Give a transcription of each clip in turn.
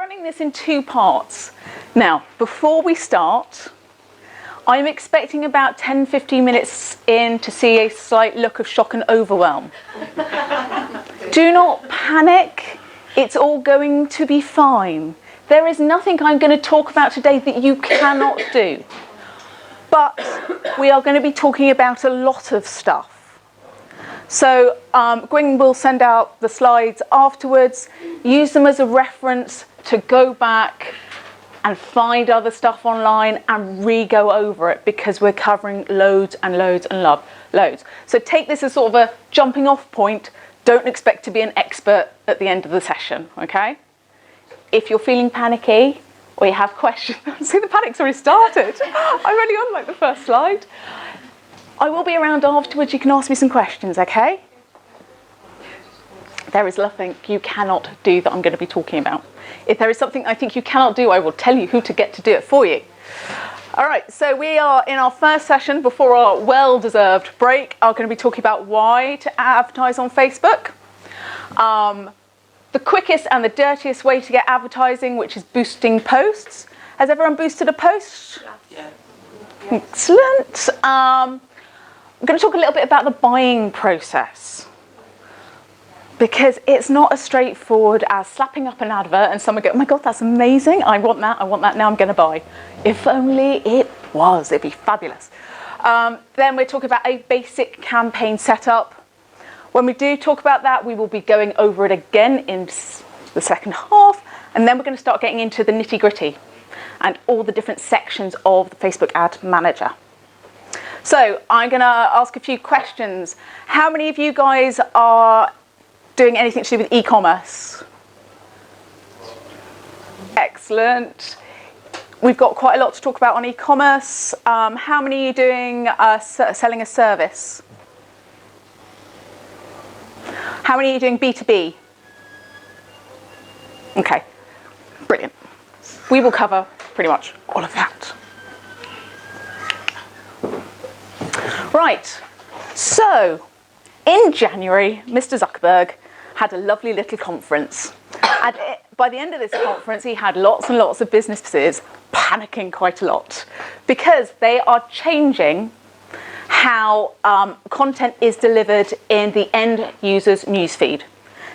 running this in 2 parts. Now, before we start, I'm expecting about 10-15 minutes in to see a slight look of shock and overwhelm. Do not panic. It's all going to be fine. There is nothing I'm going to talk about today that you cannot do. But we are going to be talking about a lot of stuff. So Gwyn will send out the slides afterwards. Use them as a reference to go back and find other stuff online and re-go over it, because we're covering loads and loads and loads. So take this as sort of a jumping off point. Don't expect to be an expert at the end of the session, okay? If you're feeling panicky or you have questions, see, the panic's already started. I'm only on like the first slide. I will be around afterwards. You can ask me some questions, okay? There is nothing you cannot do that I'm going to be talking about. If there is something I think you cannot do, I will tell you who to get to do it for you. All right, so we are in our first session before our well-deserved break. I'm going to be talking about why to advertise on Facebook. The quickest and the dirtiest way to get advertising, which is boosting posts. Has everyone boosted a post? Yeah. Excellent. I'm going to talk a little bit about the buying process, because it's not as straightforward as slapping up an advert and someone go, oh my God, that's amazing. I want that, now I'm going to buy. If only it was, it'd be fabulous. Then we're talking about a basic campaign setup. When we do talk about that, we will be going over it again in the second half, and then we're going to start getting into the nitty gritty and all the different sections of the Facebook Ad Manager. So I'm going to ask a few questions. How many of you guys are doing anything to do with e-commerce? Excellent. We've got quite a lot to talk about on e-commerce. How many are you doing selling a service? How many are you doing B2B? Okay, brilliant. We will cover pretty much all of that. Right, so in January, Mr. Zuckerberg had a lovely little conference. And by the end of this conference, he had lots and lots of businesses panicking quite a lot, because they are changing how content is delivered in the end user's newsfeed.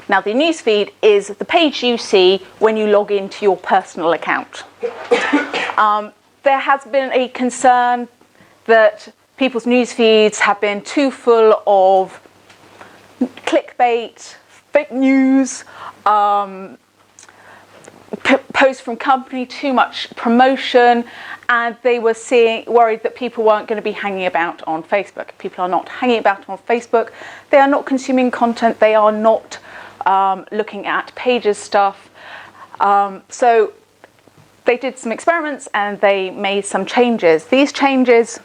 Now, the newsfeed is the page you see when you log into your personal account. There has been a concern that people's newsfeeds have been too full of clickbait, fake news, posts from company, too much promotion, and they were worried that people weren't going to be hanging about on Facebook. People are not hanging about on Facebook. They are not consuming content. They are not looking at pages stuff. So they did some experiments and they made some changes. These changes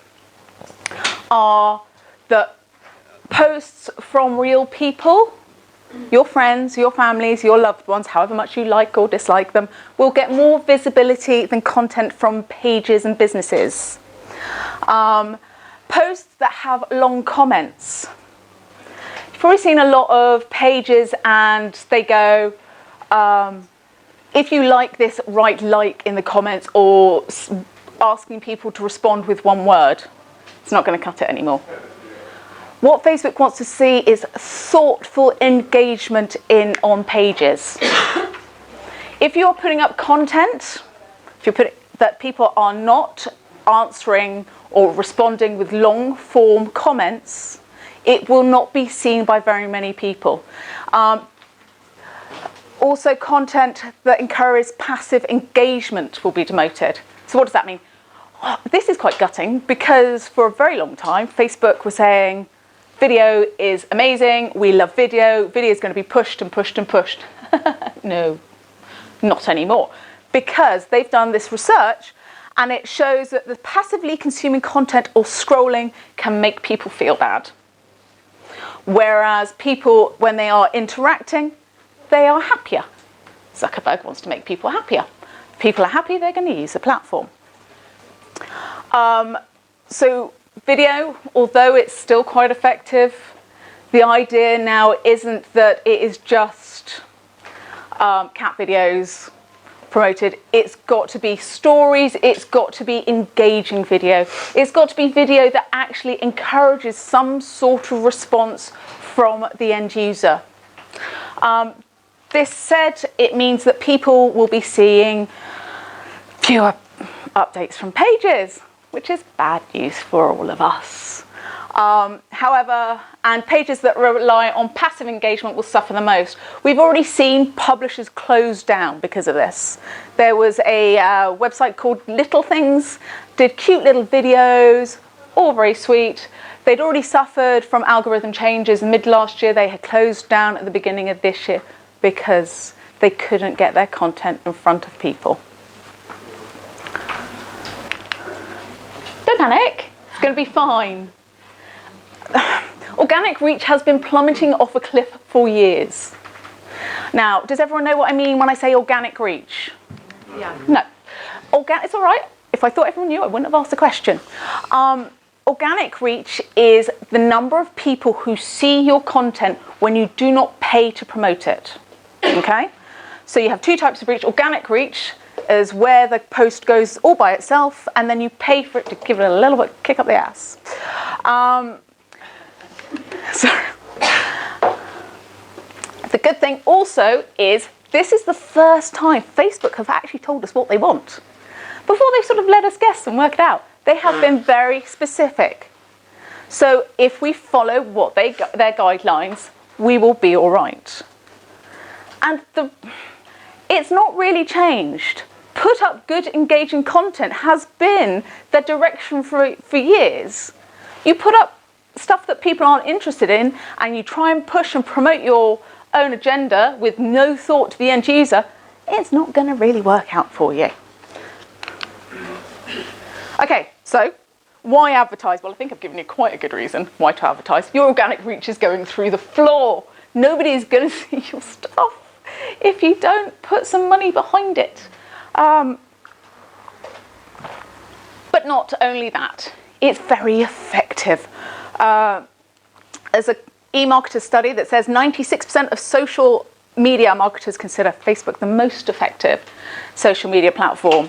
are that posts from real people, your friends, your families, your loved ones, however much you like or dislike them, will get more visibility than content from pages and businesses. Posts that have long comments. You've probably seen a lot of pages and they go, if you like this, write like in the comments, or asking people to respond with one word. It's not going to cut it anymore. What Facebook wants to see is thoughtful engagement on pages. If you're putting up content, that people are not answering or responding with long form comments, it will not be seen by very many people. Also, content that encourages passive engagement will be demoted. So what does that mean? This is quite gutting, because for a very long time, Facebook was saying, video is amazing, we love video, video is going to be pushed and pushed and pushed. No, not anymore. Because they've done this research and it shows that the passively consuming content or scrolling can make people feel bad. Whereas people, when they are interacting, they are happier. Zuckerberg wants to make people happier. If people are happy, they're going to use the platform. So video, although it's still quite effective, the idea now isn't that it is just cat videos promoted. It's got to be stories, it's got to be engaging video, it's got to be video that actually encourages some sort of response from the end user. This said, it means that people will be seeing fewer updates from pages, which is bad news for all of us. However, and pages that rely on passive engagement will suffer the most. We've already seen publishers close down because of this. There was a website called Little Things, did cute little videos, all very sweet. They'd already suffered from algorithm changes mid last year. They had closed down at the beginning of this year because they couldn't get their content in front of people. Don't panic, it's going to be fine. Organic reach has been plummeting off a cliff for years. Now, does everyone know what I mean when I say organic reach? Yeah. No. It's all right. If I thought everyone knew, I wouldn't have asked the question. Organic reach is the number of people who see your content when you do not pay to promote it. Okay? So you have two types of reach. Organic reach is where the post goes all by itself, and then you pay for it to give it a little bit kick up the ass. Sorry. The good thing also is this is the first time Facebook have actually told us what they want. Before they sort of let us guess and work it out, they have been very specific. So if we follow what their guidelines, we will be all right. And it's not really changed. Put up good, engaging content has been the direction for years. You put up stuff that people aren't interested in and you try and push and promote your own agenda with no thought to the end user, it's not going to really work out for you. Okay, so why advertise? Well, I think I've given you quite a good reason why to advertise. Your organic reach is going through the floor. Nobody's going to see your stuff if you don't put some money behind it. But not only that, it's very effective. There's an eMarketer study that says 96% of social media marketers consider Facebook the most effective social media platform.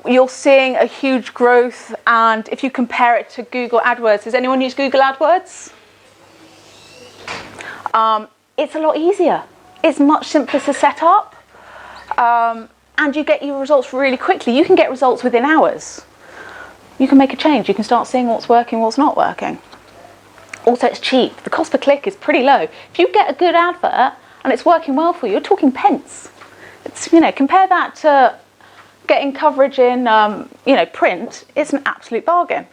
You're seeing a huge growth, and if you compare it to Google AdWords, does anyone use Google AdWords? It's a lot easier. It's much simpler to set up, and you get your results really quickly. You can get results within hours. You can make a change. You can start seeing what's working, what's not working. Also, it's cheap. The cost per click is pretty low. If you get a good advert and it's working well for you, you're talking pence. It's, compare that to getting coverage in, print. It's an absolute bargain.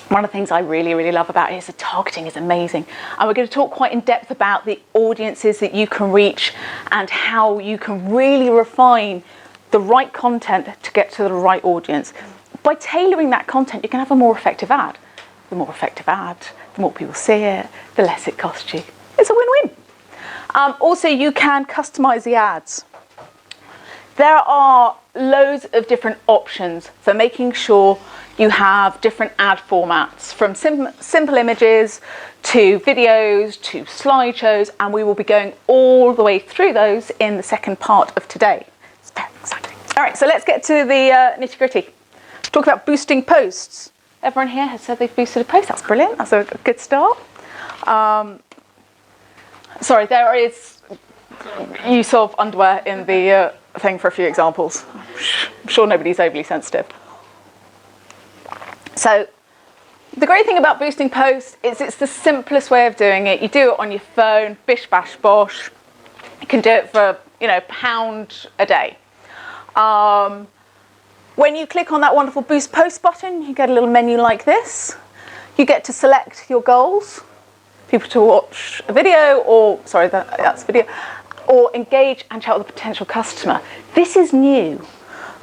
One of the things I really, really love about it is the targeting is amazing. And we're going to talk quite in depth about the audiences that you can reach and how you can really refine the right content to get to the right audience. By tailoring that content, you can have a more effective ad. The more effective ad, the more people see it, the less it costs you. It's a win-win. Also, you can customize the ads. There are loads of different options for making sure you have different ad formats, from simple images to videos to slideshows, and we will be going all the way through those in the second part of today. It's very exciting. All right, so let's get to the nitty-gritty. Talk about boosting posts. Everyone here has said they've boosted a post. That's brilliant. That's a good start. Sorry, there is use of underwear in the thing for a few examples. I'm sure nobody's overly sensitive. So the great thing about boosting posts is it's the simplest way of doing it. You do it on your phone, bish bash bosh. You can do it for £1 a day. When you click on that wonderful boost post button, you get a little menu like this. You get to select your goals, people to watch a video, or sorry, that's video, or engage and chat with a potential customer. This is new.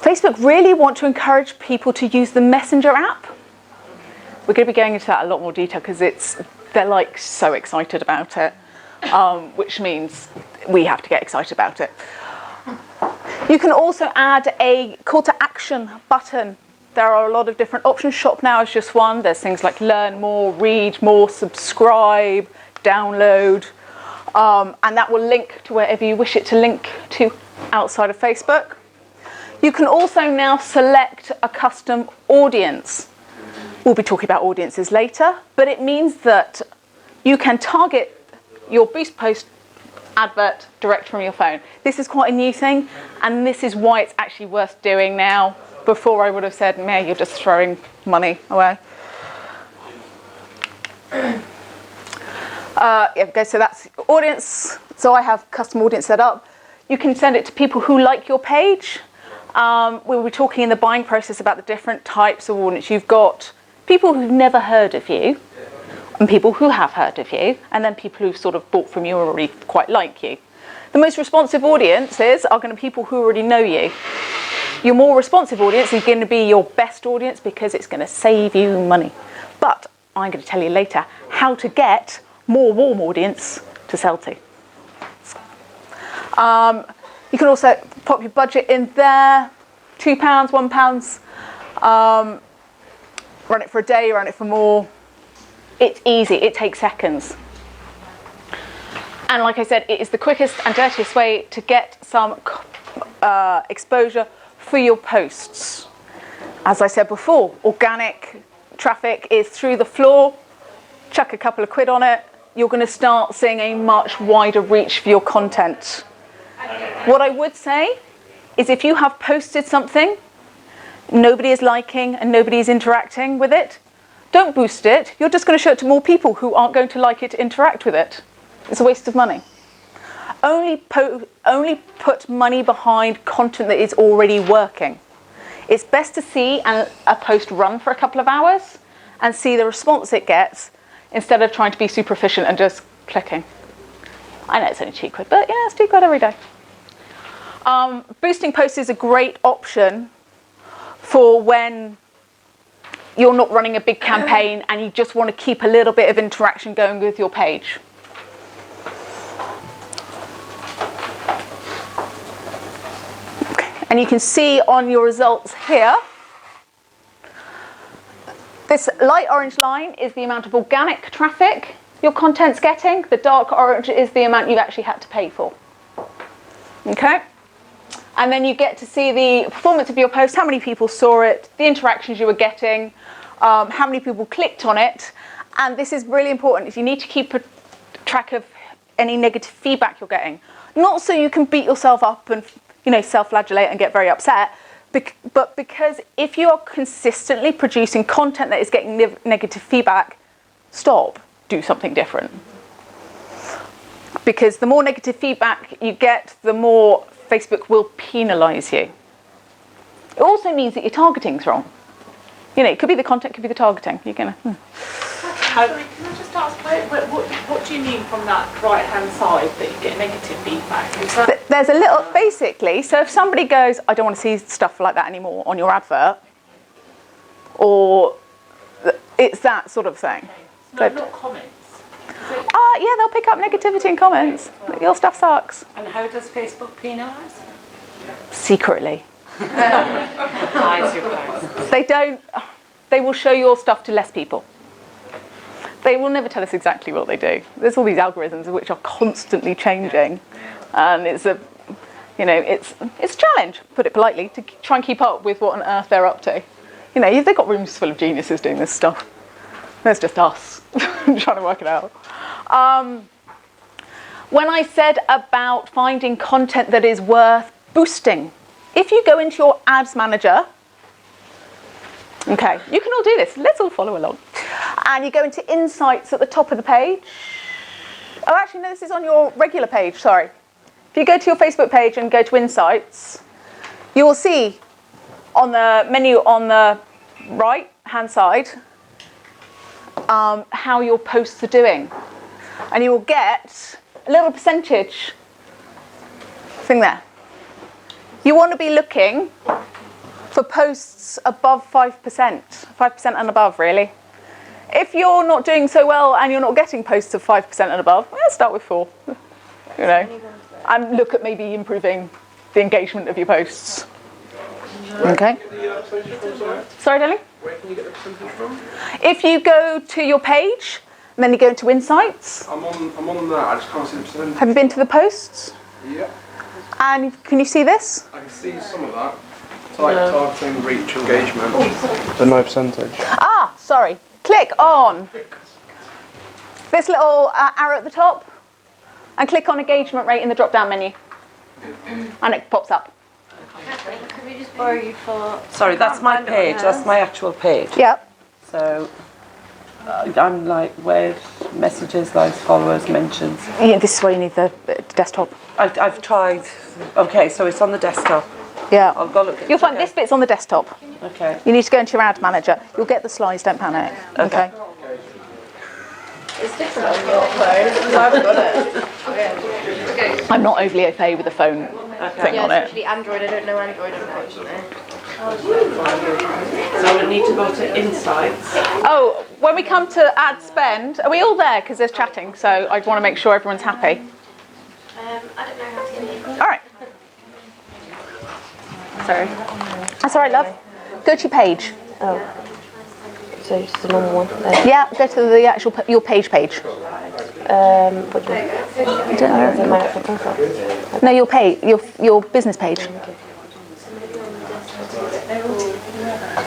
Facebook really want to encourage people to use the Messenger app. We're going to be going into that in a lot more detail because they're like so excited about it, which means we have to get excited about it. You can also add a call to action button. There are a lot of different options. Shop now is just one. There's things like learn more, read more, subscribe, download. and that will link to wherever you wish it to link to outside of Facebook. You can also now select a custom audience. We'll be talking about audiences later, but it means that you can target your Boost post advert direct from your phone. This is quite a new thing, and this is why it's actually worth doing now. Before I would have said, meh, you're just throwing money away. Okay, so that's audience. So I have custom audience set up. You can send it to people who like your page. We were talking in the buying process about the different types of audience. You've got people who've never heard of you, and people who have heard of you, and then people who've sort of bought from you or already quite like you. The most responsive audiences are going to be people who already know you. Your more responsive audience is going to be your best audience because it's going to save you money. But I'm going to tell you later how to get more warm audience to sell to. You can also pop your budget in there, £2, £1. Run it for a day, run it for more. It's easy, it takes seconds. And like I said, it is the quickest and dirtiest way to get some exposure for your posts. As I said before, organic traffic is through the floor. Chuck a couple of quid on it, you're going to start seeing a much wider reach for your content. What I would say is if you have posted something, nobody is liking and nobody is interacting with it, don't boost it. You're just going to show it to more people who aren't going to like it, interact with it. It's a waste of money. Only put money behind content that is already working. It's best to see a post run for a couple of hours and see the response it gets instead of trying to be super efficient and just clicking. I know it's only £2, but yeah, it's £2 every day. Boosting posts is a great option for when you're not running a big campaign and you just want to keep a little bit of interaction going with your page. Okay. And you can see on your results here, this light orange line is the amount of organic traffic your content's getting. The dark orange is the amount you've actually had to pay for. Okay? And then you get to see the performance of your post, how many people saw it, the interactions you were getting, how many people clicked on it. And this is really important, is you need to keep a track of any negative feedback you're getting. Not so you can beat yourself up and self-flagellate and get very upset, but because if you are consistently producing content that is getting negative feedback, stop, do something different. Because the more negative feedback you get, the more Facebook will penalise you. It also means that your targeting's wrong. It could be the content, it could be the targeting. You're gonna. Sorry, can I just ask, what do you mean from that right-hand side that you get negative feedback? There's a little, basically, so if somebody goes, I don't want to see stuff like that anymore on your advert, or it's that sort of thing. No, not comments. Yeah, they'll pick up negativity in comments. Your stuff sucks. And how does Facebook penalise? Secretly. I suppose. They will show your stuff to less people. They will never tell us exactly what they do. There's all these algorithms which are constantly changing, and it's a challenge, put it politely, to try and keep up with what on earth they're up to. They've got rooms full of geniuses doing this stuff. There's just us trying to work it out. When I said about finding content that is worth boosting, if you go into your ads manager, okay, you can all do this. Let's all follow along. And you go into insights at the top of the page. Oh, actually, no, this is on your regular page, sorry. If you go to your Facebook page and go to insights, you will see on the menu on the right-hand side how your posts are doing. And you will get a little percentage thing there. You want to be looking for posts above 5%, 5% and above, really. If you're not doing so well and you're not getting posts of 5% and above, well, start with 4, and look at maybe improving the engagement of your posts. Okay. Sorry, darling? Where can you get the percentage from? If you go to your page And then you go into insights. I'm on that. I just can't see the percentage. Have you been to the posts? Yeah. And can you see this? I can see some of that. It's like targeting, reach, engagement. But no percentage. Ah, sorry. Click on this little arrow at the top and click on engagement rate in the drop-down menu. And it pops up. Could we just borrow you for... Sorry, that's my page. That's my actual page. Yep. So I'm like, where's messages, likes, followers, mentions? Yeah, this is where you need the desktop. I've tried. Okay, so it's on the desktop. Yeah. I'll go look at You'll find this bit's on the desktop. Okay. You need to go into your ad manager. You'll get the slides, don't panic. Okay. It's different on your phone, because I haven't got it. I'm not overly au fait with the phone thing on it. Especially Android. I don't know Android, unfortunately. So we need to go to insights. Oh, when we come to ad spend, are we all there? Because there's chatting, so I want to make sure everyone's happy. I don't know how to get in. All right. Sorry. That's all right, love. Go to your page. Oh. So just the normal one. Yeah, go to the actual your page. What do I don't know. my actual profile? No, your page, your business page.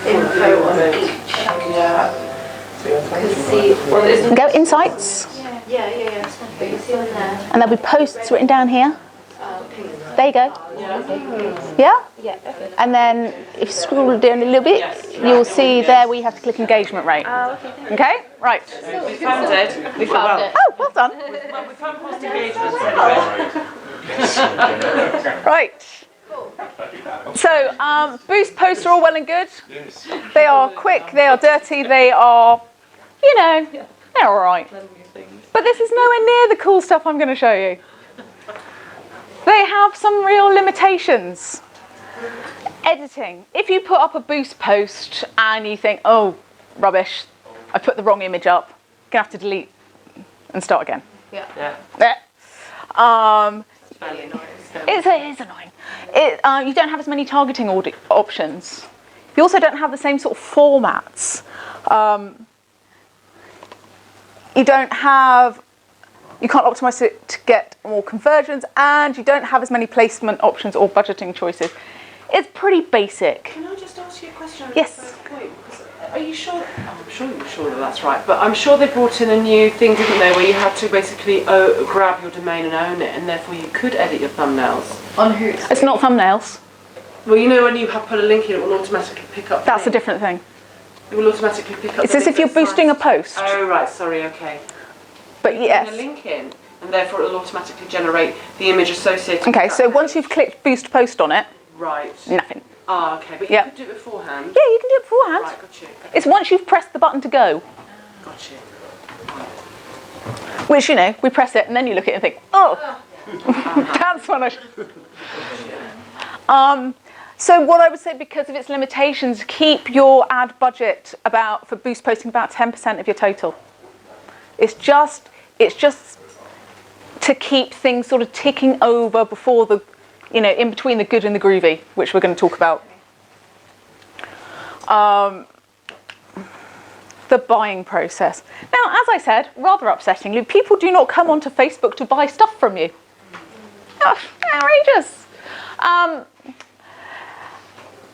Info on each. Yeah. Go insights, Yeah. But you see on there. and there'll be posts written down here. Okay. There you go. Yeah. Yeah. Okay. And then if you scroll down a little bit, you'll see there where you have to click engagement rate. Oh, okay. Okay. Right. We found it. We found it. Oh, well done. Well, we found post engagements anyway. Right. So, boost posts are all well and good. They are quick, they are dirty, they are, they're all right. But this is nowhere near the cool stuff I'm going to show you. They have some real limitations. Editing. If you put up a boost post and you think, oh, rubbish, I put the wrong image up, you're going to have to delete and start again. Yeah. It's fairly annoying. It is annoying. You don't have as many targeting options. You also don't have the same sort of formats. You can't optimize it to get more conversions, and you don't have as many placement options or budgeting choices. It's pretty basic. Can I just ask you a question? Yes. Are you sure? I'm sure you're sure that that's right, but I'm sure they brought in a new thing, didn't they, where you had to basically grab your domain and own it, and therefore you could edit your thumbnails. On who? It's not thumbnails. Well, you know when you have put a link in, it will automatically pick up. That's a the link. different thing. It will automatically pick up. It's the as link if you're that's boosting a nice. post. Oh right, sorry, okay. But Put a yes. link in, and therefore it will automatically generate the image associated. Okay, with so that. once you've clicked boost post on it, Right. nothing. Ah, okay, but Yeah. you could do it beforehand. Yeah, you can do it beforehand. Right, got you. It's once you've pressed the button to go, Got you. which, we press it and then you look at it and think, oh, that's when I should. So what I would say, because of its limitations, keep your ad budget for boost posting about 10% of your total. It's just to keep things sort of ticking over before in between the good and the groovy, which we're going to talk about. The buying process. Now, as I said, rather upsettingly, people do not come onto Facebook to buy stuff from you. Oh, outrageous.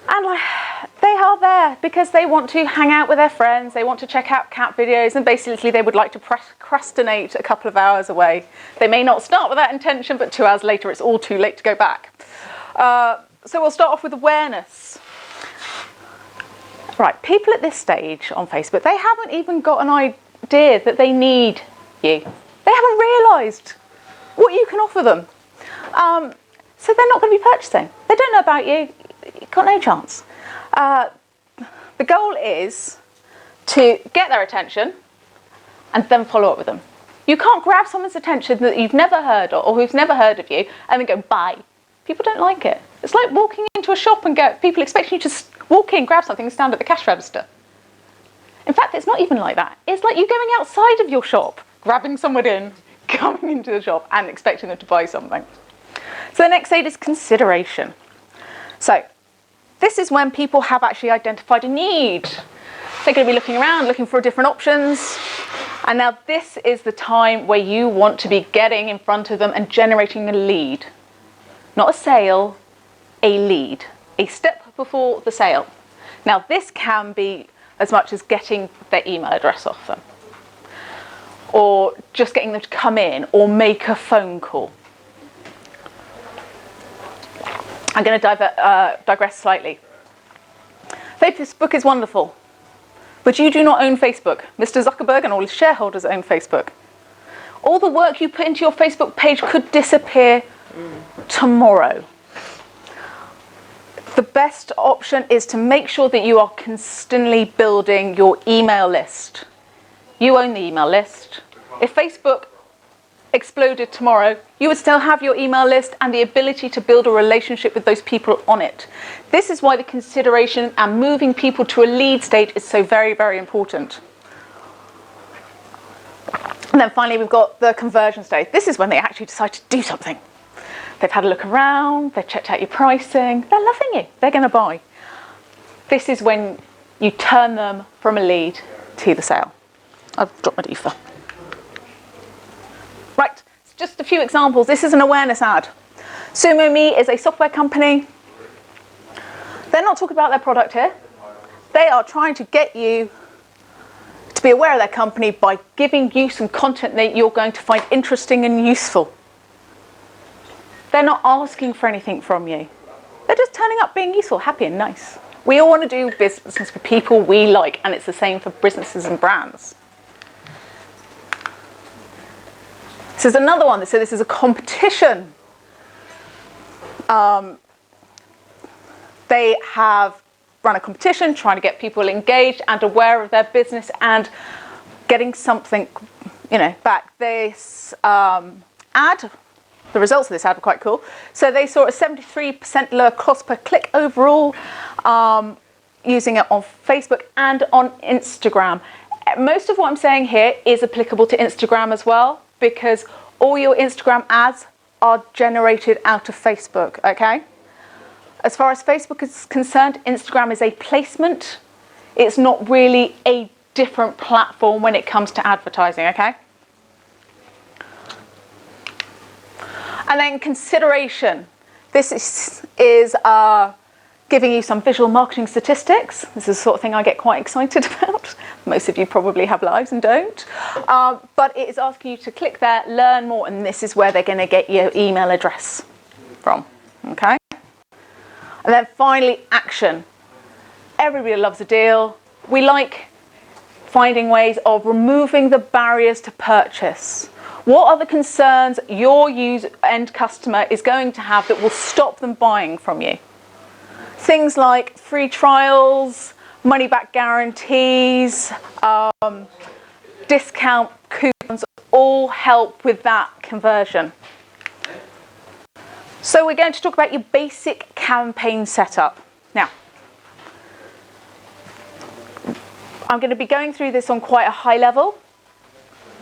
And they are there because they want to hang out with their friends, they want to check out cat videos, and basically they would like to procrastinate a couple of hours away. They may not start with that intention, but 2 hours later it's all too late to go back. So we'll start off with awareness. Right, people at this stage on Facebook, they haven't even got an idea that they need you. They haven't realised what you can offer them. So they're not going to be purchasing. They don't know about you. You've got no chance. The goal is to get their attention and then follow up with them. You can't grab someone's attention that you've never heard of or who's never heard of you and then go, buy. People don't like it. It's like walking into a shop and people expecting you to walk in, grab something and stand at the cash register. In fact, it's not even like that. It's like you going outside of your shop, grabbing someone in, coming into the shop and expecting them to buy something. So the next stage is consideration. So this is when people have actually identified a need. They're going to be looking around, looking for different options. And now this is the time where you want to be getting in front of them and generating a lead. Not a sale, a lead. A step before the sale. Now this can be as much as getting their email address off them, or just getting them to come in or make a phone call. I'm going to digress slightly. Facebook is wonderful, but you do not own Facebook. Mr. Zuckerberg and all his shareholders own Facebook. All the work you put into your Facebook page could disappear tomorrow. The best option is to make sure that you are constantly building your email list. You own the email list. If Facebook exploded tomorrow, you would still have your email list and the ability to build a relationship with those people on it. This is why the consideration and moving people to a lead stage is so very, very important. And then finally, we've got the conversion stage. This is when they actually decide to do something. They've had a look around, they've checked out your pricing, they're loving you, they're going to buy. This is when you turn them from a lead to the sale. I've dropped my DFA. Right, just a few examples. This is an awareness ad. SumoMe is a software company. They're not talking about their product here. They are trying to get you to be aware of their company by giving you some content that you're going to find interesting and useful. They're not asking for anything from you. They're just turning up being useful, happy and nice. We all want to do business with people we like, and it's the same for businesses and brands. This is another one. So this is a competition. They have run a competition trying to get people engaged and aware of their business and getting something, back. This ad, the results of this ad were quite cool. So they saw a 73% lower cost per click overall, using it on Facebook and on Instagram. Most of what I'm saying here is applicable to Instagram as well, because all your Instagram ads are generated out of Facebook, okay? As far as Facebook is concerned, Instagram is a placement. It's not really a different platform when it comes to advertising, okay? And then consideration. This is giving you some visual marketing statistics. This is the sort of thing I get quite excited about. Most of you probably have lives and don't. But it is asking you to click there, learn more, and this is where they're going to get your email address from, okay? And then finally, action. Everybody loves a deal. We like finding ways of removing the barriers to purchase. What are the concerns your end customer is going to have that will stop them buying from you? Things like free trials, money-back guarantees, discount coupons all help with that conversion. So we're going to talk about your basic campaign setup. Now, I'm going to be going through this on quite a high level.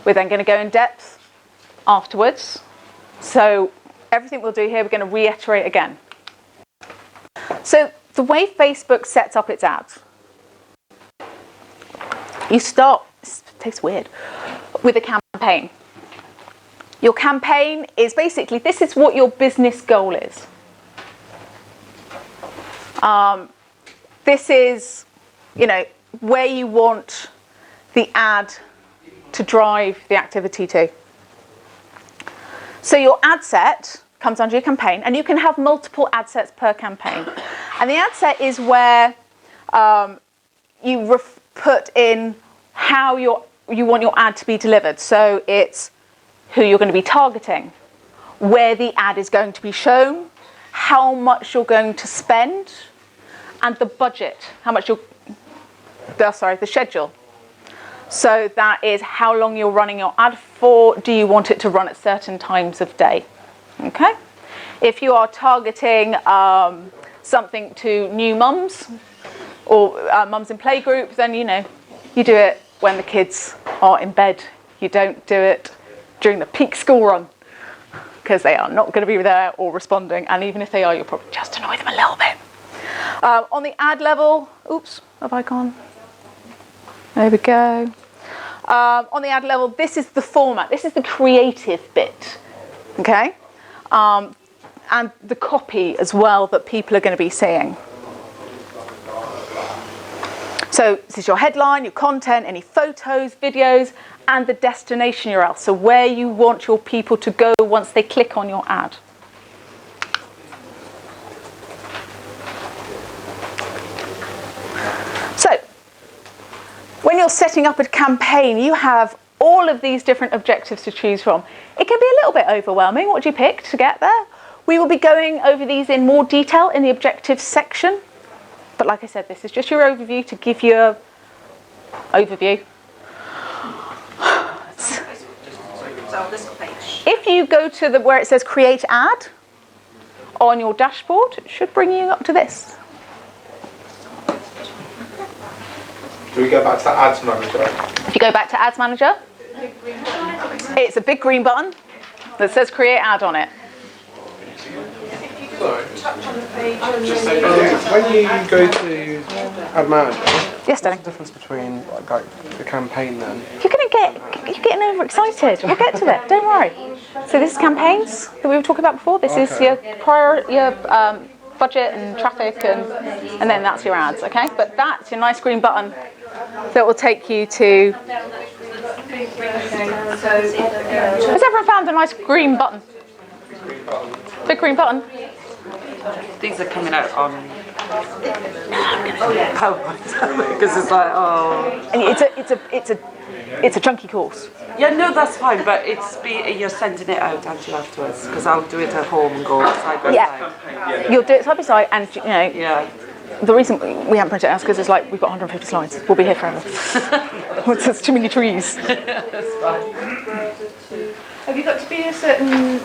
We're then going to go in depth afterwards. So everything we'll do here, we're going to reiterate again. So the way Facebook sets up its ads, you start, it tastes weird, with a campaign. Your campaign is basically, this is what your business goal is. This is, where you want the ad to drive the activity to. So your ad set comes under your campaign, and you can have multiple ad sets per campaign. And the ad set is where you put in how you want your ad to be delivered. So it's who you're going to be targeting, where the ad is going to be shown, how much you're going to spend, and the budget, the schedule. So that is how long you're running your ad for. Do you want it to run at certain times of day? Okay. If you are targeting something to new mums or mums in playgroup, then you do it when the kids are in bed. You don't do it during the peak school run, because they are not going to be there or responding, and even if they are, you'll probably just annoy them a little bit. On the ad level, oops, have I gone? There we go. On the ad level, this is the format. This is the creative bit, okay? And the copy as well that people are going to be seeing. So this is your headline, your content, any photos, videos, and the destination URL. So where you want your people to go once they click on your ad. So when you're setting up a campaign, you have all of these different objectives to choose from. It can be a little bit overwhelming. What do you pick to get there? We will be going over these in more detail in the objectives section. But like I said, this is just your overview to give you an overview. If you go to where it says create ad on your dashboard, it should bring you up to this. Do we go back to the ads manager? If you go back to ads manager, it's a big green button that says create ad on it. Sorry. When you go to ad manager, Yes, darling. what's the difference between like the campaign then? You're getting overexcited. We'll get to it. Don't worry. So this is campaigns that we were talking about before. This is your budget and traffic, and then that's your ads. Okay, but that's your nice green button that will take you to. Has everyone found a nice green button? Big green button. These are coming out on PowerPoint because it's like, oh. And it's a chunky course. Yeah, no, that's fine, but you're sending it out, aren't you, afterwards? Because I'll do it at home and go side by side. You'll do it side by side, and Yeah. the reason we haven't printed it out is because it's like we've got 150 slides. We'll be here forever. There's too many trees. That's fine. Have you got to be a certain...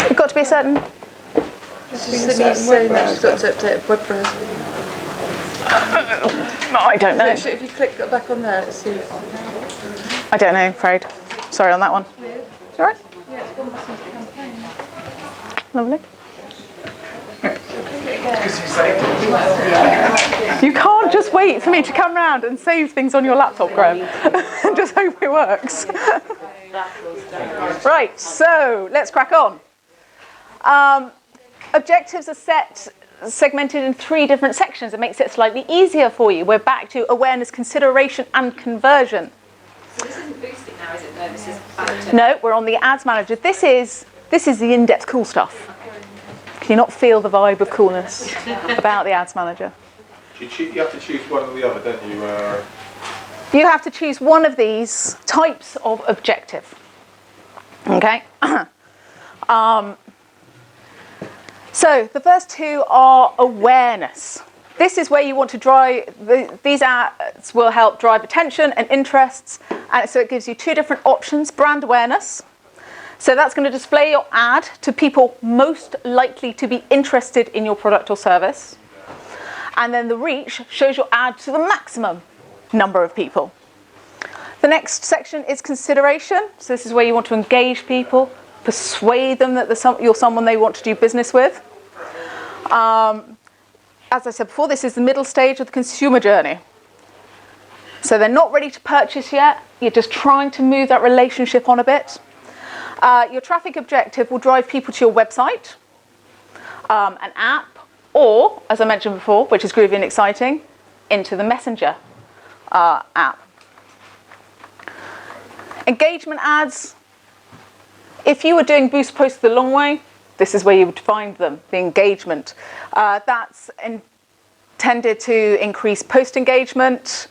You've got to be a certain. This is the new saying that she's got to update web browser. I don't know. If you click back on there, let's see. I don't know, I'm afraid. Sorry on that one. All right? Yeah, it's gone back into campaign. Lovely. You can't just wait for me to come round and save things on your laptop, Graham, and just hope it works. Right, so let's crack on. Objectives are segmented in 3 different sections. It makes it slightly easier for you. We're back to awareness, consideration, and conversion. So this isn't boosting now, is it? No, this is back to... No, we're on the ads manager. This is the in-depth cool stuff. Can you not feel the vibe of coolness about the ads manager? You have to choose one or the other, don't you? You have to choose one of these types of objective. Okay? So the first 2 are awareness. This is where you want to drive, these ads will help drive attention and interests. And so it gives you 2 different options. Brand awareness. So that's going to display your ad to people most likely to be interested in your product or service. And then the reach shows your ad to the maximum number of people. The next section is consideration. So this is where you want to engage people, persuade them that you're someone they want to do business with. As I said before, this is the middle stage of the consumer journey. So they're not ready to purchase yet. You're just trying to move that relationship on a bit. Your traffic objective will drive people to your website, an app, or, as I mentioned before, which is groovy and exciting, into the Messenger app. Engagement ads. If you were doing boost posts the long way, this is where you would find them, the engagement. That's intended to increase post engagement,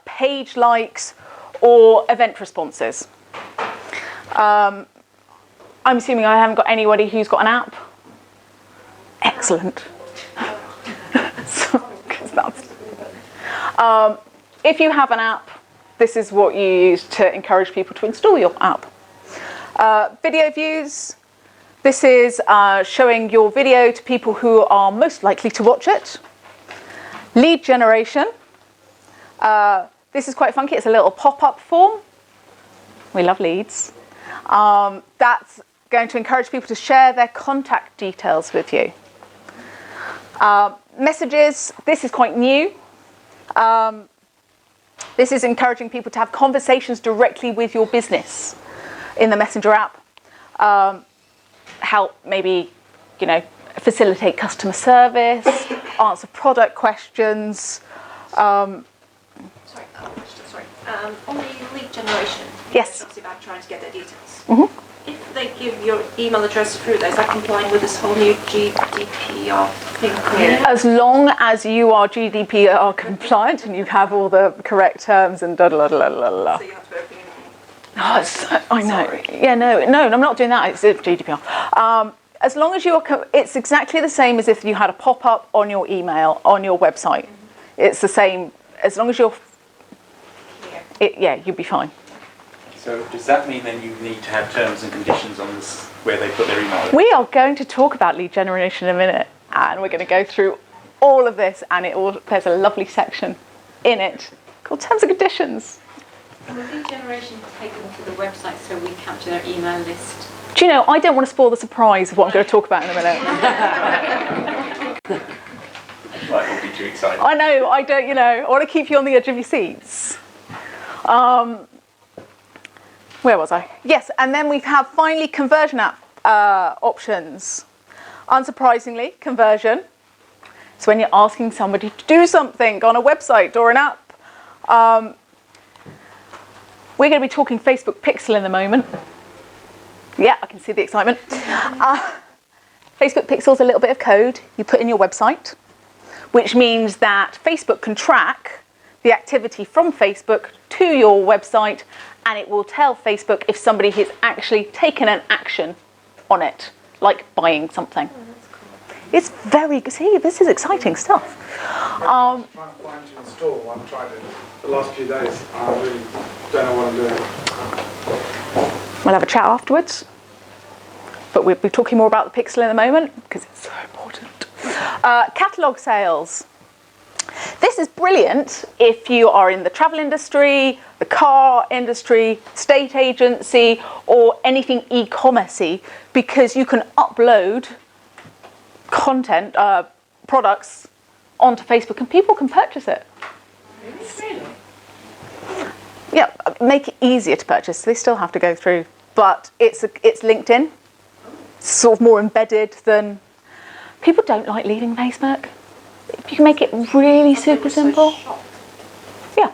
page likes, or event responses. I'm assuming I haven't got anybody who's got an app. Excellent. If you have an app, this is what you use to encourage people to install your app. Video views. This is showing your video to people who are most likely to watch it. Lead generation. This is quite funky. It's a little pop-up form. We love leads. That's going to encourage people to share their contact details with you. Messages. This is quite new. This is encouraging people to have conversations directly with your business in the Messenger app. Help maybe, facilitate customer service, answer product questions. Sorry. On the lead generation. Yes. It's obviously about trying to get their details. Mm-hmm. If they give your email address through, is that complying with this whole new GDPR thing? As long as you are GDPR compliant and you have all the correct terms and So you have to put everything in. I know. Sorry. Yeah, no, I'm not doing that. It's GDPR. As long as you are, it's exactly the same as if you had a pop-up on your email, on your website. It's the same, as long as you're, you'll be fine. So does that mean then you need to have terms and conditions on this, where they put their email? We are going to talk about lead generation in a minute, and we're going to go through all of this, and there's a lovely section in it called terms and conditions. And the lead generation take them to the website so we capture their email list. Do you know, I don't want to spoil the surprise of what I'm going to talk about in a minute. Might not be too exciting. I know, I don't, I want to keep you on the edge of your seats. Where was I? Yes, and then we have finally conversion app options. Unsurprisingly, conversion. So when you're asking somebody to do something on a website or an app, we're going to be talking Facebook Pixel in a moment. Yeah, I can see the excitement. Facebook Pixel is a little bit of code you put in your website, which means that Facebook can track the activity from Facebook to your website, and it will tell Facebook if somebody has actually taken an action on it, like buying something. It's very good. See, this is exciting stuff. I'm trying to find to install. I've tried it the last few days. I really don't know what I'm doing. We'll have a chat afterwards, but we'll be talking more about the Pixel in a moment because it's so important. Catalogue sales. This is brilliant if you are in the travel industry, the car industry, state agency, or anything e-commerce-y, because you can upload content, products onto Facebook and people can purchase it. Really? Yeah, make it easier to purchase. They still have to go through, but it's linked in. It's sort of more embedded than... People don't like leaving Facebook. If you can make it really super simple. Yeah.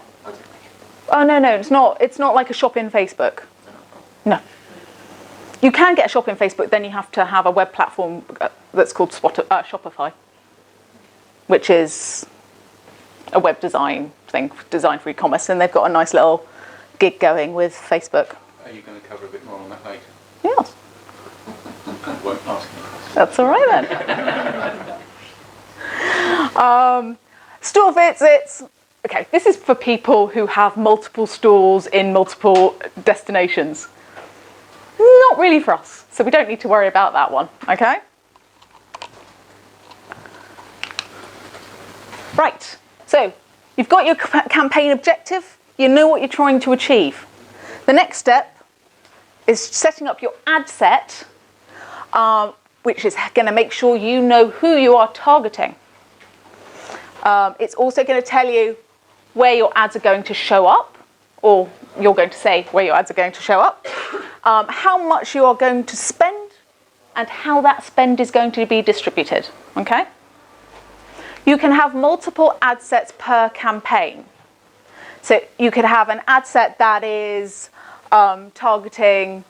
Oh no, it's not. It's not like a shop in Facebook. No. You can get a shop in Facebook. Then you have to have a web platform that's called Shopify, which is a web design thing designed for e-commerce, and they've got a nice little gig going with Facebook. Are you going to cover a bit more on that later? Yes. I won't ask you. That's all right then. Store visits. Okay, this is for people who have multiple stores in multiple destinations. Not really for us, so we don't need to worry about that one, okay? Right, so you've got your campaign objective, you know what you're trying to achieve. The next step is setting up your ad set, which is going to make sure you know who you are targeting. It's also going to tell you where your ads are going to show up, or you're going to say where your ads are going to show up, how much you are going to spend, and how that spend is going to be distributed, okay? You can have multiple ad sets per campaign. So you could have an ad set that is targeting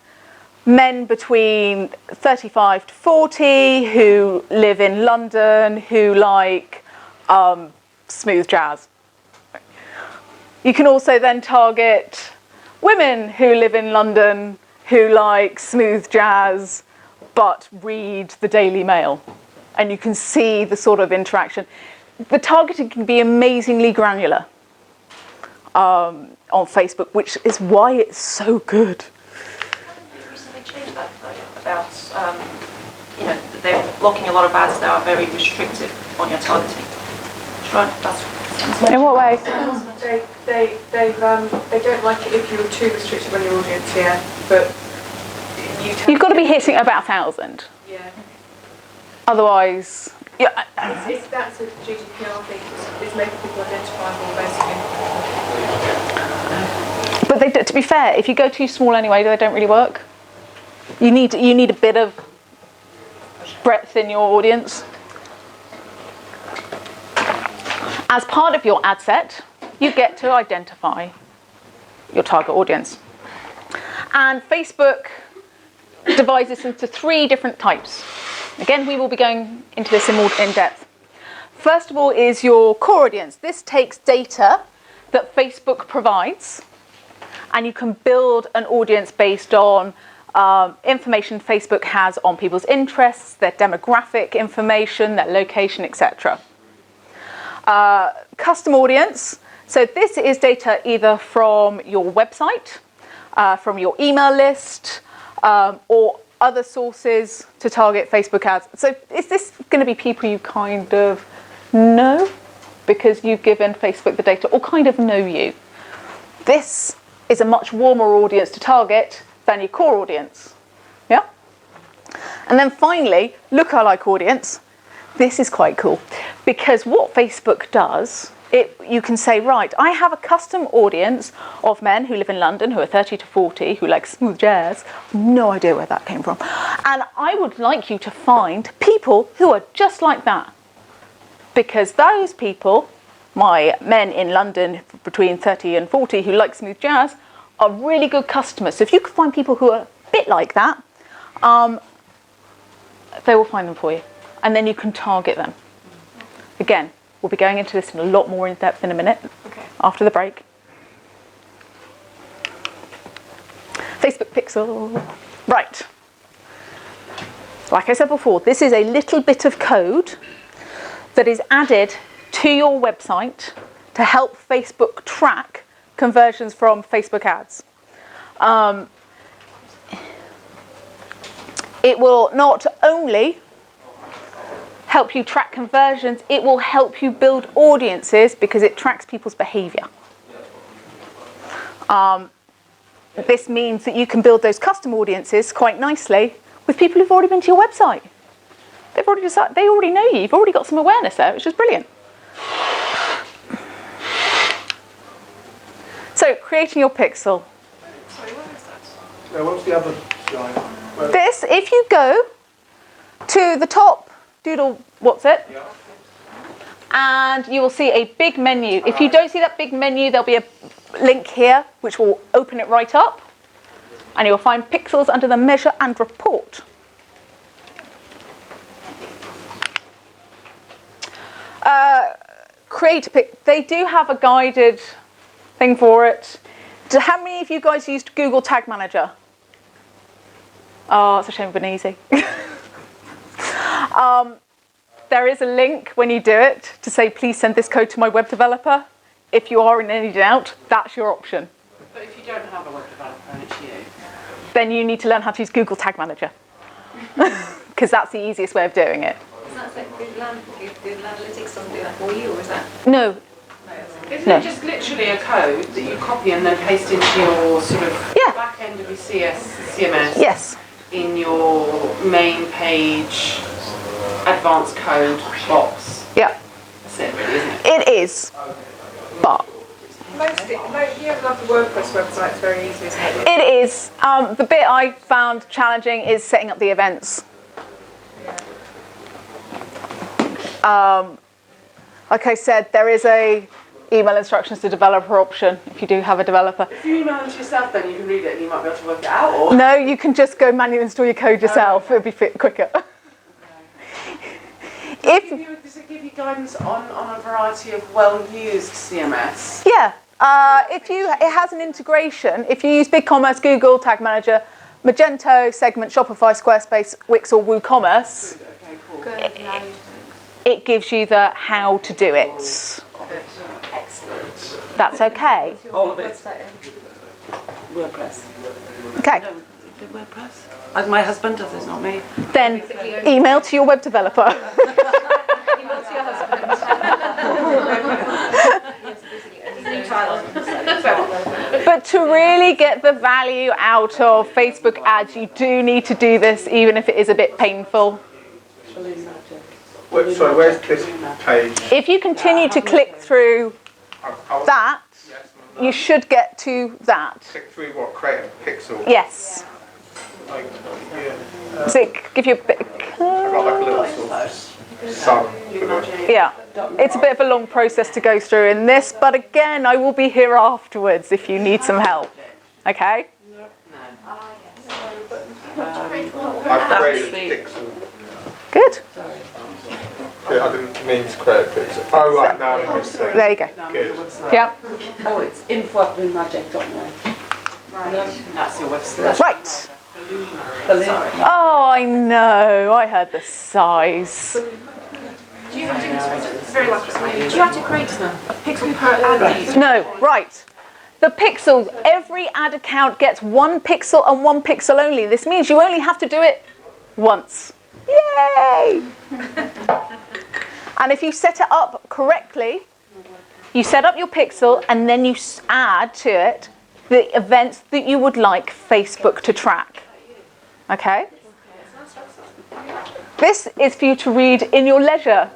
men between 35 to 40 who live in London, who like smooth jazz. You can also then target women who live in London who like smooth jazz but read the Daily Mail. And you can see the sort of interaction. The targeting can be amazingly granular on Facebook, which is why it's so good. They recently changed that about, they're blocking a lot of ads that are very restrictive on your targeting. Right, that's In what way? They don't like it if you're too restricted on your audience, yeah. But You've got to be hitting about 1,000. yeah. Otherwise, Yeah, That's a GDPR thing. It's making people identifiable, basically. but they, to be fair, if you go too small anyway, they don't really work. You need a bit of breadth in your audience. As part of your ad set, you get to identify your target audience. And Facebook divides this into 3 different types. Again, we will be going into this in more in depth. First of all is your core audience. This takes data that Facebook provides, and you can build an audience based on information Facebook has on people's interests, their demographic information, their location, etc. Custom audience. So this is data either from your website, from your email list, or other sources to target Facebook ads. So is this going to be people you kind of know because you've given Facebook the data, or kind of know you? This is a much warmer audience to target than your core audience. Yeah? And then finally, lookalike audience. This is quite cool because what Facebook does, you can say, right, I have a custom audience of men who live in London who are 30 to 40 who like smooth jazz. No idea where that came from. And I would like you to find people who are just like that, because those people, my men in London between 30 and 40 who like smooth jazz, are really good customers. So if you can find people who are a bit like that, they will find them for you. And then you can target them. Again, we'll be going into this in a lot more in depth in a minute, after the break. Facebook Pixel. Right. Like I said before, this is a little bit of code that is added to your website to help Facebook track conversions from Facebook ads. It will not only help you track conversions, it will help you build audiences because it tracks people's behavior. This means that you can build those custom audiences quite nicely with people who've already been to your website. They already know you, you've already got some awareness there, which is brilliant. So, creating your pixel. Sorry, what was that? Yeah, what's the other slide? This, if you go to the top, doodle, what's it? Yeah. And you will see a big menu. If you don't see that big menu, there'll be a link here which will open it right up, and you'll find pixels under the measure and report. They do have a guided thing for it. How many of you guys used Google Tag Manager? Oh, it's a shame it's been easy. There is a link when you do it to say, please send this code to my web developer. If you are in any doubt, that's your option. But if you don't have a web developer and it's you, Then you need to learn how to use Google Tag Manager. Because that's the easiest way of doing it. Is that like Google Analytics doesn't do that for you, or is that? No. isn't it just literally a code that you copy and then paste into your sort of back end of your CMS? Yes. In your main page advanced code box. Yeah. That's it, really, isn't it? It is. But You have like the WordPress website, it's very easy, isn't it? it is. The bit I found challenging is setting up the events. Like I said, there is a email instructions to developer option if you do have a developer. If you email it to yourself, then you can read it and you might be able to work it out. Or No, you can just go manually install your code yourself. It'll be quicker. does it give you guidance on a variety of well-used CMS? Yeah. It has an integration. If you use BigCommerce, Google Tag Manager, Magento, Segment, Shopify, Squarespace, Wix, or WooCommerce, Okay, cool. Good. it gives you the how to do it. Excellent. That's okay. All of it. WordPress. Okay. No, the WordPress. As my husband does, it's not me. Then email to your web developer. Email to your husband. But to really get the value out of Facebook ads, you do need to do this, even if it is a bit painful. Sorry, where's this page? If you continue to click through that, you should get to that. Click through what? Create a pixel. Yes. Like, yeah. Does it give you a bit? I've got like a little sort of sub. Yeah. It's a bit of a long process to go through in this, but again, I will be here afterwards if you need some help. Okay? I've created a pixel. Good. Yeah, I didn't mean to create a pixel. Oh, right, now I'm missing. There you go. Good. Yeah. Oh, it's info@bluemagic.net. That's your website. Right. Oh, I know. I heard the sighs. Do you have to create a pixel per ad? No, right. The pixels, every ad account gets 1 pixel and 1 pixel only. This means you only have to do it once. Yay! And if you set it up correctly, you set up your pixel and then you add to it the events that you would like Facebook to track. Okay? This is for you to read in your leisure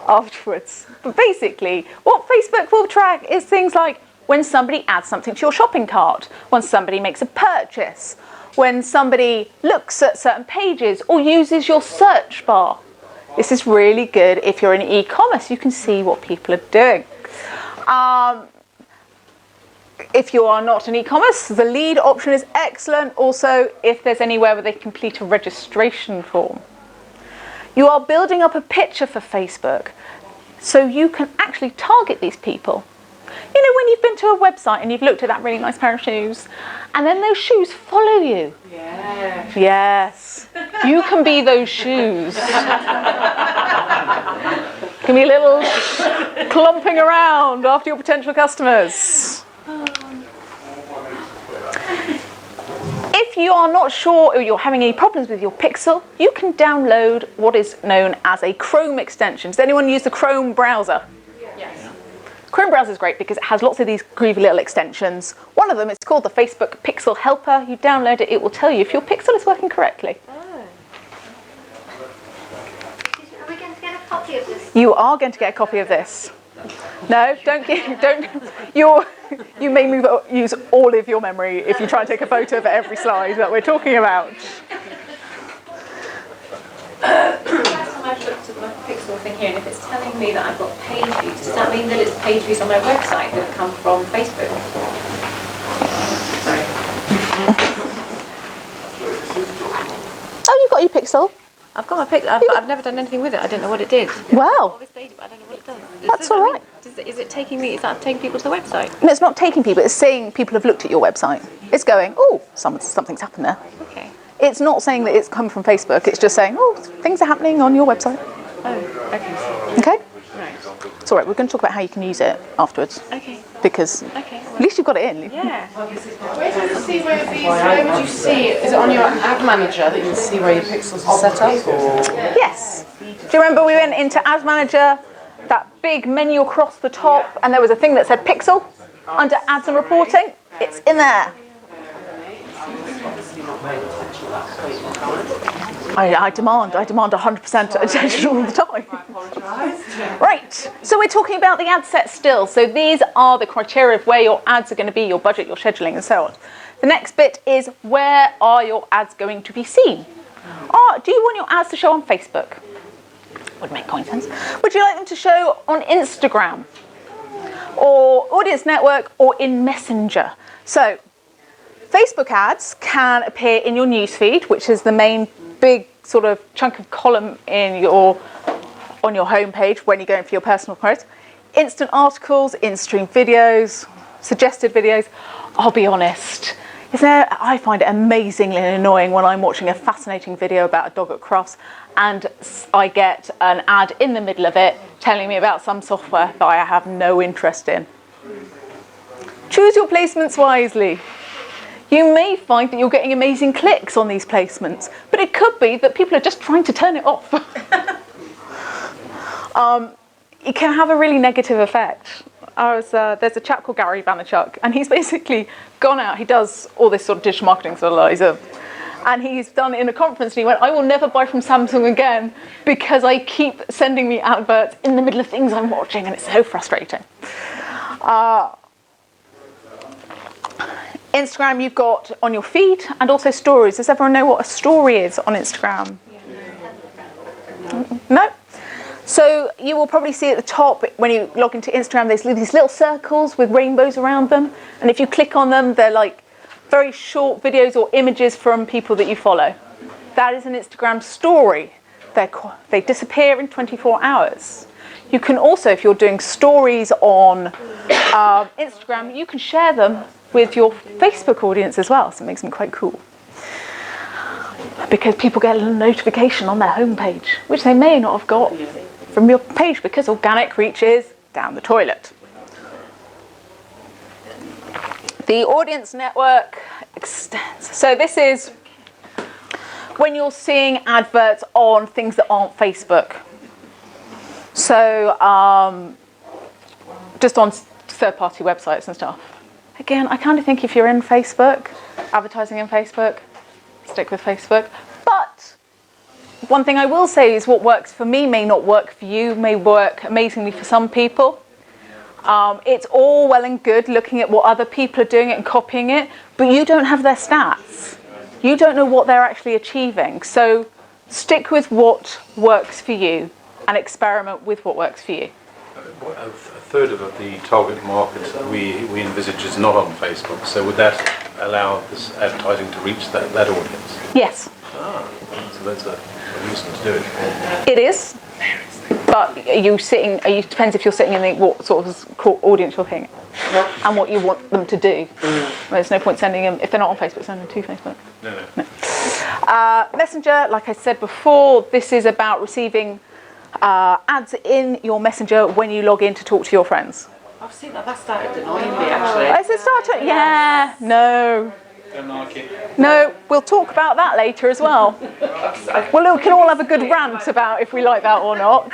afterwards. But basically, what Facebook will track is things like when somebody adds something to your shopping cart, when somebody makes a purchase, when somebody looks at certain pages or uses your search bar. This is really good if you're in e-commerce. You can see what people are doing. If you are not in e-commerce, the lead option is excellent. Also, if there's anywhere where they complete a registration form. You are building up a picture for Facebook so you can actually target these people. You know, when you've been to a website and you've looked at that really nice pair of shoes, and then those shoes follow you. Yeah. Yes. You can be those shoes. Can be a little clumping around after your potential customers. If you are not sure or you're having any problems with your Pixel, you can download what is known as a Chrome extension. Does anyone use the Chrome browser? Yes. Chrome browser is great because it has lots of these groovy little extensions. One of them is called the Facebook Pixel Helper. You download it, it will tell you if your Pixel is working correctly. Are we going to get a copy of this? You are going to get a copy of this. No, you may use all of your memory if you try and take a photo of every slide that we're talking about. Last time I've looked at my Pixel thing here, and if it's telling me that I've got page views, does that mean that it's page views on my website that come from Facebook? Sorry. Oh, you've got your Pixel? I've got my Pixel. I've never done anything with it. I don't know what it did. Well, I don't know what it does. that's all right. Is it taking me? Is that taking people to the website? No, it's not taking people, it's saying people have looked at your website. It's going, oh, something's happened there. Okay. It's not saying that it's come from Facebook, it's just saying, oh, things are happening on your website. Oh, okay. Okay? Right. It's all right, we're going to talk about how you can use it afterwards. Okay. Because Okay. at least you've got it in. Yeah. Where would you see it? Is it on your ad manager that you can see where your pixels are set up? Or? Yes. Do you remember we went into Ads Manager, that big menu across the top, and there was a thing that said Pixel under Ads and Reporting? It's in there. I demand 100% attention all the time. Right, so we're talking about the ad set still. So these are the criteria of where your ads are going to be, your budget, your scheduling, and so on. The next bit is where are your ads going to be seen? Do you want your ads to show on Facebook? Would make common sense. Would you like them to show on Instagram or Audience Network or in Messenger? So Facebook ads can appear in your newsfeed, which is the main big sort of chunk of column on your homepage when you're going for your personal post. Instant articles, in-stream videos, suggested videos. I'll be honest, I find it amazingly annoying when I'm watching a fascinating video about a dog at Crufts and I get an ad in the middle of it telling me about some software that I have no interest in. Choose your placements wisely. You may find that you're getting amazing clicks on these placements, but it could be that people are just trying to turn it off. It can have a really negative effect. There's a chap called Gary Vaynerchuk, and he's basically gone out. He does all this sort of digital marketing, he's a And he's done it in a conference, and he went, I will never buy from Samsung again because I keep sending me adverts in the middle of things I'm watching, and it's so frustrating. Instagram you've got on your feed, and also stories. Does everyone know what a story is on Instagram? No? So you will probably see at the top when you log into Instagram, there's these little circles with rainbows around them, and if you click on them, they're like very short videos or images from people that you follow. That is an Instagram story. They disappear in 24 hours. You can also, if you're doing stories on Instagram, you can share them with your Facebook audience as well, so it makes them quite cool. Because people get a little notification on their homepage, which they may not have got from your page because organic reaches down the toilet. The audience network extends. So this is when you're seeing adverts on things that aren't Facebook. So just on third-party websites and stuff. Again, I kind of think if you're in Facebook, advertising in Facebook, stick with Facebook. But one thing I will say is what works for me may not work for you, may work amazingly for some people. It's all well and good looking at what other people are doing and copying it, but you don't have their stats. You don't know what they're actually achieving. So stick with what works for you and experiment with what works for you. A third of the target market we envisage is not on Facebook, so would that allow this advertising to reach that audience? Yes. So that's a reason to do it. It is, but it depends if you're sitting in what sort of audience you're hitting and what you want them to do. There's no point sending them, if they're not on Facebook, send them to Facebook. No. Messenger, like I said before, this is about receiving ads in your messenger when you log in to talk to your friends. I've seen that. That started annoying me actually. Has it started? Yeah. No. Don't like it. No. We'll talk about that later as well. Well, we can all have a good rant about if we like that or not,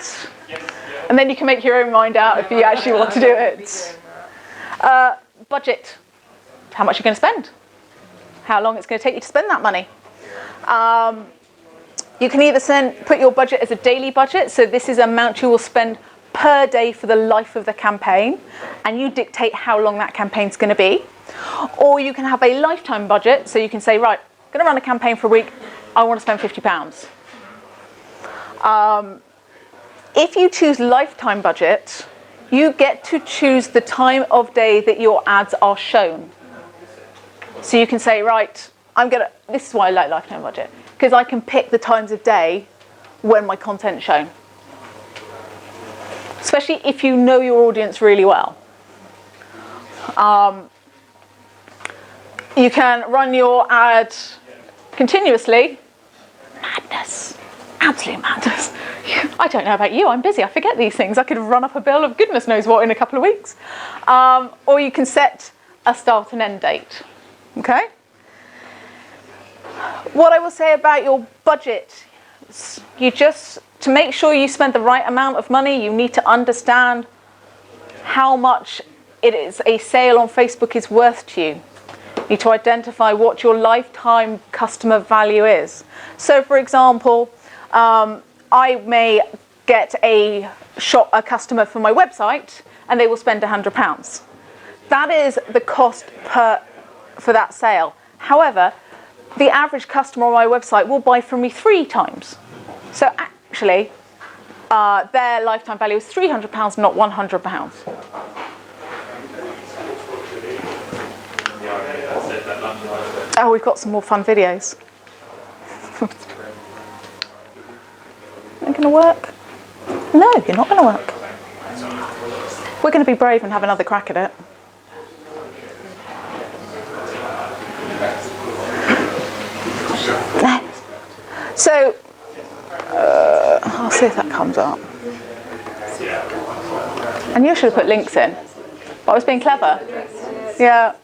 and then you can make your own mind out if you actually want to do it. Budget. How much you're going to spend. How long it's going to take you to spend that money. You can either put your budget as a daily budget, so this is the amount you will spend per day for the life of the campaign, and you dictate how long that campaign's going to be. Or you can have a lifetime budget, so you can say, right, I'm going to run a campaign for a week, I want to spend £50. If you choose lifetime budget, you get to choose the time of day that your ads are shown. So you can say, right, this is why I like lifetime budget, because I can pick the times of day when my content's shown. Especially if you know your audience really well. You can run your ad continuously. Madness. Absolute madness. I don't know about you, I'm busy, I forget these things. I could run up a bill of goodness knows what in a couple of weeks. Or you can set a start and end date. Okay? What I will say about your budget, to make sure you spend the right amount of money, you need to understand how much a sale on Facebook is worth to you. You need to identify what your lifetime customer value is. So, for example, I may get a customer for my website, and they will spend £100. That is the cost for that sale. However, the average customer on my website will buy from me 3 times. So actually, their lifetime value is £300, not £100. Oh, we've got some more fun videos. Are going to work? No, you're not going to work. We're going to be brave and have another crack at it. So, I'll see if that comes up. And you should have put links in. But I was being clever. Yeah.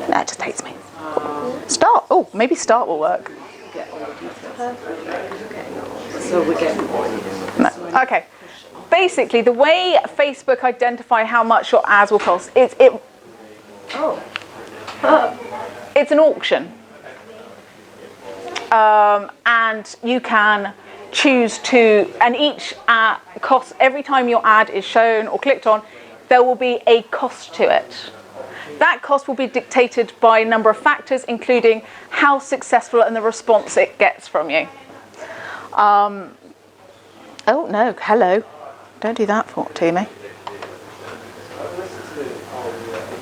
It just hates me. Start. Oh, maybe start will work. So we get. No. Okay. Basically, the way Facebook identify how much your ads will cost, It's an auction. And you can choose to, and each cost, every time your ad is shown or clicked on, there will be a cost to it. That cost will be dictated by a number of factors, including how successful and the response it gets from you. Oh no, hello. Don't do that to me.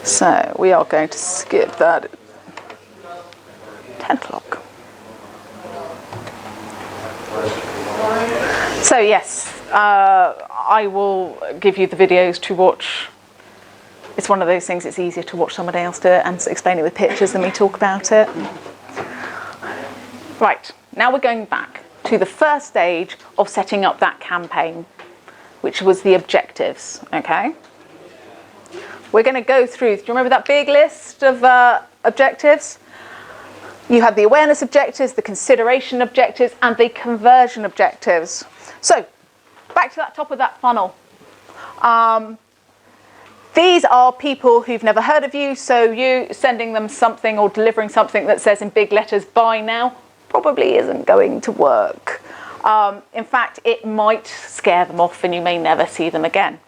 So we are going to skip that. 10 o'clock. So yes, I will give you the videos to watch. It's one of those things, it's easier to watch somebody else do it and explain it with pictures than me talk about it. Right, now we're going back to the first stage of setting up that campaign, which was the objectives, okay? We're going to go through, do you remember that big list of objectives? You had the awareness objectives, the consideration objectives, and the conversion objectives. So, back to that top of that funnel. These are people who've never heard of you, so you sending them something or delivering something that says in big letters, buy now, probably isn't going to work. In fact, it might scare them off and you may never see them again.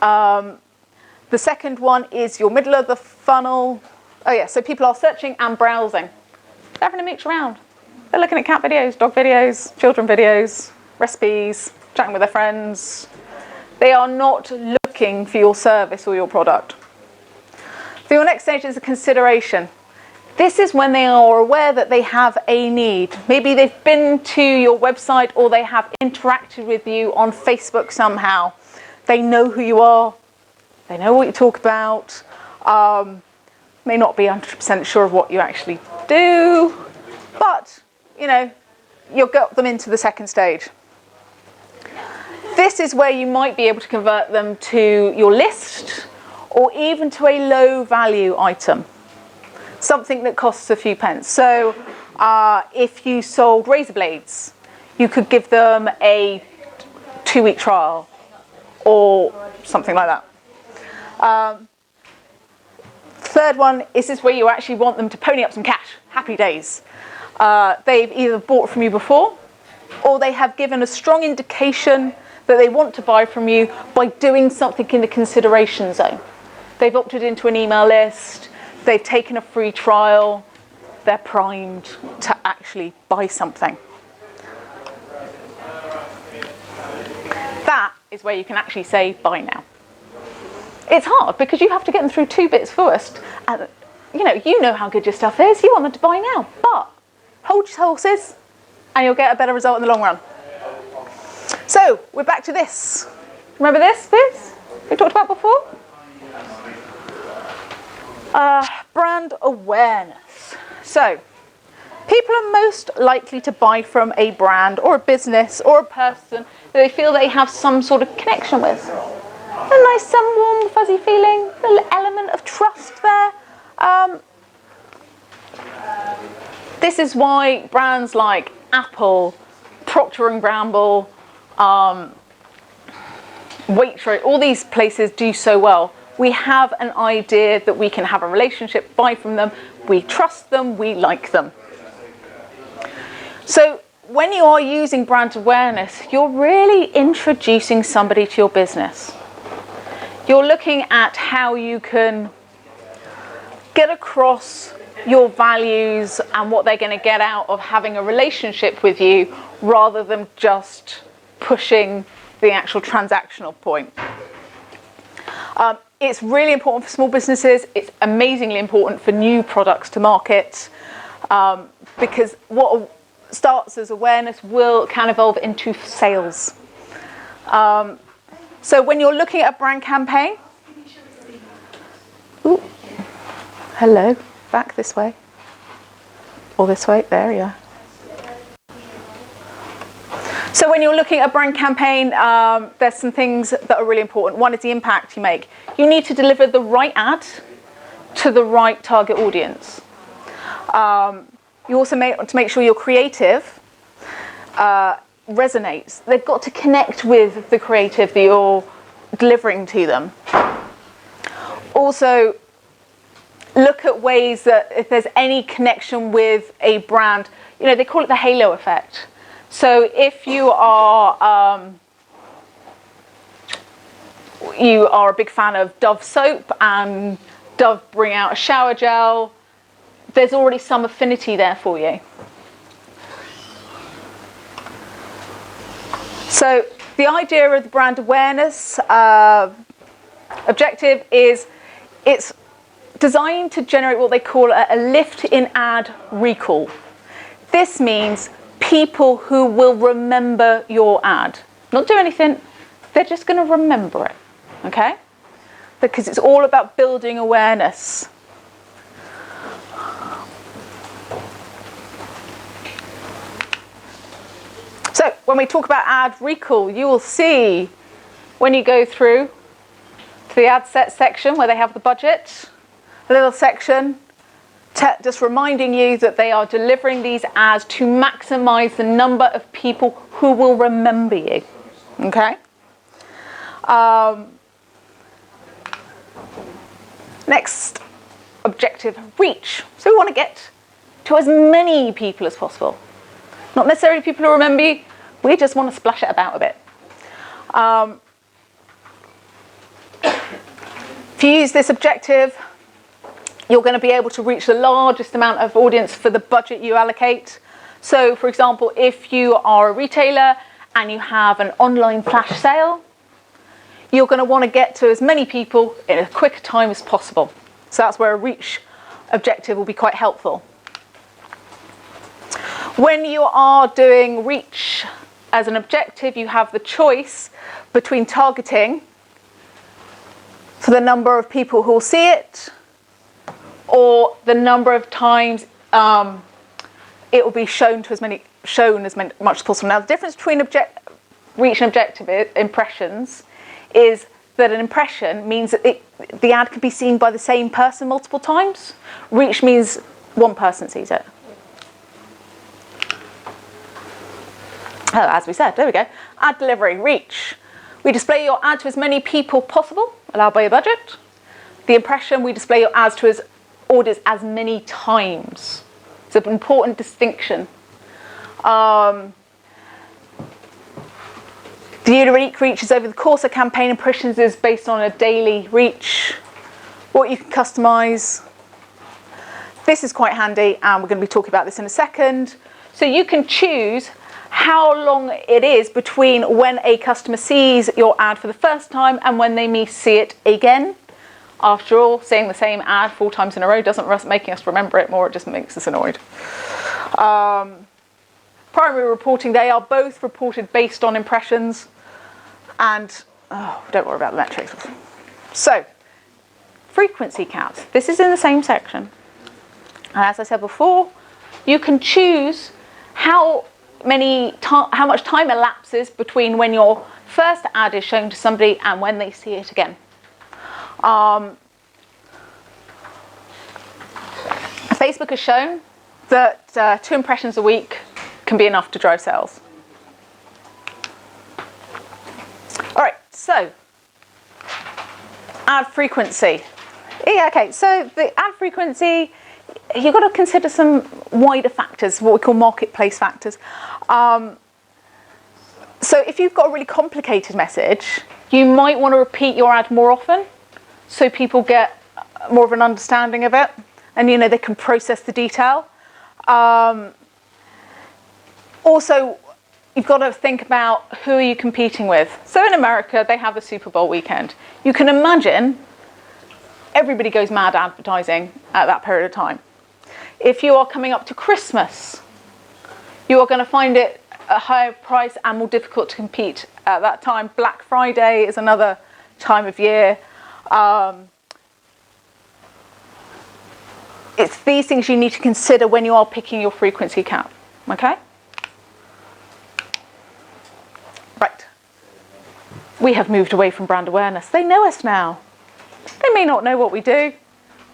The second one is your middle of the funnel. Oh yeah, so people are searching and browsing. They're having a mooch around. They're looking at cat videos, dog videos, children videos, recipes, chatting with their friends. They are not looking for your service or your product. For your next stage is the consideration. This is when they are aware that they have a need. Maybe they've been to your website or they have interacted with you on Facebook somehow. They know who you are. They know what you talk about. May not be 100% sure of what you actually do, but, you know, you'll get them into the second stage. This is where you might be able to convert them to your list or even to a low value item, something that costs a few pence. So if you sold razor blades, you could give them a 2-week trial or something like that. Third one, this is where you actually want them to pony up some cash. Happy days. They've either bought from you before or they have given a strong indication that they want to buy from you by doing something in the consideration zone. They've opted into an email list, they've taken a free trial, they're primed to actually buy something. That is where you can actually say buy now. It's hard because you have to get them through 2 bits first. And you know how good your stuff is, you want them to buy now. But hold your horses and you'll get a better result in the long run. So we're back to this. Remember this we talked about before? Brand awareness. So people are most likely to buy from a brand or a business or a person that they feel they have some sort of connection with. A nice, some warm, fuzzy feeling, a little element of trust there. This is why brands like Apple, Procter & Gamble, Waitrose, all these places do so well. We have an idea that we can have a relationship, buy from them, we trust them, we like them. So when you are using brand awareness, you're really introducing somebody to your business. You're looking at how you can get across your values and what they're going to get out of having a relationship with you rather than just pushing the actual transactional point. It's really important for small businesses. It's amazingly important for new products to market because what starts as awareness can evolve into sales. So when you're looking at a brand campaign, ooh, hello, back this way, or this way, there you are. So when you're looking at a brand campaign, there's some things that are really important. One is the impact you make. You need to deliver the right ad to the right target audience. You also want to make sure your creative resonates. They've got to connect with the creative that you're delivering to them. Also, look at ways that if there's any connection with a brand, they call it the halo effect. So if you are a big fan of Dove soap and Dove bring out a shower gel, there's already some affinity there for you. So the idea of the brand awareness objective is it's designed to generate what they call a lift in ad recall. This means people who will remember your ad. Not do anything, they're just going to remember it, okay? Because it's all about building awareness. So when we talk about ad recall, you will see when you go through to the ad set section where they have the budget, a little section just reminding you that they are delivering these ads to maximize the number of people who will remember you. Okay? Next objective, reach. So we want to get to as many people as possible. Not necessarily people who remember you, we just want to splash it about a bit. If you use this objective, you're going to be able to reach the largest amount of audience for the budget you allocate. So, for example, if you are a retailer and you have an online flash sale, you're going to want to get to as many people in as quick a time as possible. So that's where a reach objective will be quite helpful. When you are doing reach as an objective, you have the choice between targeting for the number of people who will see it, or the number of times it will be shown as much as possible. Now, the difference between reach and objective impressions is that an impression means that the ad can be seen by the same person multiple times. Reach means one person sees it. Oh, as we said, there we go. Ad delivery, reach. We display your ad to as many people possible, allowed by your budget. The impression, we display your ads to as audience as many times. It's an important distinction. The unique reach is over the course of campaign. Impressions is based on a daily reach. What you can customize. This is quite handy, and we're going to be talking about this in a second. So you can choose how long it is between when a customer sees your ad for the first time and when they may see it again. After all, seeing the same ad 4 times in a row doesn't make us remember it more, it just makes us annoyed. Primary reporting, they are both reported based on impressions, and don't worry about the metrics. So, frequency count. This is in the same section. And as I said before, you can choose how much time elapses between when your first ad is shown to somebody and when they see it again. Facebook has shown that 2 impressions a week can be enough to drive sales. All right, so ad frequency. Yeah, okay, so the ad frequency, you've got to consider some wider factors, what we call marketplace factors. So if you've got a really complicated message, you might want to repeat your ad more often so people get more of an understanding of it, and they can process the detail. Also, you've got to think about who are you competing with. So in America, they have the Super Bowl weekend. You can imagine everybody goes mad advertising at that period of time. If you are coming up to Christmas, you are going to find it a higher price and more difficult to compete at that time. Black Friday is another time of year. It's these things you need to consider when you are picking your frequency count, okay? Right. We have moved away from brand awareness. They know us now. They may not know what we do,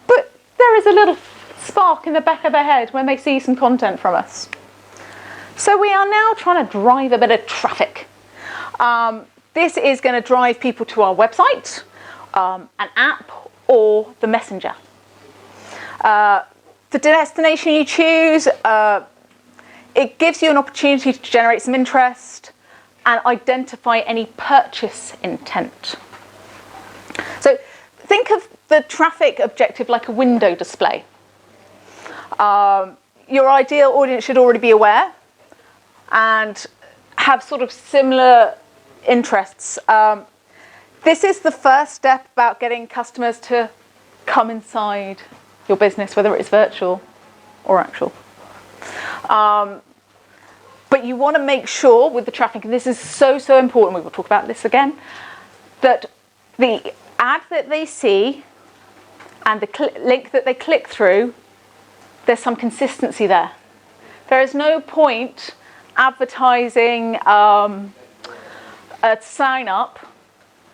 but there is a little spark in the back of their head when they see some content from us. So we are now trying to drive a bit of traffic. This is going to drive people to our website, an app, or the messenger. The destination you choose, it gives you an opportunity to generate some interest and identify any purchase intent. So think of the traffic objective like a window display. Your ideal audience should already be aware and have sort of similar interests. This is the first step about getting customers to come inside your business, whether it's virtual or actual. But you want to make sure with the traffic, and this is so important, we will talk about this again, that the ad that they see and the link that they click through, there's some consistency there. There is no point advertising a sign up,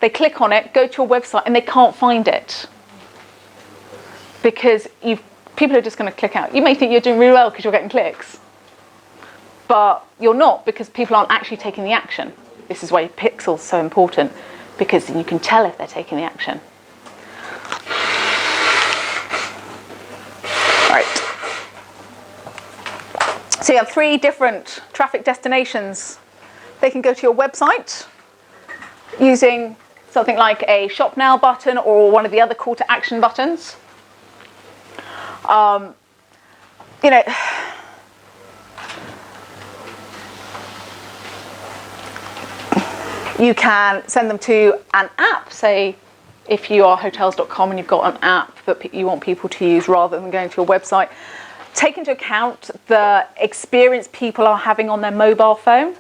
they click on it, go to your website, and they can't find it. Because people are just going to click out. You may think you're doing really well because you're getting clicks, but you're not, because people aren't actually taking the action. This is why pixel's so important, because you can tell if they're taking the action. Right. So you have 3 different traffic destinations. They can go to your website using something like a shop now button or one of the other call to action buttons. You know, you can send them to an app, say if you are hotels.com and you've got an app that you want people to use rather than going to your website. Take into account the experience people are having on their mobile phone.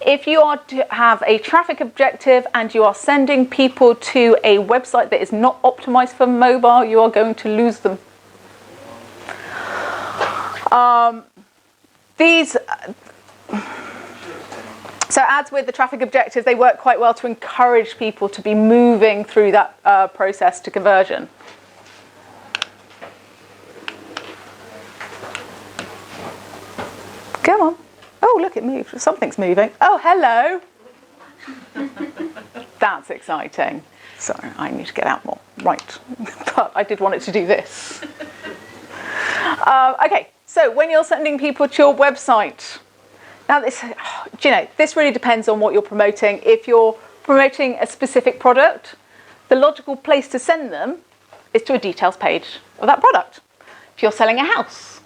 If you are to have a traffic objective and you are sending people to a website that is not optimized for mobile, you are going to lose them. So ads with the traffic objective, they work quite well to encourage people to be moving through that process to conversion. Come on. Oh, look, it moved. Something's moving. Oh, hello. That's exciting. Sorry, I need to get out more. Right. But I did want it to do this. Okay, so when you're sending people to your website, now this, this really depends on what you're promoting. If you're promoting a specific product, the logical place to send them is to a details page of that product. If you're selling a house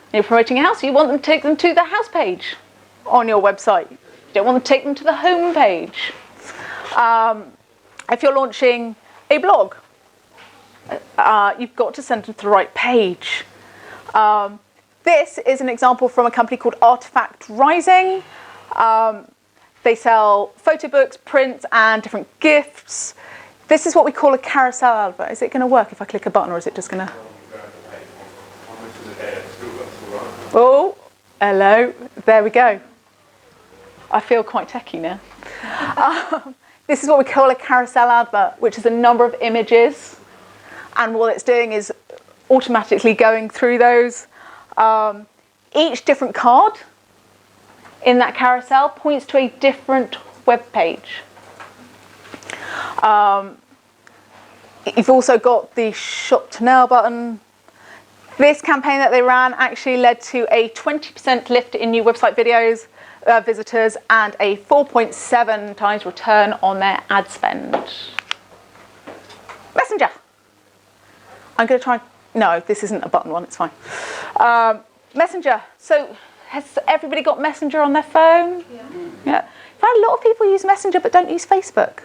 and you're promoting a house, you want them to take them to the house page on your website. You don't want them to take them to the home page. If you're launching a blog, you've got to send them to the right page. This is an example from a company called Artifact Rising. They sell photo books, prints, and different gifts. This is what we call a carousel advert. Is it going to work if I click a button, or is it just going to... Oh, hello. There we go. I feel quite techie now. This is what we call a carousel advert, which is a number of images. And what it's doing is automatically going through those. Each different card in that carousel points to a different web page. You've also got the shop to now button. This campaign that they ran actually led to a 20% lift in new website videos, visitors, and a 4.7 times return on their ad spend. Messenger. I'm going to try. No, this isn't a button one, it's fine. Messenger. So has everybody got Messenger on their phone? Yeah. In fact, a lot of people use Messenger but don't use Facebook.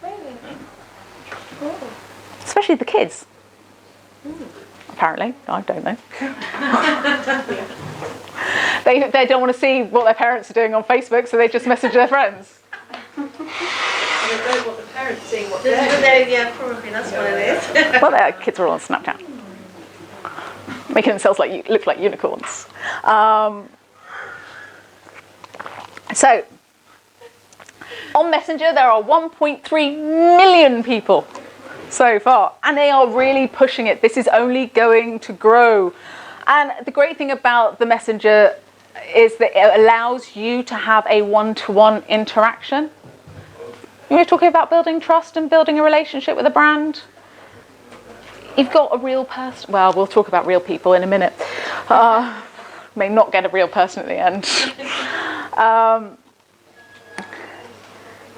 Really? Especially the kids. Apparently. I don't know. They don't want to see what their parents are doing on Facebook, so they just message their friends. And they don't want the parents seeing what they're doing. Yeah, probably that's what it is. Well, their kids are all on Snapchat. Making themselves look like unicorns. So, on Messenger, there are 1.3 million people so far, and they are really pushing it. This is only going to grow. And the great thing about the Messenger is that it allows you to have a one-to-one interaction. You were talking about building trust and building a relationship with a brand. you've got a real person. Well, we'll talk about real people in a minute. May not get a real person at the end.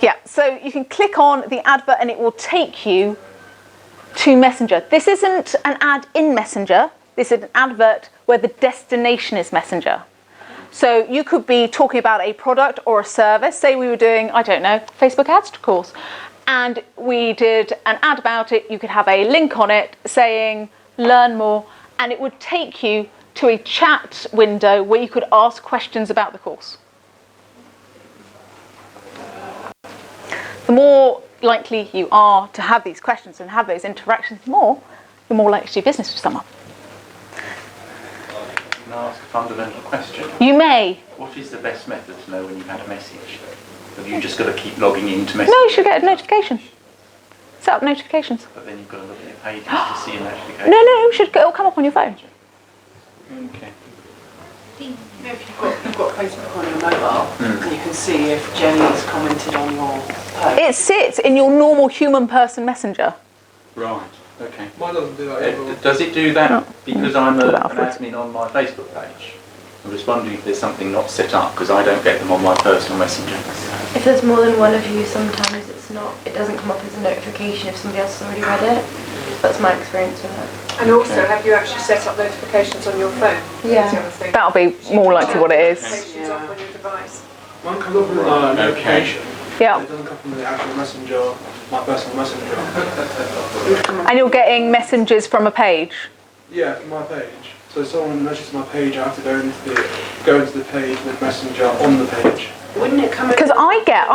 Yeah, so you can click on the advert and it will take you to Messenger. This isn't an ad in Messenger. This is an advert where the destination is Messenger. So you could be talking about a product or a service. Say we were doing, I don't know, Facebook ads course, and we did an ad about it. You could have a link on it saying learn more, and it would take you to a chat window where you could ask questions about the course. The more likely you are to have these questions and have those interactions, you're more likely to do business with someone. Can I ask a fundamental question? You may. What is the best method to know when you've had a message? Have you just got to keep logging into messages? No, you should get a notification. Set up notifications. But then you've got to look at your pages to see a notification. No, it'll come up on your phone. Okay. If you've got Facebook on your mobile, and you can see if Jenny's commented on your post. It sits in your normal human person messenger. Right, okay. Mine doesn't do that either. Does it do that because I'm an admin on my Facebook page? I'm just wondering if there's something not set up because I don't get them on my personal messenger. If there's more than one of you, sometimes it doesn't come up as a notification if somebody else has already read it. That's my experience with it. And also, have you actually set up notifications on your phone? Yeah. That'll be more likely what it is. Notifications off on your device. Mine comes up with a notification. Yeah. It doesn't come from the actual messenger, my personal messenger. And you're getting messages from a page? Yeah, from my page. So if someone messages my page, I have to go into the page with messenger on the page. Wouldn't it come? Because I get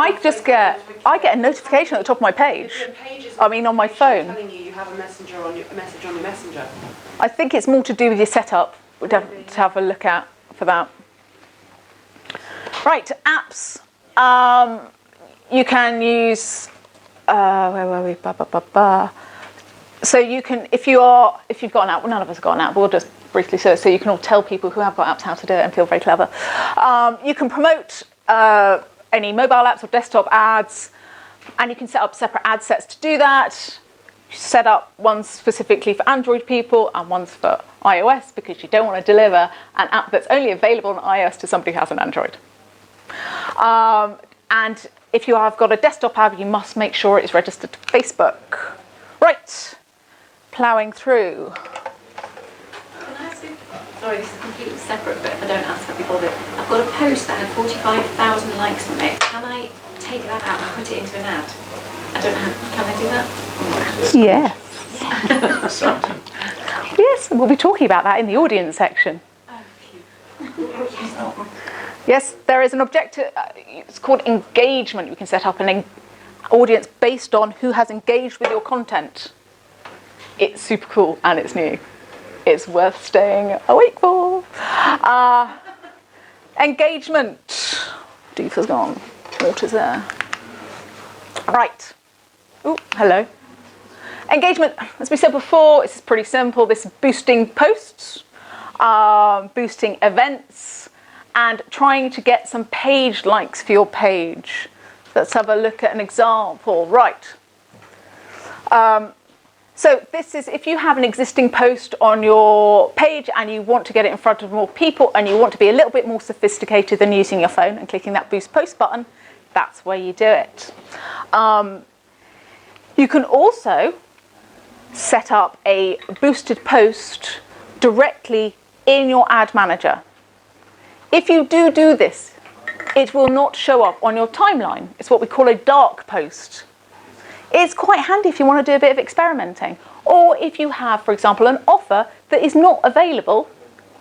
a notification at the top of my page. I mean, on my phone. Telling you have a message on your messenger. I think it's more to do with your setup. We'd have to have a look at for that. Right, apps. You can use. Where were we? So you can, if you've got an app. Well, none of us have got an app. We'll just briefly so you can all tell people who have got apps how to do it and feel very clever. You can promote any mobile apps or desktop ads, and you can set up separate ad sets to do that. Set up ones specifically for Android people and ones for iOS because you don't want to deliver an app that's only available on iOS to somebody who has an Android. And if you have got a desktop app, you must make sure it's registered to Facebook. Right, ploughing through. Can I ask you? Sorry, this is completely separate, but if I don't ask, I'll be bothered. I've got a post that had 45,000 likes on it. Can I take that out and put it into an ad? I don't know. Can I do that? Yes. Yes, we'll be talking about that in the audience section. Yes, there is an objective. It's called engagement. You can set up an audience based on who has engaged with your content. It's super cool and it's new. It's worth staying awake for. Engagement. Deepa's gone. Water's there. Right. Oh, hello. Engagement, as we said before, it's pretty simple. This is boosting posts, boosting events, and trying to get some page likes for your page. Let's have a look at an example. Right. So this is if you have an existing post on your page and you want to get it in front of more people and you want to be a little bit more sophisticated than using your phone and clicking that boost post button, that's where you do it. You can also set up a boosted post directly in your ad manager. If you do this, it will not show up on your timeline. It's what we call a dark post. It's quite handy if you want to do a bit of experimenting, or if you have, for example, an offer that is not available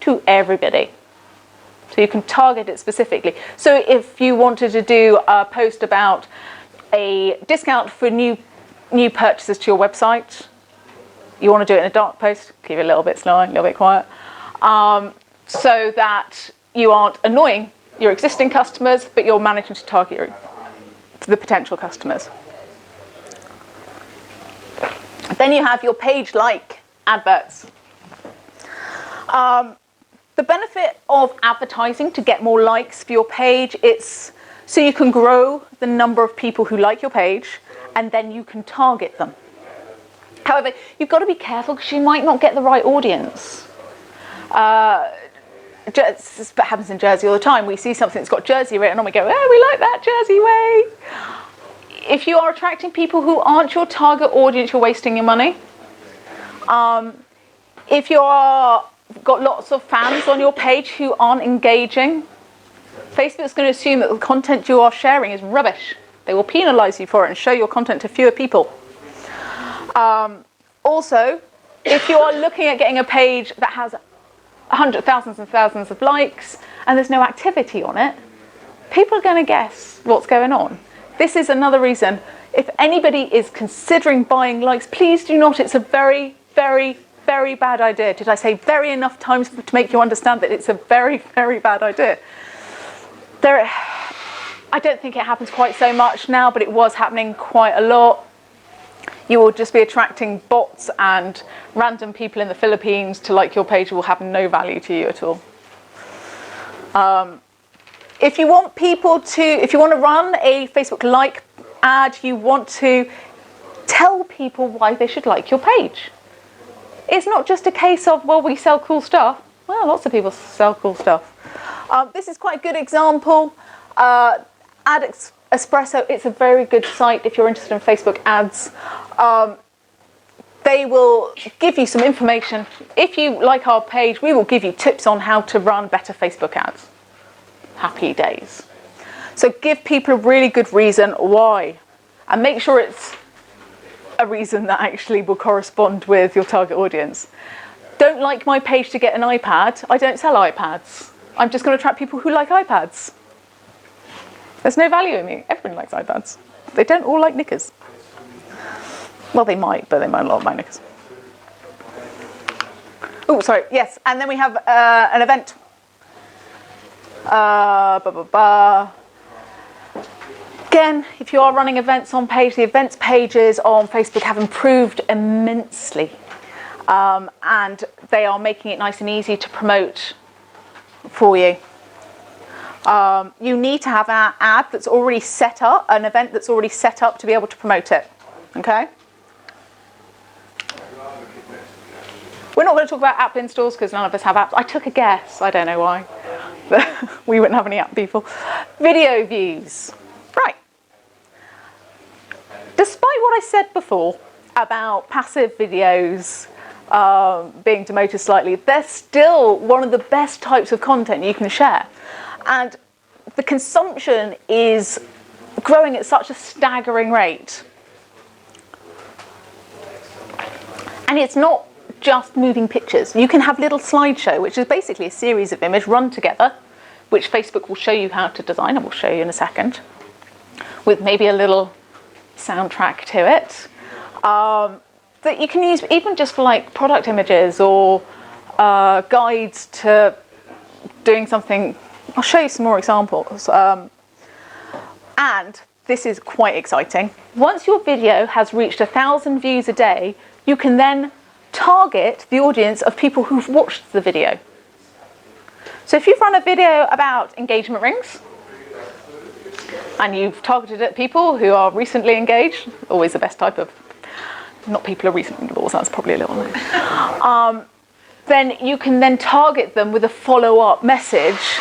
to everybody. So you can target it specifically. So if you wanted to do a post about a discount for new purchases to your website, you want to do it in a dark post, keep it a little bit slower, a little bit quiet, so that you aren't annoying your existing customers, but you're managing to target the potential customers. Then you have your page like adverts. The benefit of advertising to get more likes for your page, it's so you can grow the number of people who like your page and then you can target them. However, you've got to be careful because you might not get the right audience. This happens in Jersey all the time. We see something that's got Jersey written on, we go, oh, we like that Jersey way. If you are attracting people who aren't your target audience, you're wasting your money. If you are got lots of fans on your page who aren't engaging, Facebook's going to assume that the content you are sharing is rubbish. They will penalise you for it and show your content to fewer people. Also, if you are looking at getting a page that has thousands and thousands of likes and there's no activity on it, people are going to guess what's going on. This is another reason, if anybody is considering buying likes, please do not. It's a very, very, very bad idea. Did I say very enough times to make you understand that it's a very, very bad idea? I don't think it happens quite so much now, but it was happening quite a lot. You will just be attracting bots and random people in the Philippines to like your page will have no value to you at all. If you want to run a Facebook like ad, you want to tell people why they should like your page. It's not just a case of, well, we sell cool stuff. Well, lots of people sell cool stuff. This is quite a good example. Espresso, it's a very good site if you're interested in Facebook ads. They will give you some information. If you like our page, we will give you tips on how to run better Facebook ads. Happy days. So give people a really good reason why, and make sure it's a reason that actually will correspond with your target audience. Don't like my page to get an iPad. I don't sell iPads. I'm just going to attract people who like iPads. There's no value in me. Everyone likes iPads. They don't all like knickers. Well, they might, but they might not like knickers. Oh, sorry. Yes, and then we have an event. Again, if you are running events on page, the events pages on Facebook have improved immensely. And they are making it nice and easy to promote for you. You need to have an ad that's already set up, an event that's already set up to be able to promote it. Okay? We're not going to talk about app installs because none of us have apps. I took a guess. I don't know why. We wouldn't have any app people. Video views. Right. Despite what I said before about passive videos being demoted slightly, they're still one of the best types of content you can share. And the consumption is growing at such a staggering rate. And it's not just moving pictures. You can have little slideshow, which is basically a series of images run together, which Facebook will show you how to design, and we'll show you in a second, with maybe a little soundtrack to it. That you can use even just for like product images or guides to doing something. I'll show you some more examples. And this is quite exciting. Once your video has reached 1,000 views a day, you can then target the audience of people who've watched the video. So if you've run a video about engagement rings, and you've targeted at people who are recently engaged, always the best type of, not people who are recently divorced, that's probably a little low. Then you can then target them with a follow-up message.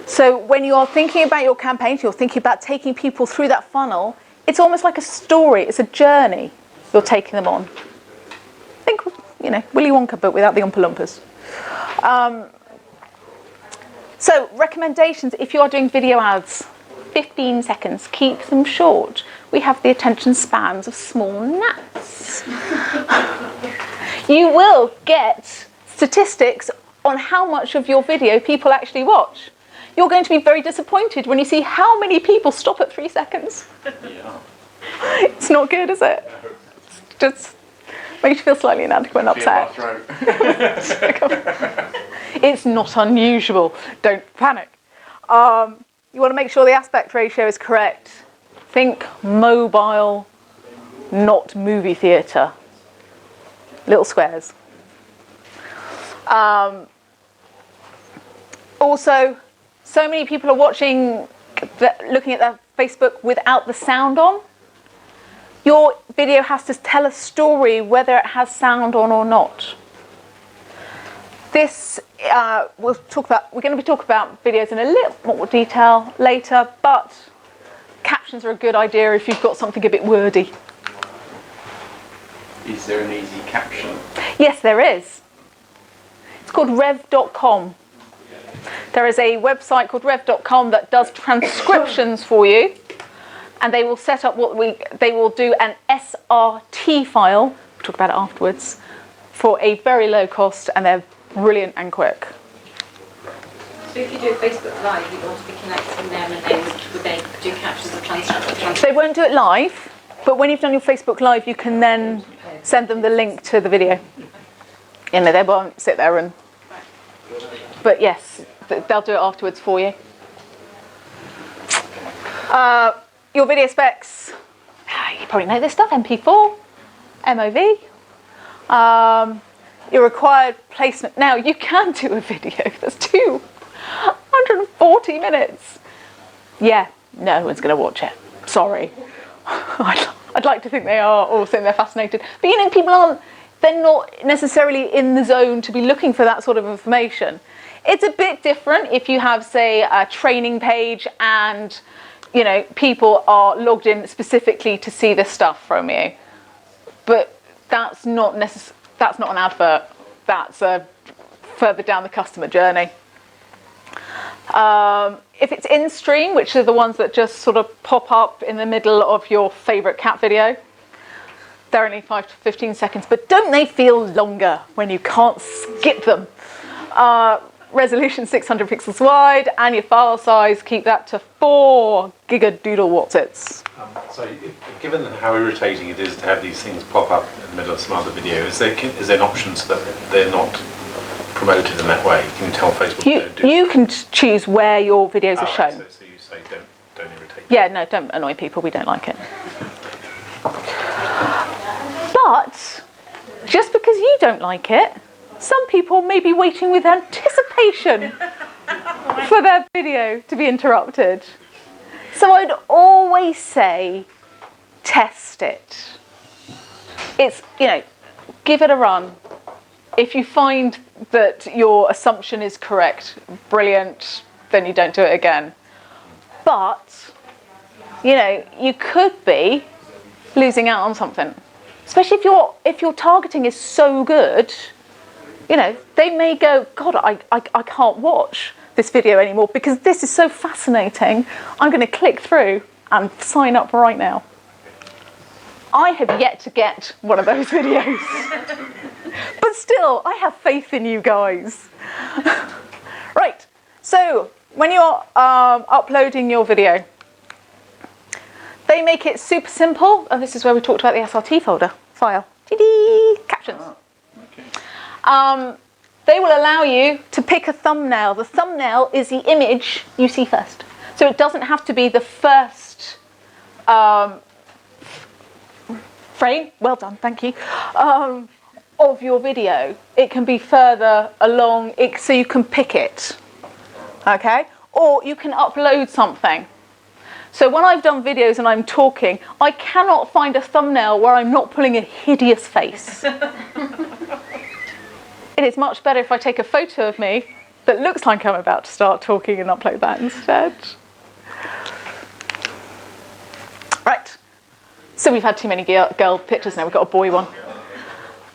So when you are thinking about your campaigns, you're thinking about taking people through that funnel, it's almost like a story, it's a journey you're taking them on. Think, Willy Wonka, but without the Oompa Loompas. So recommendations, if you are doing video ads, 15 seconds, keep them short. We have the attention spans of small gnats. You will get statistics on how much of your video people actually watch. You're going to be very disappointed when you see how many people stop at 3 seconds. Yeah. It's not good, is it? It's just makes you feel slightly inadequate and upset. It's not unusual. Don't panic. You want to make sure the aspect ratio is correct. Think mobile, not movie theatre. Little squares. Also, so many people are looking at their Facebook without the sound on. Your video has to tell a story whether it has sound on or not. This we're going to be talking about videos in a little more detail later, but captions are a good idea if you've got something a bit wordy. Is there an easy caption? Yes, there is. It's called rev.com. There is a website called rev.com that does transcriptions for you, and they will set up they will do an SRT file, we'll talk about it afterwards, for a very low cost, and they're brilliant and quick. So if you do a Facebook Live, you want to be connecting them, and then would they do captions or transcriptions? They won't do it live, but when you've done your Facebook Live, you can then send them the link to the video. You know, they won't sit there and... But yes, they'll do it afterwards for you. Your video specs, you probably know this stuff, MP4, MOV. Your required placement. Now, you can do a video that's 240 minutes. Yeah, no one's going to watch it. Sorry. I'd like to think they are all sitting there fascinated. But you know, they're not necessarily in the zone to be looking for that sort of information. It's a bit different if you have, say, a training page and, you know, people are logged in specifically to see this stuff from you. But that's not an advert. That's further down the customer journey. If it's in stream, which are the ones that just sort of pop up in the middle of your favourite cat video, they're only 5 to 15 seconds, but don't they feel longer when you can't skip them? Resolution 600 pixels wide, and your file size, keep that to 4 gigadoodle watsits. So, given how irritating it is to have these things pop up in the middle of some other video, is there an option so that they're not promoted in that way? Can you tell Facebook don't do You can choose where your videos are shown. Right, so you say don't irritate. Yeah, no, don't annoy people. We don't like it. But just because you don't like it, some people may be waiting with anticipation for their video to be interrupted. So I'd always say, test it. It's, you know, give it a run. If you find that your assumption is correct, brilliant, then you don't do it again. But, you know, you could be losing out on something. Especially if your targeting is so good, you know, they may go, God, I can't watch this video anymore because this is so fascinating. I'm going to click through and sign up right now. I have yet to get one of those videos. But still, I have faith in you guys. Right, so when you're uploading your video, they make it super simple. And this is where we talked about the SRT file. Captions. Oh, okay. They will allow you to pick a thumbnail. The thumbnail is the image you see first. So it doesn't have to be the first frame, well done, thank you, of your video. It can be further along, so you can pick it, okay? Or you can upload something. So when I've done videos and I'm talking, I cannot find a thumbnail where I'm not pulling a hideous face. It is much better if I take a photo of me that looks like I'm about to start talking and upload that instead. Right, so we've had too many girl pictures now, we've got a boy one.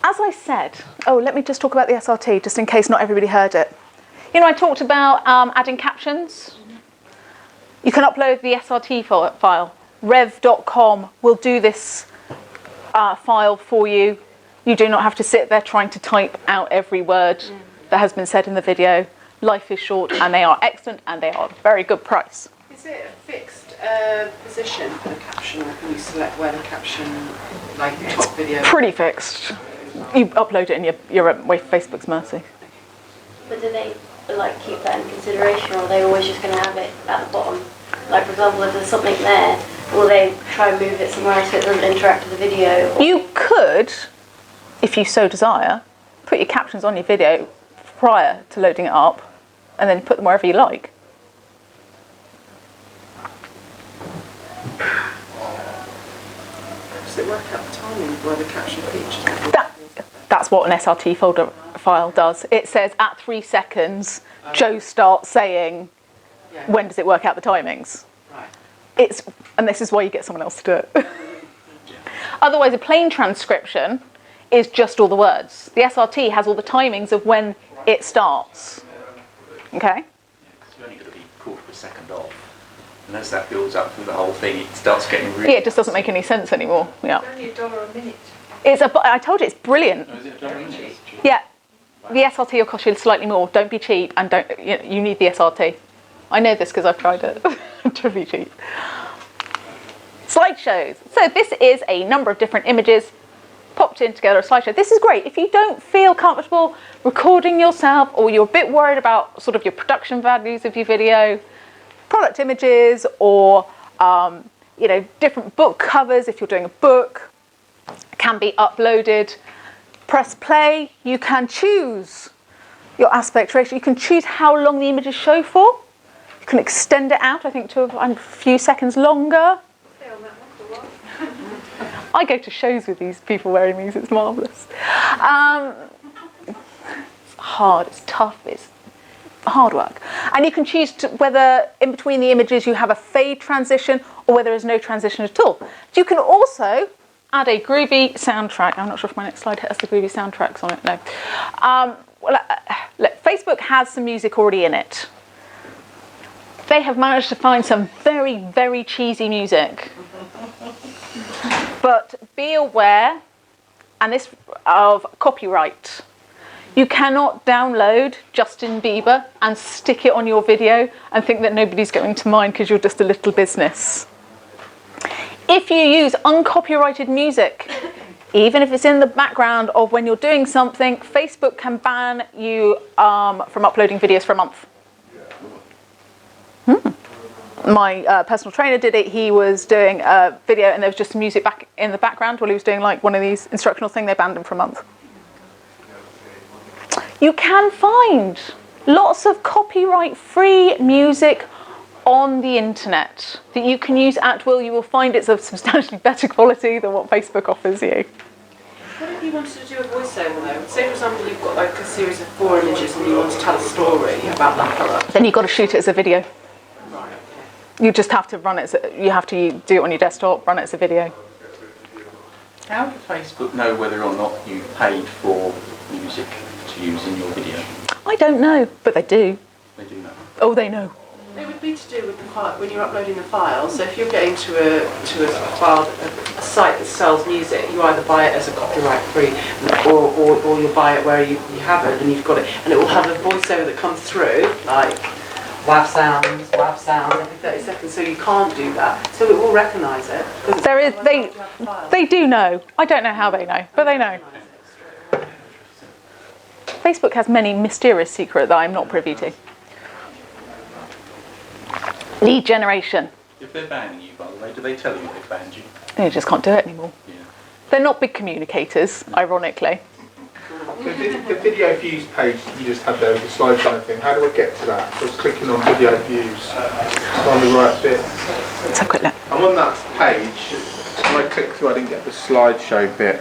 As I said, let me just talk about the SRT, just in case not everybody heard it. You know, I talked about adding captions. You can upload the SRT file. Rev.com will do this file for you. You do not have to sit there trying to type out every word that has been said in the video. Life is short, and they are excellent, and they are a very good price. Is it a fixed position for the caption, or can you select where the caption, like the top video? Pretty fixed. You upload it and you're at Facebook's mercy. But do they keep that in consideration, or are they always just going to have it at the bottom? Like, for example, if there's something there, will they try and move it somewhere so it doesn't interact with the video? Or? You could, if you so desire, put your captions on your video prior to loading it up, and then put them wherever you like. does it work out the timing where the caption features? That's what an SRT folder file does. It says at 3 seconds, Joe starts saying, when does it work out the timings? Right. And this is why you get someone else to do it. Otherwise, a plain transcription is just all the words. The SRT has all the timings of when it starts. Okay? You're only going to be a quarter of a second off. And as that builds up through the whole thing, it starts getting really... Yeah, it just doesn't make any sense anymore. Yeah. It's only $1 a minute. I told you, it's brilliant. Oh, is it $1 a minute? Yeah. The SRT will cost you slightly more. Don't be cheap, and you need the SRT. I know this because I've tried it to be cheap. Slideshows. So this is a number of different images popped in together, a slideshow. This is great. If you don't feel comfortable recording yourself, or you're a bit worried about sort of your production values of your video, product images, or different book covers, if you're doing a book, can be uploaded. Press play. You can choose your aspect ratio. You can choose how long the images show for. You can extend it out, I think, to a few seconds longer. I go to shows with these people wearing these. It's marvellous. It's hard. It's tough. It's hard work. And you can choose whether in between the images you have a fade transition or whether there's no transition at all. You can also add a groovy soundtrack. I'm not sure if my next slide has the groovy soundtracks on it. No. Look, Facebook has some music already in it. They have managed to find some very, very cheesy music. But be aware, and this of copyright. You cannot download Justin Bieber and stick it on your video and think that nobody's going to mind because you're just a little business. If you use uncopyrighted music, even if it's in the background of when you're doing something, Facebook can ban you from uploading videos for a month. My personal trainer did it. He was doing a video and there was just some music back in the background while he was doing like one of these instructional things. They banned him for a month. You can find lots of copyright-free music on the internet that you can use at will. You will find it's of substantially better quality than what Facebook offers you. What if you wanted to do a voiceover though? Say for example you've got like a series of 4 images and you want to tell a story about that colour. Then you've got to shoot it as a video. Right. You just have to run it. You have to do it on your desktop, run it as a video. How does Facebook know whether or not you paid for music to use in your video? I don't know, but they do. They do know. Oh, they know. It would be to do with the file, when you're uploading the file. So if you're getting to a file, a site that sells music, you either buy it as a copyright-free, or you buy it where you haven't, and you've got it, and it will have a voiceover that comes through, like WAV sounds every 30 seconds. So you can't do that. So it will recognise it. There is. They do know. I don't know how they know, but they know. Facebook has many mysterious secrets that I'm not privy to. Lead generation. If they're banning you, by the way, do they tell you they've banned you? They just can't do it anymore. Yeah. They're not big communicators, ironically. The video views page you just had there with the slideshow thing, how do I get to that? I was clicking on video views. It's on the right bit. Let's have a quick look. I'm on that page. When I clicked through, I didn't get the slideshow bit.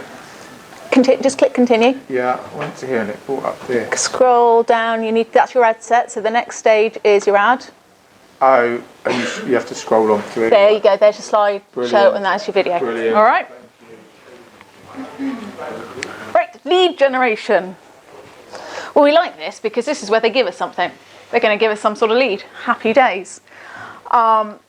Just click continue. Yeah, I went to here and it brought up this. Scroll down. That's your ad set. So the next stage is your ad. Oh, and you have to scroll on through. There you go. There's your slide show, and that's your video. Brilliant. All right. Right, lead generation. Well, we like this because this is where they give us something. They're going to give us some sort of lead. Happy days. Right.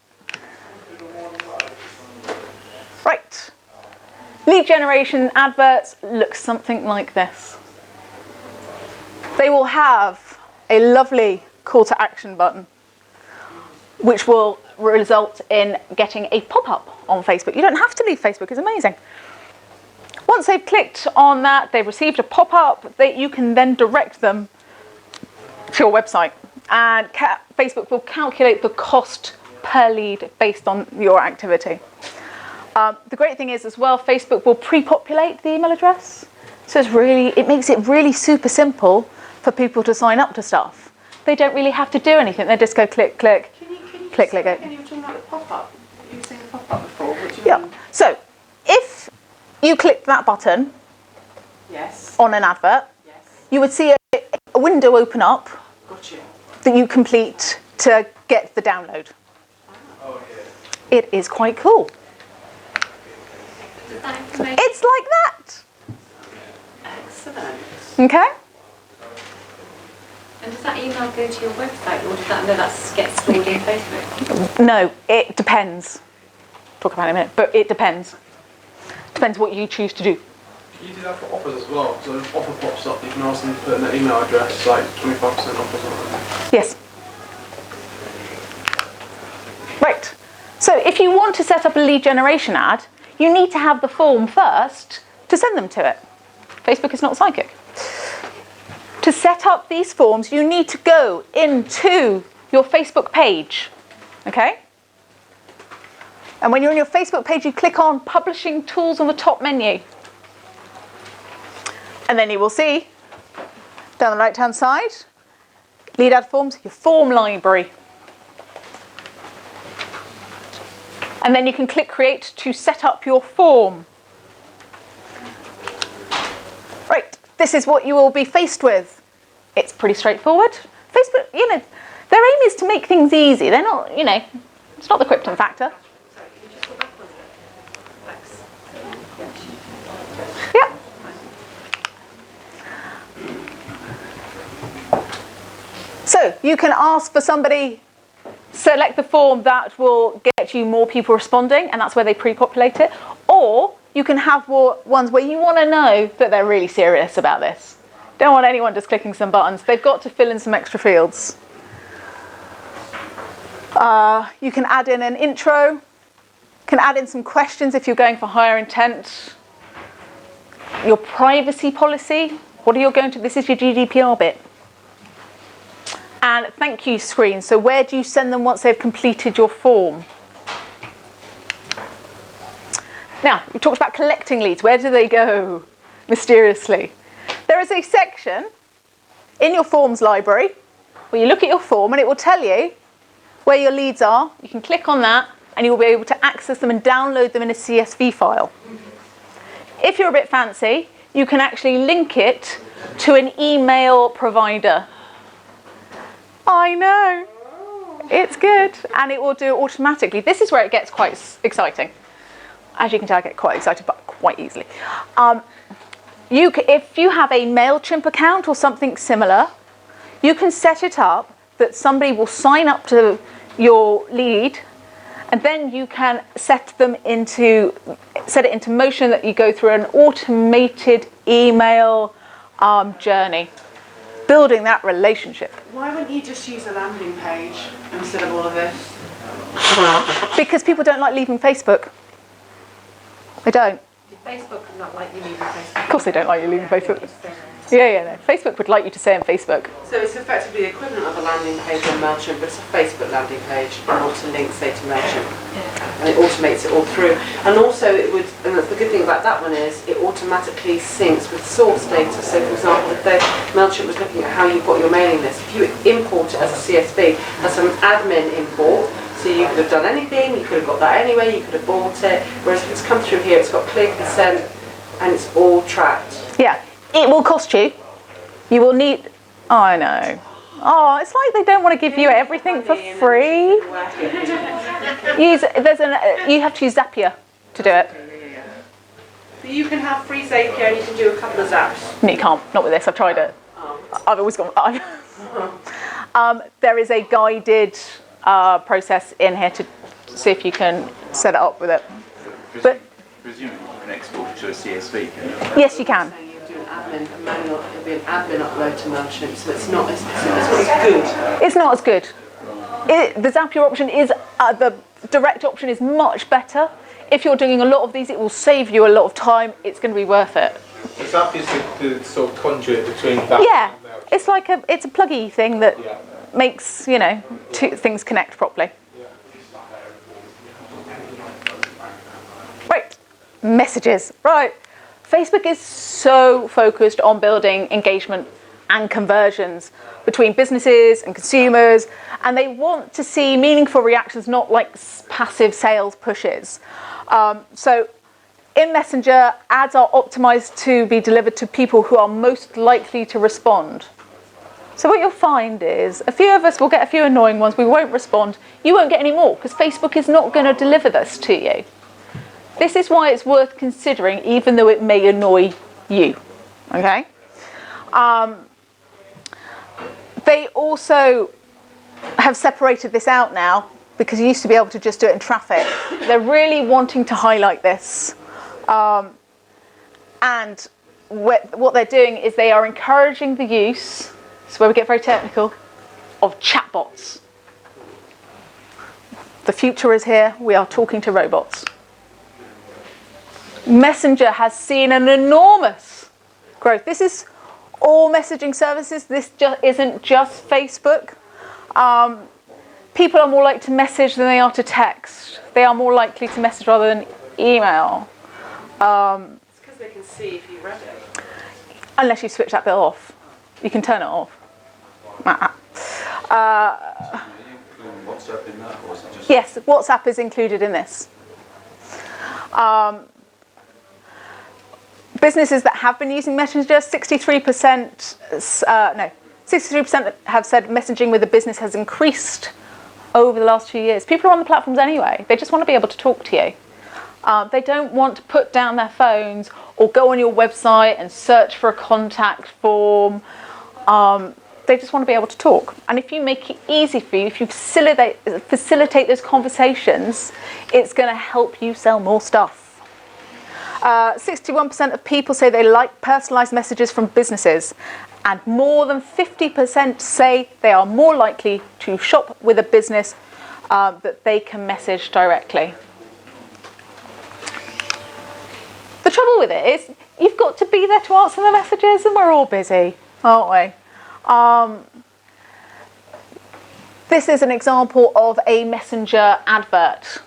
Lead generation adverts look something like this. They will have a lovely call to action button, which will result in getting a pop-up on Facebook. You don't have to leave Facebook, it's amazing. Once they've clicked on that, they've received a pop-up that you can then direct them to your website. And Facebook will calculate the cost per lead based on your activity. The great thing is as well, Facebook will pre-populate the email address. So it makes it really super simple for people to sign up to stuff. They don't really have to do anything. They just go click, click. Click, click, Can you were talking about the pop-up? You've seen the pop-up before. What do you mean? So if you click that button Yes. on an advert, Yes. you would see a window open up Got you. that you complete to get the download. It is quite cool. Does that information, It's like that. Excellent. Okay? and does that email go to your website, or does that gets stored in Facebook? No, it depends. Talk about it in a minute, but it depends. Depends what you choose to do. Can you do that for offers as well? So if an offer pops up, you can ask them to put in their email address, like 25% off or something. Yes. Right. So if you want to set up a lead generation ad, you need to have the form first to send them to it. Facebook is not psychic. To set up these forms, you need to go into your Facebook page. Okay? And when you're on your Facebook page, you click on Publishing Tools on the top menu. And then you will see, down the right-hand side, lead ad forms, your form library. And then you can click Create to set up your form. Right, this is what you will be faced with. It's pretty straightforward. Facebook, their aim is to make things easy. They're not, it's not the Krypton factor. Yeah. So you can ask for somebody, select the form that will get you more people responding, and that's where they pre-populate it. Or you can have ones where you want to know that they're really serious about this. Don't want anyone just clicking some buttons. They've got to fill in some extra fields. You can add in an intro. Can add in some questions if you're going for higher intent. Your privacy policy. What are you going to? This is your GDPR bit. And thank you screen. So where do you send them once they've completed your form? Now, we talked about collecting leads. Where do they go mysteriously? There is a section in your forms library where you look at your form and it will tell you where your leads are. You can click on that and you will be able to access them and download them in a CSV file. If you're a bit fancy, you can actually link it to an email provider. I know, it's good, and it will do it automatically. This is where it gets quite exciting. As you can tell, I get quite excited, but quite easily. If you have a MailChimp account or something similar, you can set it up that somebody will sign up to your lead, and then you can set it into motion that you go through an automated email journey, building that relationship. Why wouldn't you just use a landing page instead of all of this? Because people don't like leaving Facebook. They don't. Facebook would not like you leaving Facebook. Of course they don't like you leaving Facebook. No. Facebook would like you to stay on Facebook. So it's effectively the equivalent of a landing page on MailChimp, but it's a Facebook landing page in order to link, say, to MailChimp. Yeah. And it automates it all through. And also it would, and the good thing about that one is, it automatically syncs with source data. So for example, if MailChimp was looking at how you've got your mailing list, if you import it as a CSV, that's an admin import, so you could have done anything, you could have got that anyway, you could have bought it, whereas if it's come through here, it's got clear consent, and it's all tracked. Yeah. It will cost you. You will need. Oh, I know. Oh, it's like they don't want to give you everything for free. You have to use Zapier to do it. But you can have free Zapier and you can do a couple of zaps. No, you can't. Not with this. I've tried it. I've always gone. There is a guided process in here to see if you can set it up with it. But presumably you can export it to a CSV. Yes, you can. It'll be an admin upload to MailChimp, so it's not as good. It's not as good. The Zapier option is, the direct option is much better. If you're doing a lot of these, it will save you a lot of time. It's going to be worth it. Zapier is the sort of conduit between that. Yeah, it's like it's a pluggy thing that makes two things connect properly. Right, messages. Right. Facebook is so focused on building engagement and conversions between businesses and consumers, and they want to see meaningful reactions, not like passive sales pushes. So In Messenger, ads are optimized to be delivered to people who are most likely to respond. So what you'll find is a few of us will get a few annoying ones, we won't respond, you won't get any more because Facebook is not going to deliver this to you. This is why it's worth considering, even though it may annoy you. Okay? They also have separated this out now because you used to be able to just do it in traffic. They're really wanting to highlight this. And what they're doing is they are encouraging the use, this is where we get very technical, of chatbots. The future is here. We are talking to robots. Messenger has seen an enormous growth. This is all messaging services. This isn't just Facebook. People are more likely to message than they are to text. They are more likely to message rather than email. It's because they can see if you read it. Unless you switch that bit off. You can turn it off. WhatsApp in that, or is it just... Yes, WhatsApp is included in this. Businesses that have been using Messenger, 63% have said messaging with a business has increased over the last few years. People are on the platforms anyway. They just want to be able to talk to you. They don't want to put down their phones or go on your website and search for a contact form. They just want to be able to talk. And if you make it easy for you, if you facilitate those conversations, it's going to help you sell more stuff. 61% of people say they like personalised messages from businesses, and more than 50% say they are more likely to shop with a business that they can message directly. The trouble with it is you've got to be there to answer the messages, and we're all busy, aren't we? This is an example of a Messenger advert.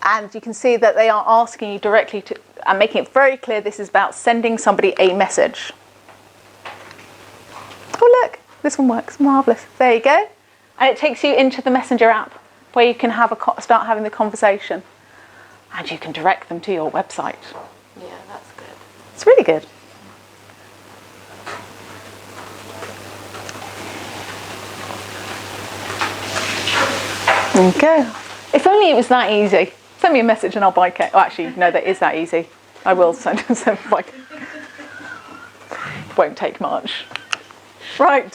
And you can see that they are asking you directly to, and making it very clear this is about sending somebody a message. Oh look, this one works, marvellous. There you go. And it takes you into the Messenger app where you can have start having the conversation. And you can direct them to your website. Yeah, that's good. It's really good. Okay. If only it was that easy. Send me a message and I'll buy cake. Oh, actually, no, that is that easy. I will send buy cake. Won't take much. Right.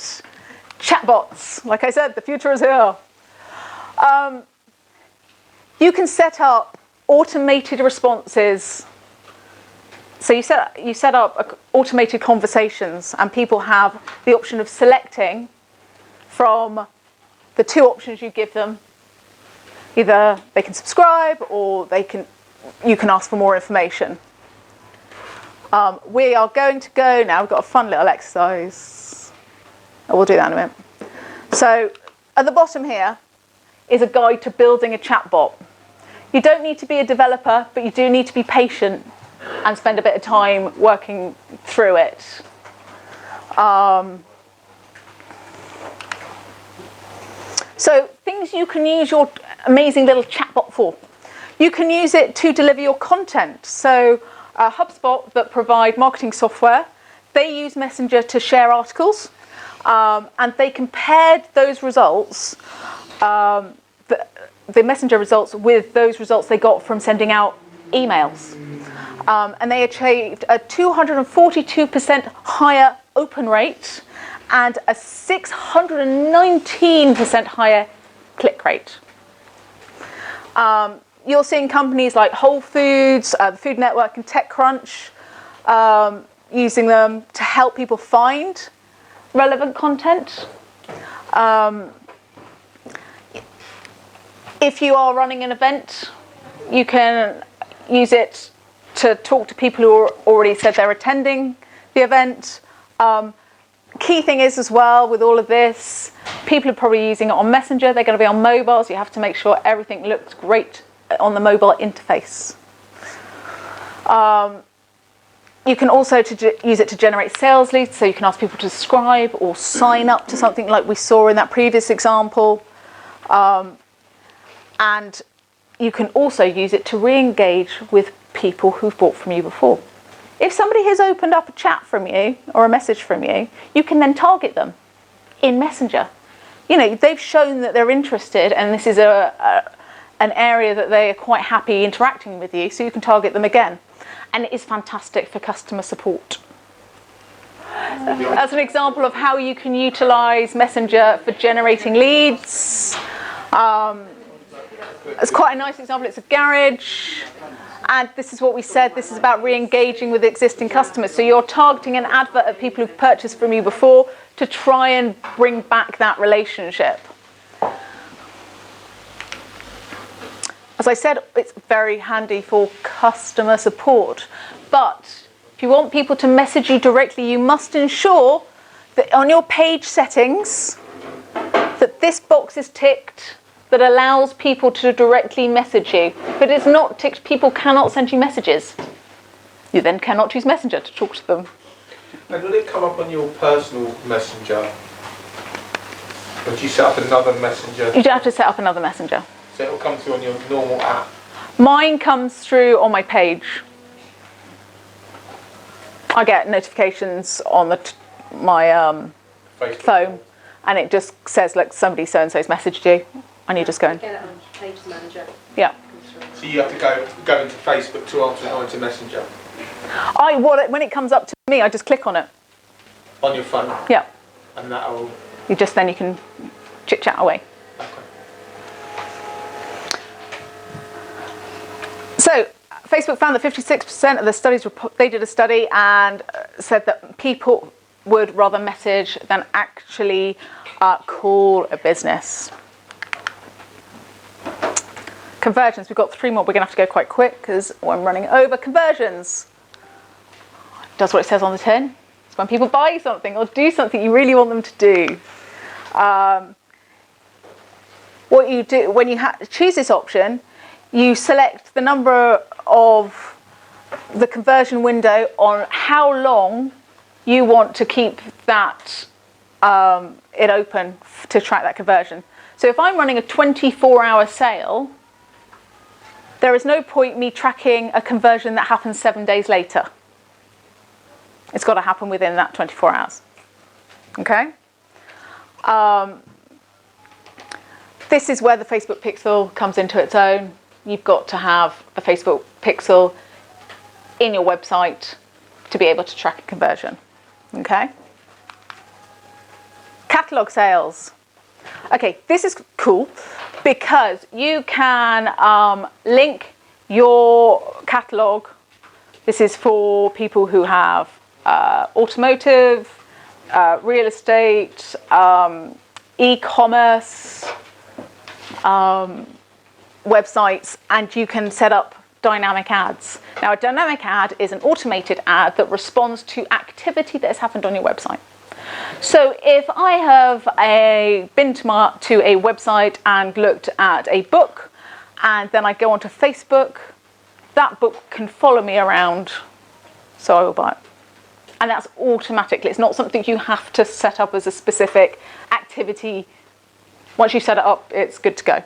Chatbots. Like I said, the future is here. You can set up automated responses. So you set up automated conversations, and people have the option of selecting from the two options you give them. Either they can subscribe or you can ask for more information. We are going to go now. We've got a fun little exercise. We'll do that in a minute. So at the bottom here is a guide to building a chatbot. You don't need to be a developer, but you do need to be patient and spend a bit of time working through it. So things you can use your amazing little chatbot for. You can use it to deliver your content. So HubSpot, that provide marketing software, they use Messenger to share articles, and they compared those results, the Messenger results, with those results they got from sending out emails. And they achieved a 242% higher open rate and a 619% higher click rate. You're seeing companies like Whole Foods, the Food Network and TechCrunch using them to help people find relevant content. If you are running an event, you can use it to talk to people who already said they're attending the event. Key thing is as well with all of this, people are probably using it on Messenger. They're going to be on mobile, so you have to make sure everything looks great on the mobile interface. You can also use it to generate sales leads, so you can ask people to subscribe or sign up to something like we saw in that previous example. And you can also use it to re-engage with people who've bought from you before. If somebody has opened up a chat from you or a message from you, you can then target them in Messenger. You know, they've shown that they're interested, and this is an area that they are quite happy interacting with you, so you can target them again. And it is fantastic for customer support. As an example of how you can utilise Messenger for generating leads, it's quite a nice example. It's a garage, and this is what we said. This is about re-engaging with existing customers. So you're targeting an advert at people who've purchased from you before to try and bring back that relationship. As I said, it's very handy for customer support. But if you want people to message you directly, you must ensure that on your page settings that this box is ticked that allows people to directly message you. If it is not ticked, people cannot send you messages. You then cannot use Messenger to talk to them. And will it come up on your personal Messenger? Or do you set up another Messenger? You don't have to set up another Messenger. So it will come through on your normal app? Mine comes through on my page. I get notifications on my phone, and it just says, look, somebody so-and-so's messaged you, and you just go in. Get it on Page Manager. Yeah. So you have to go into Facebook to answer it, or into Messenger? When it comes up to me, I just click on it. On your phone? Yeah. And that'll... You can chit-chat away. Okay. So, Facebook found that 56% of the studies, they did a study and said that people would rather message than actually call a business. Conversions, we've got 3 more. We're going to have to go quite quick because I'm running over. Conversions does what it says on the tin. It's when people buy something or do something you really want them to do. What you do when you choose this option, you select the number of the conversion window on how long you want to keep that it open to track that conversion. So if I'm running a 24-hour sale, there is no point me tracking a conversion that happens 7 days later. It's got to happen within that 24 hours. Okay? This is where the Facebook pixel comes into its own. You've got to have a Facebook pixel in your website to be able to track a conversion. Okay? Catalog sales. Okay, this is cool because you can link your catalog. This is for people who have automotive, real estate, e-commerce websites, and you can set up dynamic ads. Now, a dynamic ad is an automated ad that responds to activity that has happened on your website. So if I have been to a website and looked at a book, and then I go onto Facebook, that book can follow me around, so I will buy it. And that's automatically. It's not something you have to set up as a specific activity. Once you set it up, it's good to go.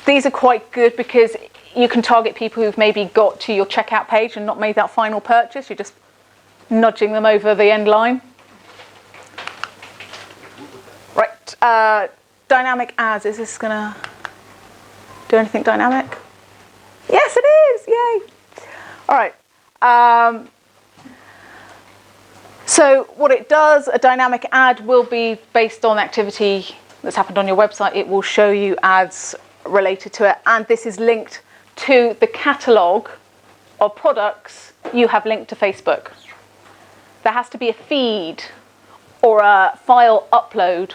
These are quite good because you can target people who've maybe got to your checkout page and not made that final purchase. You're just nudging them over the end line. Right, dynamic ads. Is this going to do anything dynamic? Yes, it is. Yay. All right. So what it does, a dynamic ad will be based on activity that's happened on your website. It will show you ads related to it, and this is linked to the catalogue of products you have linked to Facebook. There has to be a feed or a file upload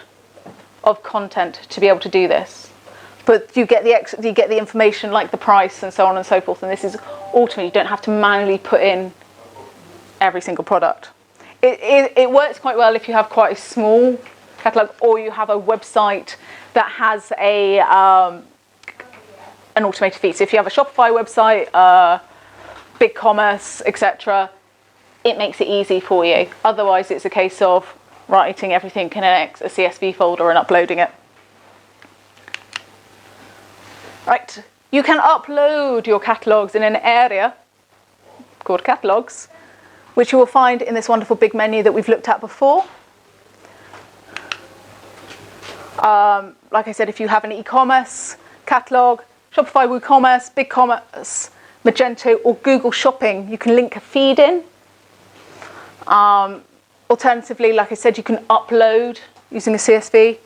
of content to be able to do this. But you get the information like the price and so on and so forth, and this is ultimately, you don't have to manually put in every single product. It works quite well if you have quite a small catalogue or you have a website that has an automated feed. So if you have a Shopify website, BigCommerce, etc., it makes it easy for you. Otherwise, it's a case of writing everything in a CSV folder and uploading it. Right, you can upload your catalogues in an area called catalogues, which you will find in this wonderful big menu that we've looked at before. Like I said, if you have an e-commerce catalogue, Shopify, WooCommerce, BigCommerce, Magento or Google Shopping, you can link a feed in. Alternatively, like I said, you can upload using a CSV.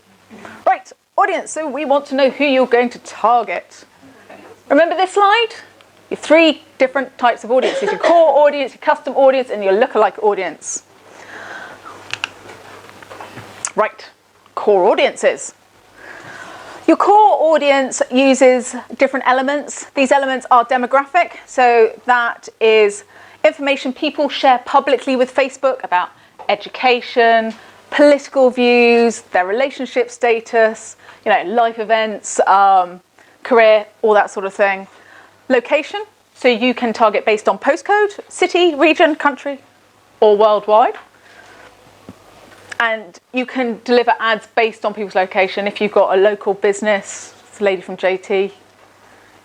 Right, audience, so we want to know who you're going to target. Remember this slide? Your 3 different types of audiences, your core audience, your custom audience, and your lookalike audience. Right, core audiences. Your core audience uses different elements. These elements are demographic, so that is information people share publicly with Facebook about education, political views, their relationship status, life events, career, all that sort of thing. Location, so you can target based on postcode, city, region, country, or worldwide. And you can deliver ads based on people's location. If you've got a local business, it's a lady from JT,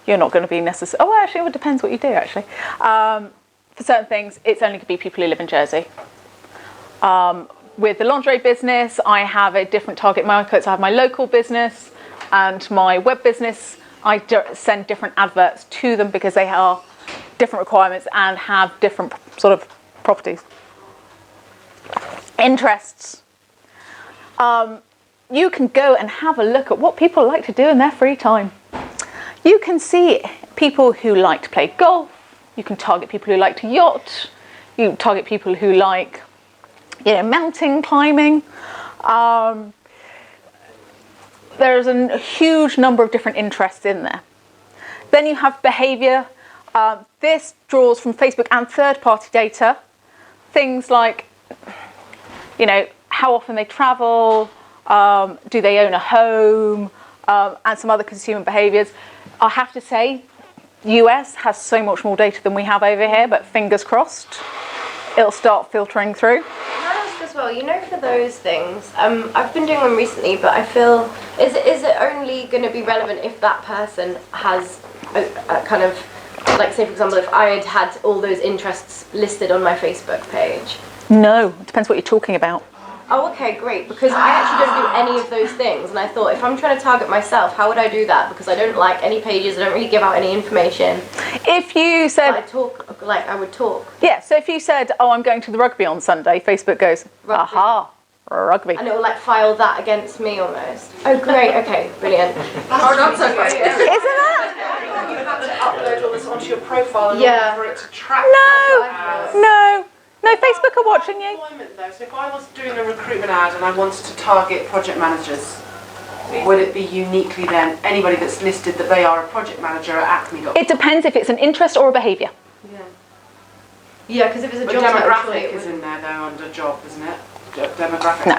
you're not going to be necessary. Oh, actually, it depends what you do, actually. For certain things, it's only going to be people who live in Jersey. With the lingerie business, I have a different target market. So I have my local business and my web business. I send different adverts to them because they are different requirements and have different sort of properties. Interests. You can go and have a look at what people like to do in their free time. You can see people who like to play golf. You can target people who like to yacht. You can target people who like, mountain climbing. There's a huge number of different interests in there. Then you have behavior. This draws from Facebook and third-party data. Things like, how often they travel, do they own a home, and some other consumer behaviours. I have to say, US has so much more data than we have over here, but fingers crossed, it'll start filtering through. Can I ask as well, for those things, I've been doing them recently, but I feel, is it only going to be relevant if that person has a kind of, like say for example, if I had all those interests listed on my Facebook page? No, it depends what you're talking about. Oh, okay, great, because I actually don't do any of those things, and I thought if I'm trying to target myself, how would I do that? Because I don't like any pages, I don't really give out any information. If you said... I would talk. Yeah, so if you said, I'm going to the rugby on Sunday, Facebook goes, Rugby. Aha, rugby. And it will file that against me almost. Oh, great, okay, brilliant. Oh, not so great. Isn't that? You have to upload all this onto your profile in order for it to track. No, Facebook are watching you. Though, so if I was doing a recruitment ad and I wanted to target project managers, would it be uniquely then anybody that's listed that they are a project manager at Acme.com? It depends if it's an interest or a behaviour. Yeah, because if it's a but job demographic is in there though under job, isn't it? Demographic. No,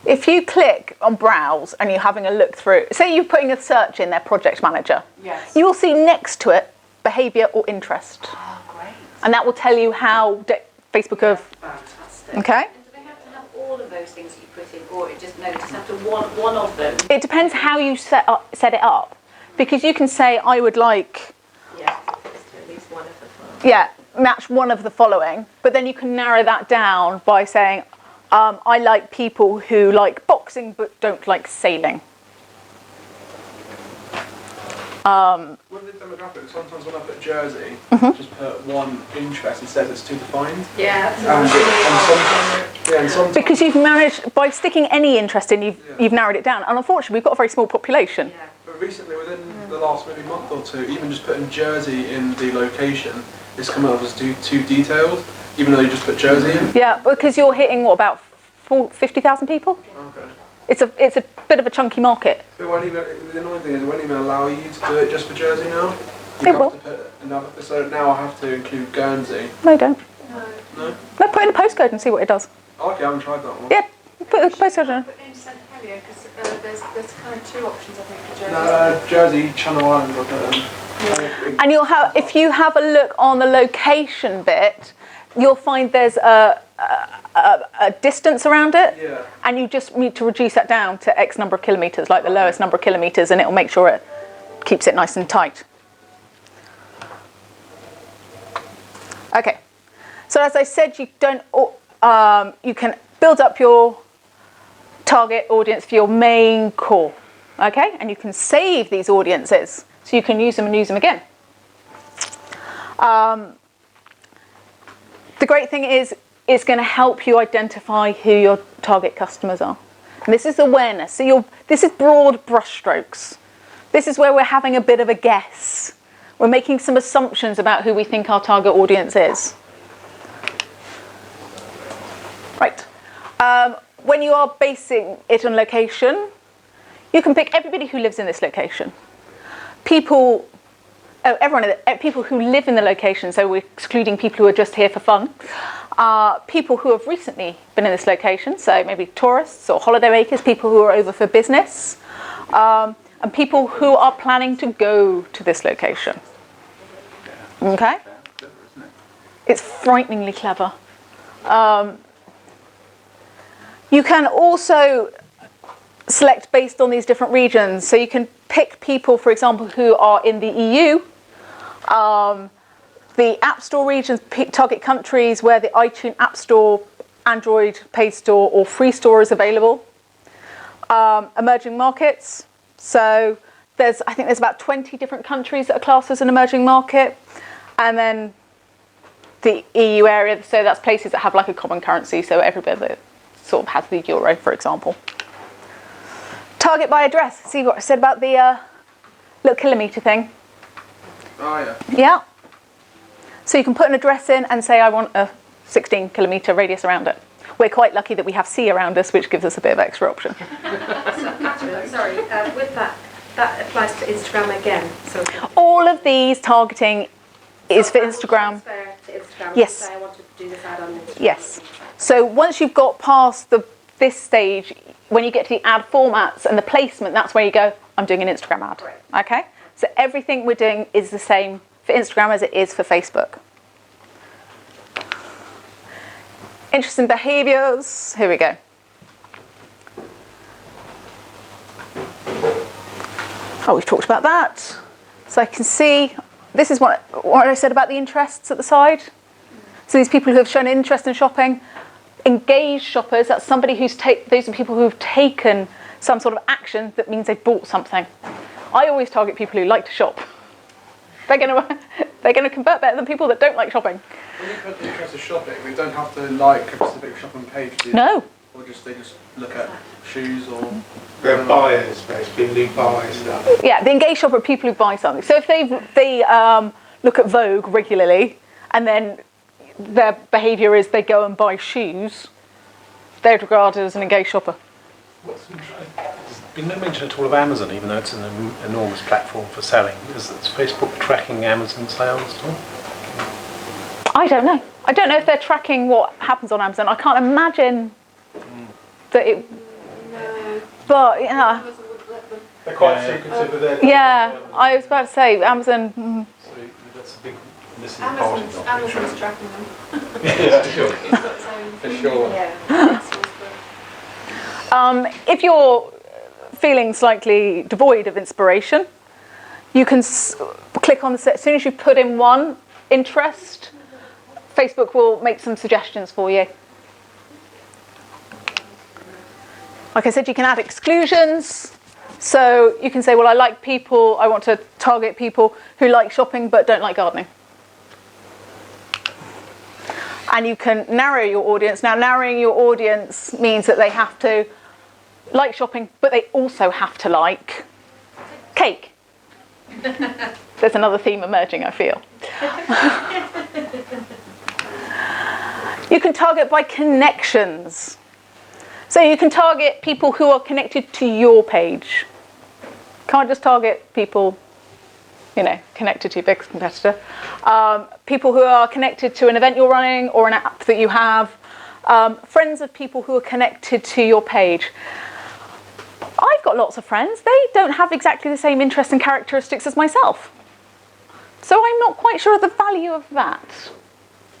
if you click on browse and you're having a look through, say you're putting a search in their project manager, yes, you will see next to it behaviour or interest. Oh, great. And that will tell you how Facebook have. Fantastic. Okay. And do they have to have all of those things that you put in, or just have to one of them? It depends how you set it up, because you can say I would like. Yeah, at least one of the following. Yeah, match one of the following, but then you can narrow that down by saying I like people who like boxing but don't like sailing. With the demographic, sometimes when I put Jersey, just put one interest, it says it's too defined. Yeah. And sometimes, Because you've managed, by sticking any interest in, you've narrowed it down. And unfortunately, we've got a very small population. Yeah. But recently, within the last maybe month or two, even just putting Jersey in the location, it's come out as too detailed, even though you just put Jersey in. Yeah, because you're hitting, what, about 50,000 people? Okay. It's a bit of a chunky market. But the annoying thing is, it won't even allow you to do it just for Jersey now. It will. To put another, so now I have to include Guernsey. No, don't. No? No, put in a postcode and see what it does. Okay, I haven't tried that one. Yeah, put the postcode in. Put in St Helier, because there's kind of 2 options, I think, for Jersey. No, Jersey, Channel Islands, I put in. And you'll have, if you have a look on the location bit, you'll find there's a distance around it, and you just need to reduce that down to X number of kilometres, like the lowest number of kilometres, and it'll make sure it keeps it nice and tight. Okay, so as I said, you can build up your target audience for your main core, okay, and you can save these audiences so you can use them and use them again. The great thing is it's going to help you identify who your target customers are. And this is awareness. So this is broad brushstrokes. This is where we're having a bit of a guess. We're making some assumptions about who we think our target audience is. Right. When you are basing it on location, you can pick everybody who lives in this location. People who live in the location, so we're excluding people who are just here for fun. People who have recently been in this location, so maybe tourists or holiday makers, people who are over for business, and people who are planning to go to this location. Okay? It's frighteningly clever. You can also select based on these different regions. So you can pick people, for example, who are in the EU, the App Store regions, target countries where the iTunes App Store, Android Play Store or Free Store is available. Emerging markets. So I think there's about 20 different countries that are classed as an emerging market. And then the EU area, so that's places that have like a common currency, so everybody that sort of has the euro, for example. Target by address. See what I said about the little kilometre thing? Oh, yeah. Yeah. So you can put an address in and say, I want a 16 kilometre radius around it. We're quite lucky that we have sea around us, which gives us a bit of extra option. So, Katherine, sorry, with that applies to Instagram again. So all of these targeting is for Instagram. Transfer to Instagram. Yes. Say I want to do this ad on Instagram. Yes. So once you've got past this stage, when you get to the ad formats and the placement, that's where you go, I'm doing an Instagram ad. Right. Okay? So everything we're doing is the same for Instagram as it is for Facebook. Interesting behaviours. Here we go. Oh, we've talked about that. So I can see, this is what I said about the interests at the side. So these people who have shown interest in shopping, engaged shoppers, that's somebody those are people who've taken some sort of action that means they've bought something. I always target people who like to shop. They're going to convert better than people that don't like shopping. When you put interest in shopping, they don't have to like a specific shopping page, do you? No. Or they just look at shoes or... They're buyers, basically, who buy stuff. Yeah, the engaged shopper are people who buy something. So if they look at Vogue regularly and then their behaviour is they go and buy shoes, they're regarded as an engaged shopper. There's been no mention at all of Amazon, even though it's an enormous platform for selling. Is Facebook tracking Amazon sales at all? I don't know. I don't know if they're tracking what happens on Amazon. I can't imagine that it... No. But, yeah. They're quite secretive with their... Yeah, I was about to say, Amazon... So that's a big missing part of the Amazon's tracking them. Yeah, for sure. It's got its own For sure. Yeah. If you're feeling slightly devoid of inspiration, you can click on as soon as you put in one interest, Facebook will make some suggestions for you. Like I said, you can add exclusions. So you can say, well, I want to target people who like shopping but don't like gardening. And you can narrow your audience. Now, narrowing your audience means that they have to like shopping, but they also have to like cake. There's another theme emerging, I feel. You can target by connections. So you can target people who are connected to your page. Can't just target people, connected to your biggest competitor. People who are connected to an event you're running or an app that you have. Friends of people who are connected to your page. I've got lots of friends. They don't have exactly the same interests and characteristics as myself. So I'm not quite sure of the value of that.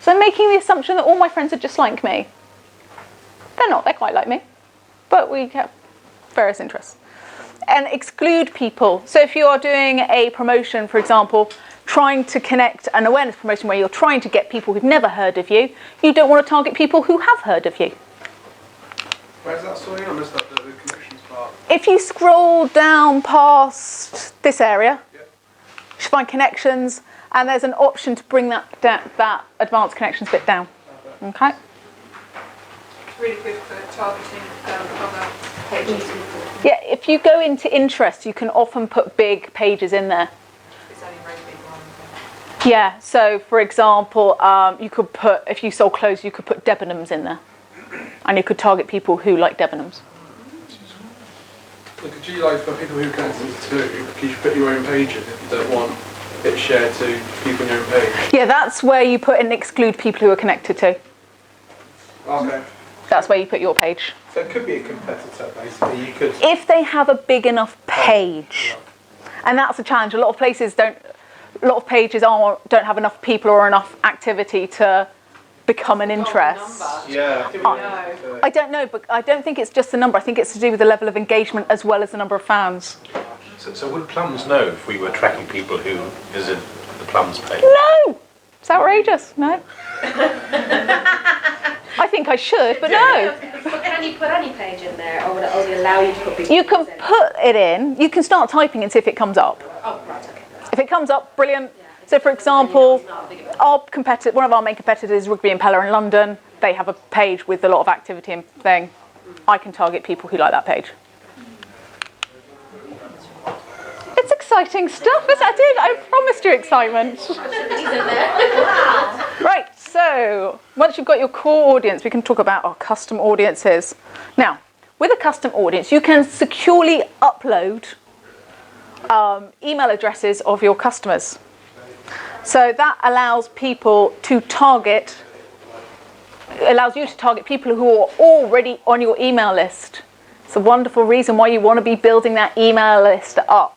So I'm making the assumption that all my friends are just like me. They're not, they're quite like me. But we have various interests. and exclude people. So if you are doing a promotion, for example, trying to connect an awareness promotion where you're trying to get people who've never heard of you, you don't want to target people who have heard of you. Where's that story? I missed that, the connections part. If you scroll down past this area, you should find connections, and there's an option to bring that advanced connections bit down. Okay. Really good for targeting other pages. Yeah, if you go into interest, you can often put big pages in there. It's only very big ones. Yeah, so for example, you could put, if you sold clothes, you could put Debenhams in there. And you could target people who like Debenhams. Could you, like, for people who connect to, could you put your own pages if you don't want it shared to people on your own page? Yeah, that's where you put and exclude people who are connected to. Okay. That's where you put your page. So it could be a competitor, basically. You could. If they have a big enough page, and that's a challenge. A lot of places don't. A lot of pages don't have enough people or enough activity to become an interest. Yeah. I don't know, but I don't think it's just the number. I think it's to do with the level of engagement as well as the number of fans. So would Plums know if we were tracking people who visit the Plums page? No, it's outrageous. No. I think I should, but no. But can you put any page in there, or would it only allow you to put people? You can put it in. You can start typing and see if it comes up. Oh, right, okay. If it comes up, brilliant. So, for example, one of our main competitors is Rugby Impeller in London. They have a page with a lot of activity and thing. I can target people who like that page. It's exciting stuff. I promised you excitement. Right, so once you've got your core audience, we can talk about our custom audiences. Now, with a custom audience, you can securely upload email addresses of your customers. So that allows people to target, allows you to target people who are already on your email list. It's a wonderful reason why you want to be building that email list up.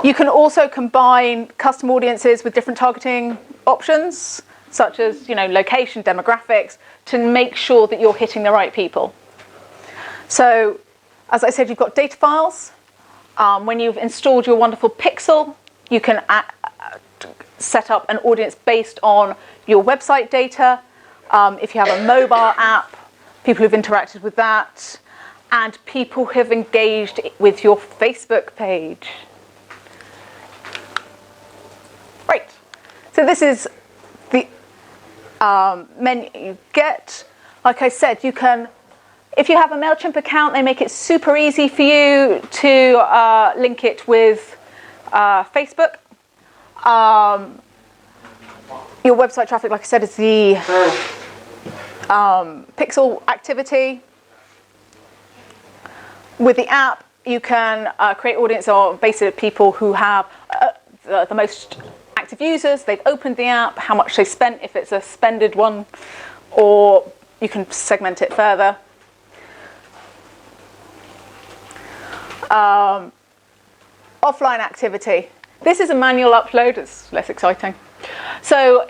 You can also combine custom audiences with different targeting options, such as, location, demographics, to make sure that you're hitting the right people. So, as I said, you've got data files. When you've installed your wonderful Pixel, you can set up an audience based on your website data. If you have a mobile app, people who've interacted with that, and people who have engaged with your Facebook page. Right. So this is the menu you get. Like I said, you can. If you have a MailChimp account, they make it super easy for you to link it with Facebook. Your website traffic, like I said, is the Pixel activity. With the app, you can create audience or basically people who have the most active users. They've opened the app, how much they spent, if it's a spended one, or you can segment it further. Offline activity. This is a manual upload. It's less exciting. So,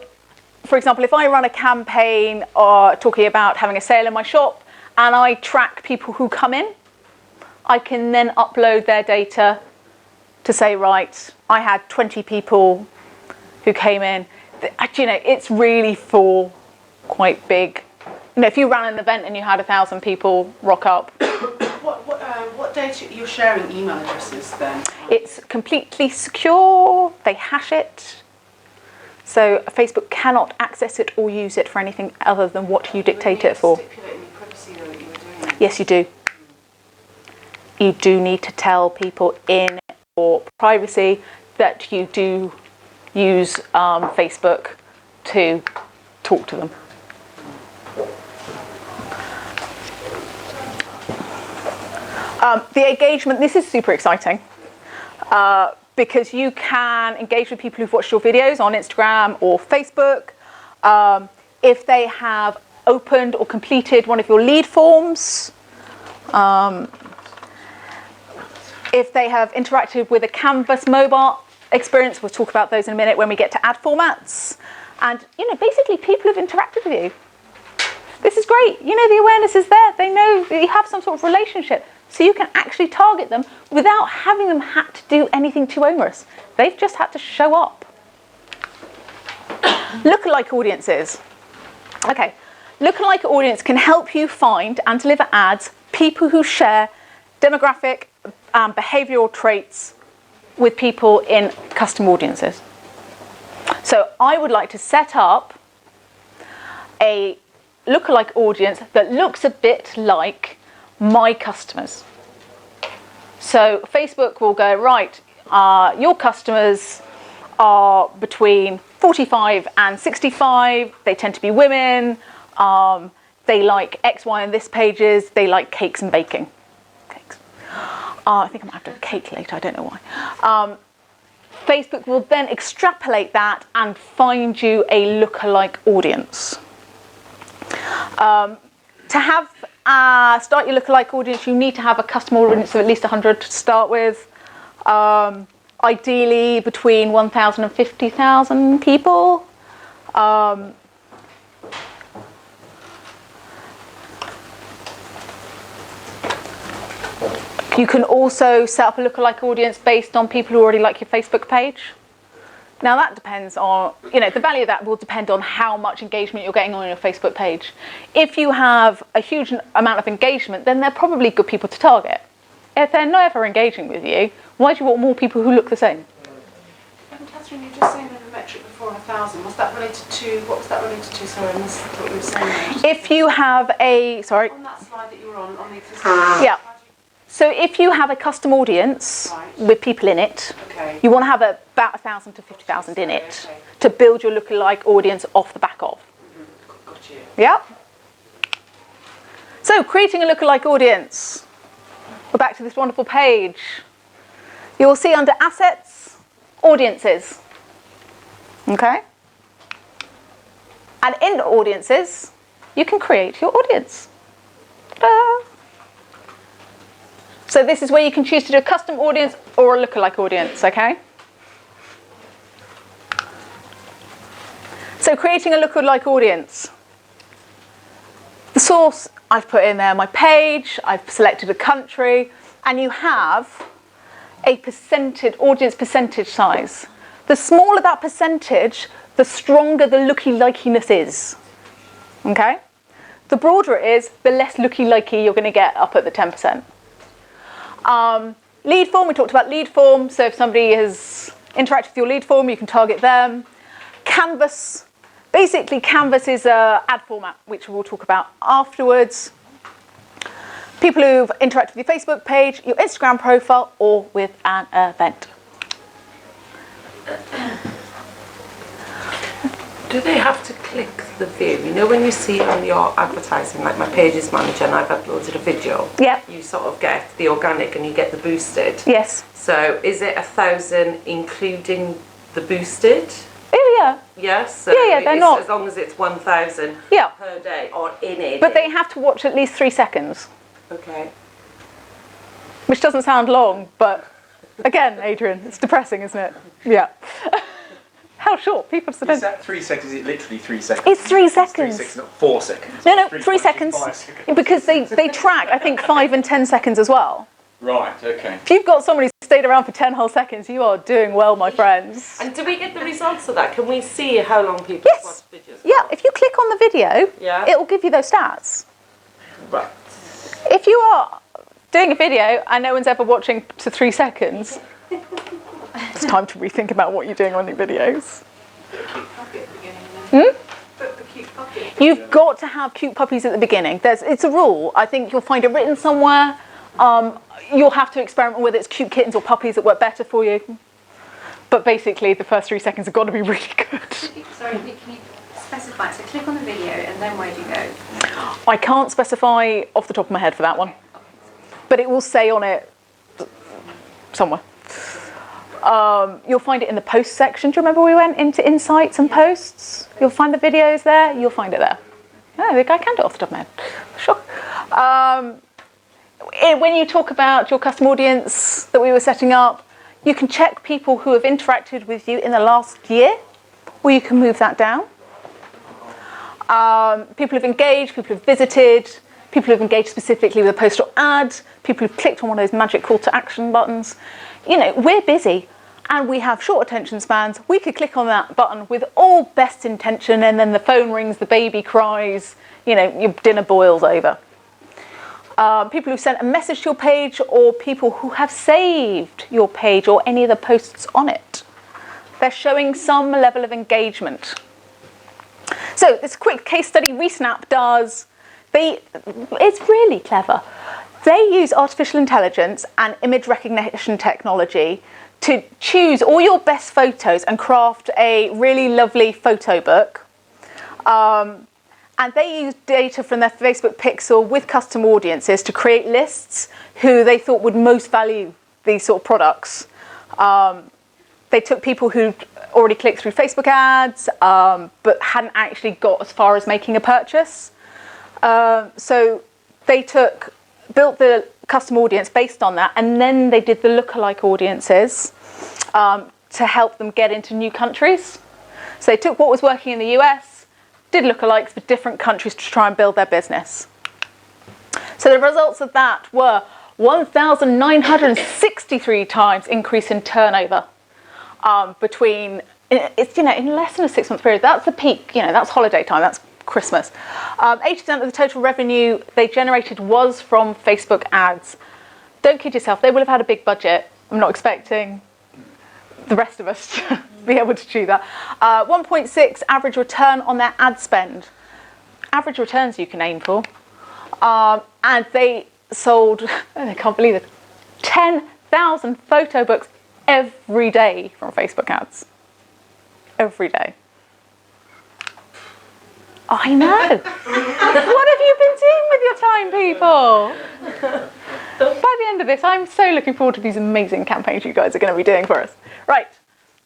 for example, if I run a campaign talking about having a sale in my shop and I track people who come in, I can then upload their data to say, right, I had 20 people who came in. It's really for quite big. If you ran an event and you had 1,000 people rock up. What data you're sharing email addresses then? It's completely secure. They hash it. So Facebook cannot access it or use it for anything other than what you dictate it for. Privacy though that you were doing that? Yes, you do. You do need to tell people in your privacy that you do use Facebook to talk to them. The engagement, this is super exciting because you can engage with people who've watched your videos on Instagram or Facebook. If they have opened or completed one of your lead forms, if they have interacted with a Canvas mobile experience, we'll talk about those in a minute when we get to ad formats. And, basically people have interacted with you. This is great. You know, the awareness is there. They know that you have some sort of relationship. So you can actually target them without having them have to do anything too onerous. They've just had to show up. Lookalike audiences. Okay, lookalike audience can help you find and deliver ads, people who share demographic and behavioural traits with people in custom audiences. So I would like to set up a lookalike audience that looks a bit like my customers. So Facebook will go, right, your customers are between 45 and 65, they tend to be women, they like X, Y, and this pages, they like cakes and baking. Cakes. I think I might have to have a cake later, I don't know why. Facebook will then extrapolate that and find you a lookalike audience. To have start your lookalike audience, you need to have a customer audience of at least 100 to start with. Ideally between 1,000 and 50,000 people. You can also set up a lookalike audience based on people who already like your Facebook page. Now that depends on, you know, the value of that will depend on how much engagement you're getting on your Facebook page. If you have a huge amount of engagement, then they're probably good people to target. If they're never engaging with you, why do you want more people who look the same? Katherine, you were just saying the metric before 1,000. Was that related to, what was that related to? Sorry, I missed what you were saying. If you have a, sorry. On that slide that you were on the existing yeah. So if you have a custom audience with people in it, you want to have about 1,000 to 50,000 in it to build your lookalike audience off the back of. Got you. Yeah. So creating a lookalike audience. We're back to this wonderful page. You will see under assets, audiences. Okay. And in audiences, you can create your audience. Ta-da. So this is where you can choose to do a custom audience or a lookalike audience, okay? So creating a lookalike audience. The source, I've put in there my page, I've selected a country, and you have a audience percentage size. The smaller that percentage, the stronger the looky-likiness is, okay? The broader it is, the less looky-likey you're going to get up at the 10%. Lead form, we talked about lead form. So if somebody has interacted with your lead form, you can target them. Canvas, basically Canvas is an ad format, which we'll talk about afterwards. People who've interacted with your Facebook page, your Instagram profile, or with an event. Do they have to click the view? You know when you see on your advertising, like my pages manager, and I've uploaded a video, you sort of get the organic and you get the boosted. Yes. So is it 1,000 including the boosted? Oh yeah. Yes. So yeah, they're not. As long as it's 1,000 per day or in it. But they have to watch at least 3 seconds. Okay. Which doesn't sound long, but again, Adrian, it's depressing, isn't it? Yeah. How short? People Is that 3 seconds? Is it literally 3 seconds? It's 3 seconds. 3 seconds, not 4 seconds. No, 3 seconds. Because they track, I think, 5 and 10 seconds as well. Right, okay. If you've got somebody who stayed around for 10 whole seconds, you are doing well, my friends. And do we get the results of that? Can we see how long people watch videos? Yeah, if you click on the video, it will give you those stats. Right. If you are doing a video and no one's ever watching to 3 seconds, it's time to rethink about what you're doing on your videos. You've got to have cute puppies at the beginning. It's a rule. I think you'll find it written somewhere. You'll have to experiment with it's cute kittens or puppies that work better for you. But basically, the first 3 seconds have got to be really good. Sorry, can you specify? So click on the video and then where do you go? I can't specify off the top of my head for that one. But it will say on it somewhere. You'll find it in the post section. Do you remember we went into insights and posts? You'll find the videos there. You'll find it there. I think I can do it off the top of my head. Sure. When you talk about your custom audience that we were setting up, you can check people who have interacted with you in the last year, or you can move that down. People have engaged, people have visited, people have engaged specifically with a post or ad, people who've clicked on one of those magic call to action buttons. You know, we're busy and we have short attention spans. We could click on that button with all best intention and then the phone rings, the baby cries, you know, your dinner boils over. People who've sent a message to your page, or people who have saved your page or any of the posts on it. They're showing some level of engagement. So this quick case study Resnap does, it's really clever. They use artificial intelligence and image recognition technology to choose all your best photos and craft a really lovely photo book. And they use data from their Facebook pixel with custom audiences to create lists who they thought would most value these sort of products. They took people who'd already clicked through Facebook ads, but hadn't actually got as far as making a purchase. So they built the custom audience based on that, and then they did the lookalike audiences to help them get into new countries. So they took what was working in the US, did lookalikes for different countries to try and build their business. So the results of that were 1,963 times increase in turnover between, it's, you know, in less than a 6 month period. That's the peak, you know, that's holiday time, that's Christmas. 80% of the total revenue they generated was from Facebook ads. Don't kid yourself, they will have had a big budget. I'm not expecting the rest of us to be able to do that. 1.6 average return on their ad spend. Average returns you can aim for. And they sold, I can't believe it, 10,000 photo books every day from Facebook ads. Every day. I know. What have you been doing with your time, people? By the end of this, I'm so looking forward to these amazing campaigns you guys are going to be doing for us. Right,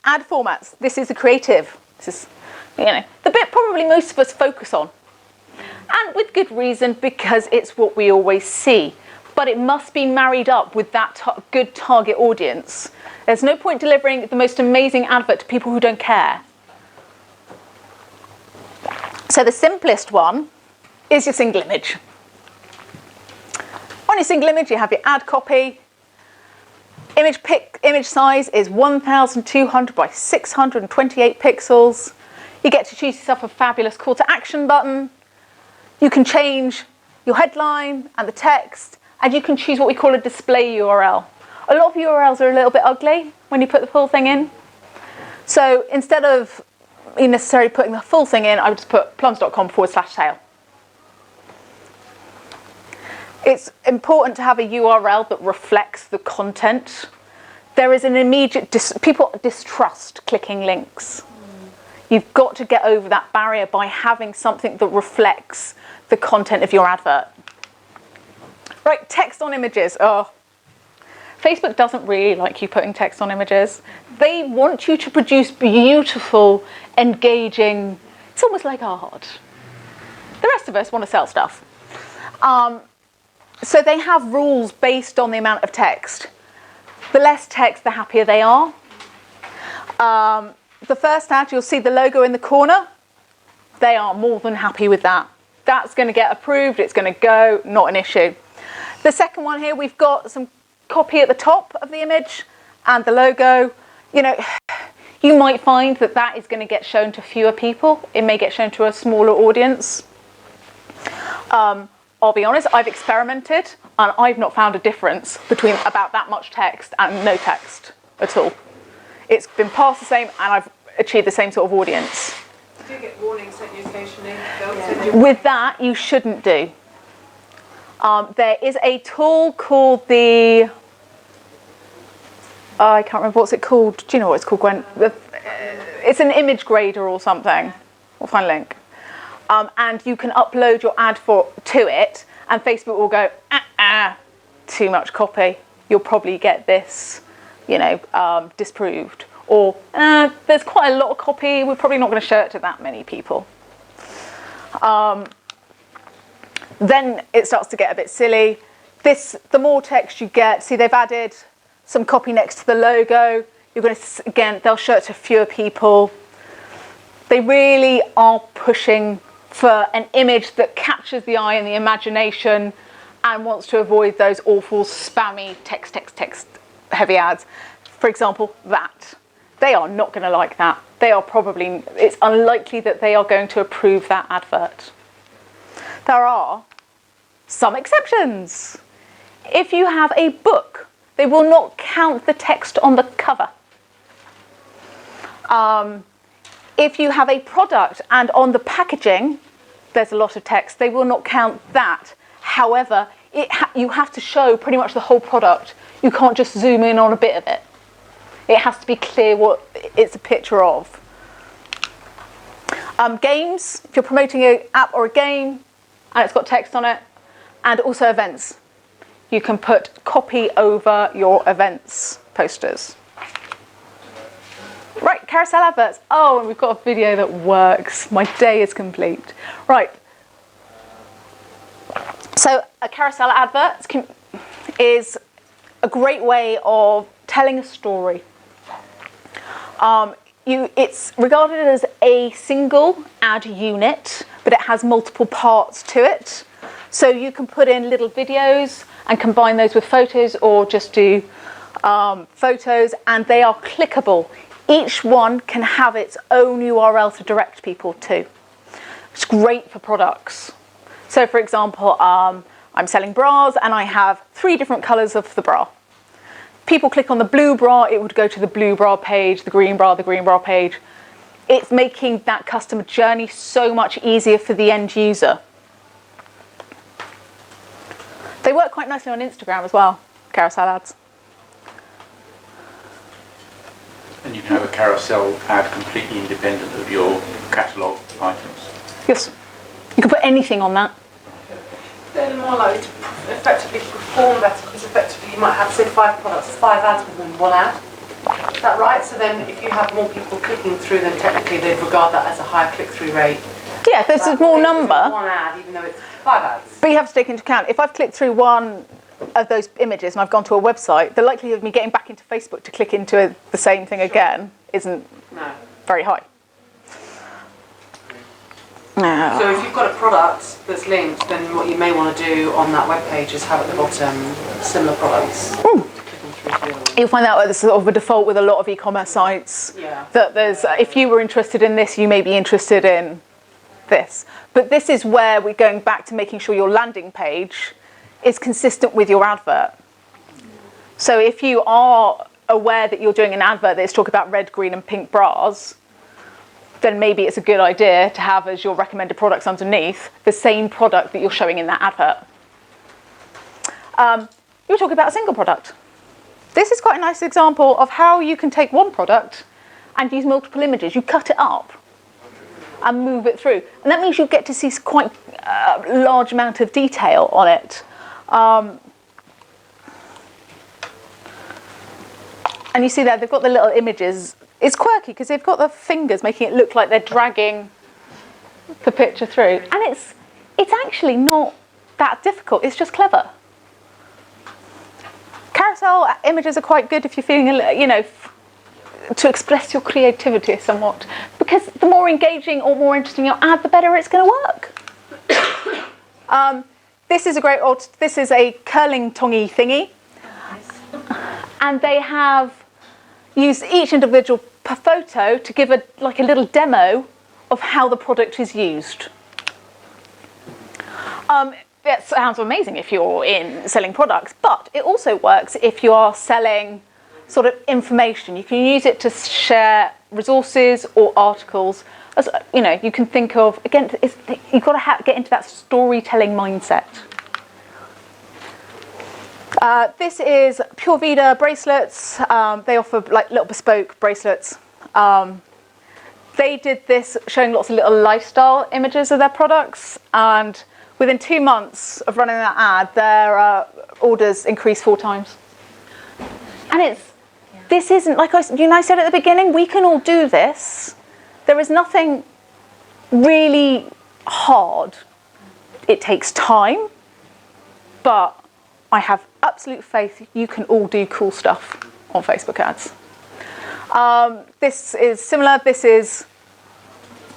ad formats. This is a creative. This is, you know, the bit probably most of us focus on. And with good reason, because it's what we always see. But it must be married up with that good target audience. There's no point delivering the most amazing advert to people who don't care. So the simplest one is your single image. On your single image, you have your ad copy. Image size is 1,200 by 628 pixels. You get to choose yourself a fabulous call to action button. You can change your headline and the text, and you can choose what we call a display URL. A lot of URLs are a little bit ugly when you put the full thing in. So instead of necessarily putting the full thing in, I would just put plums.com/sale. It's important to have a URL that reflects the content. There is an immediate, people distrust clicking links. You've got to get over that barrier by having something that reflects the content of your advert. Right, text on images. Oh, Facebook doesn't really like you putting text on images. They want you to produce beautiful, engaging, it's almost like art. The rest of us want to sell stuff. So they have rules based on the amount of text. The less text, the happier they are. The first ad, you'll see the logo in the corner. They are more than happy with that. That's going to get approved. It's going to go, not an issue. The second one here, we've got some copy at the top of the image and the logo. You know, you might find that that is going to get shown to fewer people. It may get shown to a smaller audience. I'll be honest, I've experimented and I've not found a difference between about that much text and no text at all. It's been passed the same and I've achieved the same sort of audience. Do you get warnings sent you occasionally? With that, you shouldn't do. There is a tool called the, I can't remember what's it called. Do you know what it's called, Gwen? It's an image grader or something. We'll find a link. And you can upload your ad to it, and Facebook will go, too much copy. You'll probably get this, you know, disproved. Or there's quite a lot of copy. We're probably not going to show it to that many people. Then it starts to get a bit silly. The more text you get, see they've added some copy next to the logo. You're going to, again, they'll show it to fewer people. They really are pushing for an image that captures the eye and the imagination and wants to avoid those awful spammy text heavy ads. For example, that. They are not going to like that. It's unlikely that they are going to approve that advert. There are some exceptions. If you have a book, they will not count the text on the cover. If you have a product and on the packaging there's a lot of text, they will not count that. However, you have to show pretty much the whole product. You can't just zoom in on a bit of it. It has to be clear what it's a picture of. Games, if you're promoting an app or a game and it's got text on it, and also events. You can put copy over your events posters. Right, carousel adverts. Oh, and we've got a video that works. My day is complete. Right. So a carousel advert is a great way of telling a story. It's regarded as a single ad unit, but it has multiple parts to it. So you can put in little videos and combine those with photos, or just do photos, and they are clickable. Each one can have its own URL to direct people to. It's great for products. So for example, I'm selling bras and I have 3 different colours of the bra. People click on the blue bra, it would go to the blue bra page, the green bra page. It's making that customer journey so much easier for the end user. They work quite nicely on Instagram as well, carousel ads. And you can have a carousel ad completely independent of your catalogue items. Yes, you can put anything on that. They're more likely to effectively perform better, because effectively you might have, say, 5 products, 5 ads within 1 ad. Is that right? So then if you have more people clicking through, then technically they'd regard that as a higher click-through rate. Yeah, if there's a small number. 1 ad, even though it's 5 ads. But you have to take into account, if I've clicked through one of those images and I've gone to a website, the likelihood of me getting back into Facebook to click into the same thing again isn't very high. So if you've got a product that's linked, then what you may want to do on that web page is have at the bottom similar products. You'll find out this is sort of a default with a lot of e-commerce sites. Yeah. That there's, if you were interested in this, you may be interested in this. But this is where we're going back to making sure your landing page is consistent with your advert. So if you are aware that you're doing an advert that's talking about red, green and pink bras, then maybe it's a good idea to have as your recommended products underneath the same product that you're showing in that advert. You're talking about a single product. This is quite a nice example of how you can take one product and use multiple images. You cut it up and move it through. And that means you get to see quite a large amount of detail on it. And you see there, they've got the little images. It's quirky because they've got the fingers making it look like they're dragging the picture through. And it's actually not that difficult. It's just clever. Carousel images are quite good if you're feeling, to express your creativity somewhat. Because the more engaging or more interesting your ad, the better it's going to work. This is a curling tongy thingy. And they have used each individual photo to give a little demo of how the product is used. That sounds amazing if you're in selling products, but it also works if you are selling sort of information. You can use it to share resources or articles. As you can think of, again, you've got to get into that storytelling mindset. This is Pure Vida bracelets. They offer little bespoke bracelets. They did this showing lots of little lifestyle images of their products, and within 2 months of running that ad, their orders increased 4 times. And this isn't, like I said at the beginning, we can all do this. There is nothing really hard. It takes time, but I have absolute faith you can all do cool stuff on Facebook ads. This is similar. This is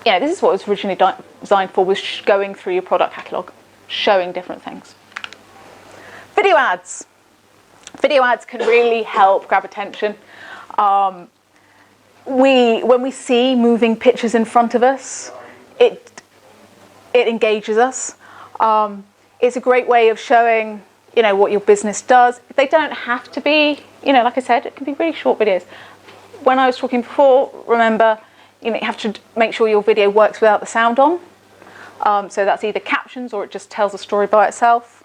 what was originally designed for was going through your product catalogue, showing different things. Video ads. Video ads can really help grab attention. When we see moving pictures in front of us, it engages us. It's a great way of showing, what your business does. They don't have to be, like I said, it can be really short videos. When I was talking before, remember, you have to make sure your video works without the sound on. So that's either captions or it just tells a story by itself.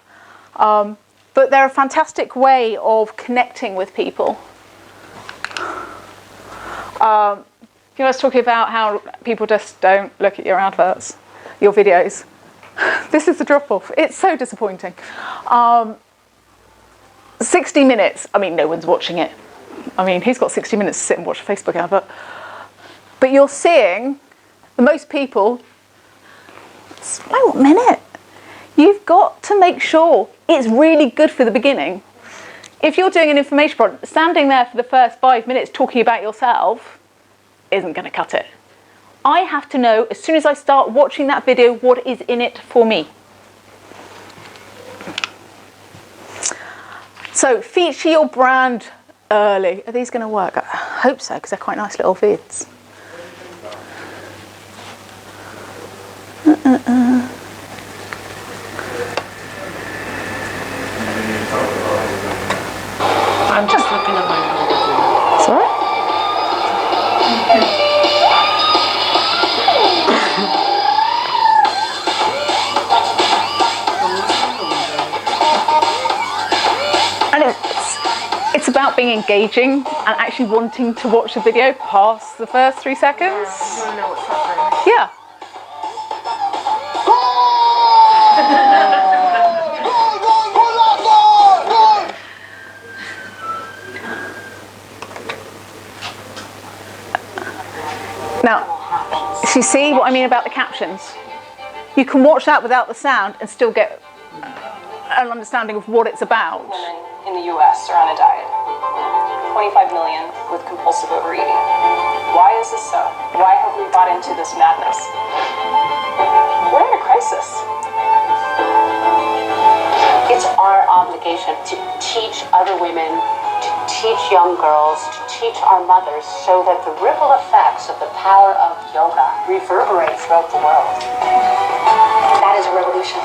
But they're a fantastic way of connecting with people. I was talking about how people just don't look at your adverts, your videos. This is the drop-off. It's so disappointing. 60 minutes, no one's watching it. He's got 60 minutes to sit and watch a Facebook advert. But you're seeing the most people, slow a minute. You've got to make sure it's really good for the beginning. If you're doing an information product, standing there for the first 5 minutes talking about yourself isn't going to cut it. I have to know, as soon as I start watching that video, what is in it for me. So feature your brand early. Are these going to work? I hope so, because they're quite nice little vids. I'm just looking at my phone. Sorry? And it's about being engaging and actually wanting to watch the video past the first 3 seconds. You want to know what's happening. Yeah. Now, so you see what I mean about the captions? You can watch that without the sound and still get an understanding of what it's about. Women in the US are on a diet. 25 million with compulsive overeating. Why is this so? Why have we bought into this madness? We're in a crisis. It's our obligation to teach other women, to teach young girls, to teach our mothers, so that the ripple effects of the power of yoga reverberate throughout the world. That is a revolution.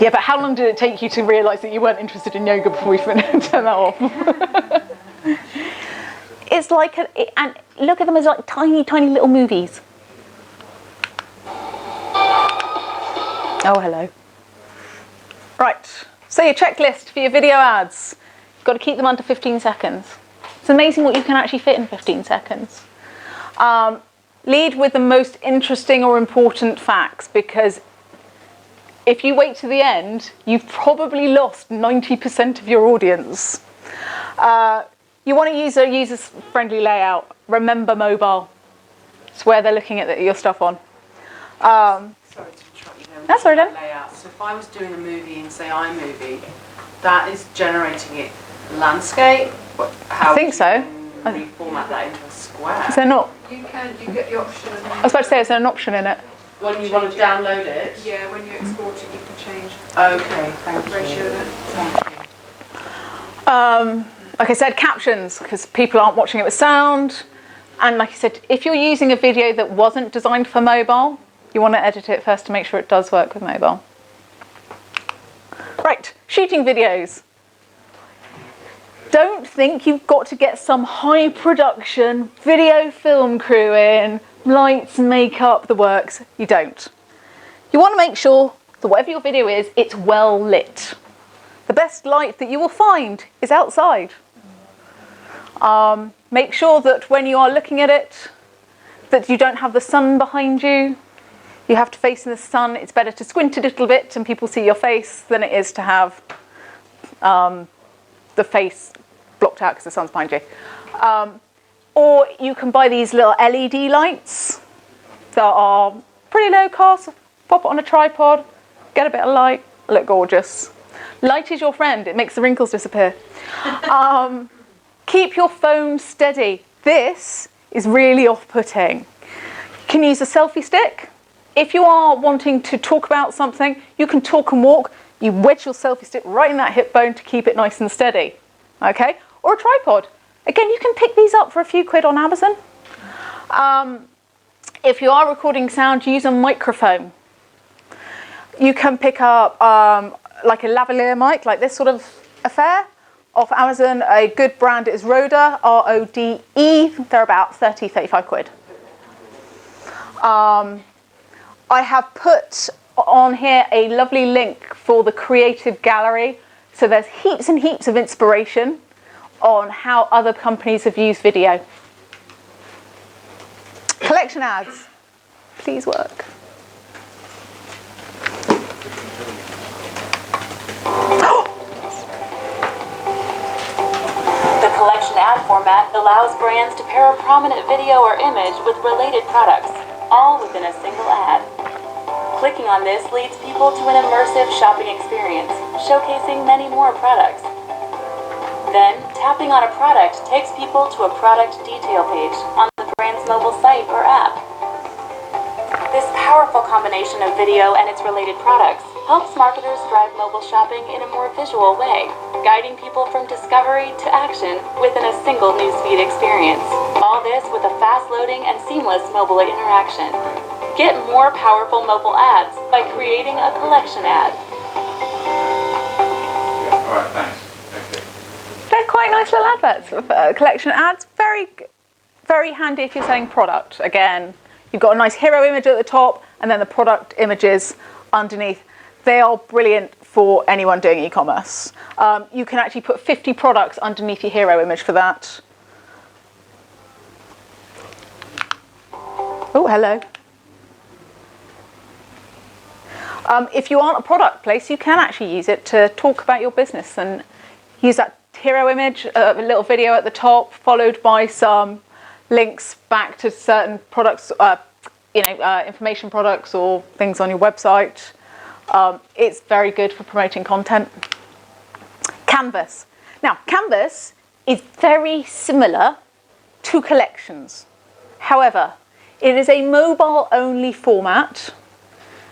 Yeah, but how long did it take you to realise that you weren't interested in yoga before we turned that off? It's like, and look at them as like tiny, tiny little movies. Oh, hello. Right, so your checklist for your video ads. You've got to keep them under 15 seconds. It's amazing what you can actually fit in 15 seconds. Lead with the most interesting or important facts, because if you wait to the end, you've probably lost 90% of your audience. You want to use a user-friendly layout. Remember mobile. It's where they're looking at your stuff on. Sorry to interrupt you there. That's all right. Layout. So if I was doing a movie in, say, iMovie, that is generating it landscape. How I think so. Reformat that into a square. Is there not? You get the option. I was about to say, is there an option in it? When you want to download it? Yeah, when you export it, you can change Okay, thank the ratio you. of it. Thank you. Like I said, captions, because people aren't watching it with sound. And like I said, if you're using a video that wasn't designed for mobile, you want to edit it first to make sure it does work with mobile. Right, shooting videos. Don't think you've got to get some high production video film crew in, lights, makeup, the works. You don't. You want to make sure that whatever your video is, it's well lit. The best light that you will find is outside. Make sure that when you are looking at it, that you don't have the sun behind you. You have to face in the sun. It's better to squint a little bit and people see your face than it is to have the face blocked out because the sun's behind you. Or you can buy these little LED lights that are pretty low cost. Pop it on a tripod, get a bit of light, look gorgeous. Light is your friend. It makes the wrinkles disappear. Keep your phone steady. This is really off-putting. You can use a selfie stick. if you are wanting to talk about something, you can talk and walk. You wedge your selfie stick right in that hip bone to keep it nice and steady. Okay? Or a tripod. Again, you can pick these up for a few quid on Amazon. If you are recording sound, use a microphone. You can pick up like a lavalier mic, like this sort of affair, off Amazon. A good brand is Rode, R-O-D-E. They're about 30, 35 quid. I have put on here a lovely link for the Creative Gallery. So there's heaps and heaps of inspiration on how other companies have used video. Collection ads. Please work. The collection ad format allows brands to pair a prominent video or image with related products, all within a single ad. Clicking on this leads people to an immersive shopping experience, showcasing many more products. Then, tapping on a product takes people to a product detail page on the brand's mobile site or app. This powerful combination of video and its related products helps marketers drive mobile shopping in a more visual way, guiding people from discovery to action within a single newsfeed experience. All this with a fast-loading and seamless mobile interaction. Get more powerful mobile ads by creating a collection ad. Yeah, all right, thanks. Okay. They're quite nice little adverts. Collection ads, very, very handy if you're selling product. Again, you've got a nice hero image at the top and then the product images underneath. They are brilliant for anyone doing e-commerce. You can actually put 50 products underneath your hero image for that. Oh, hello. If you aren't a product place, you can actually use it to talk about your business and use that hero image, a little video at the top, followed by some links back to certain products, information products or things on your website. It's very good for promoting content. Canvas. Now, Canvas is very similar to collections. However, it is a mobile-only format,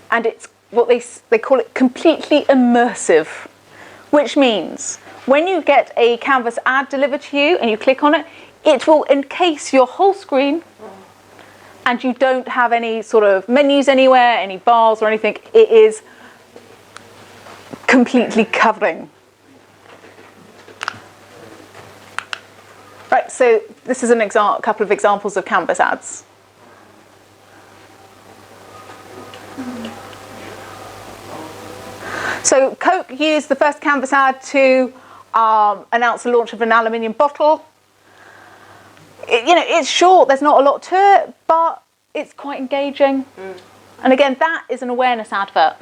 and it's what they call it completely immersive, which means when you get a Canvas ad delivered to you and you click on it, it will encase your whole screen, and you don't have any sort of menus anywhere, any bars or anything. It is completely covering. Right, so this is a couple of examples of Canvas ads. So Coke used the first Canvas ad to announce the launch of an aluminium bottle. It's short, there's not a lot to it, but it's quite engaging. And again, that is an awareness advert.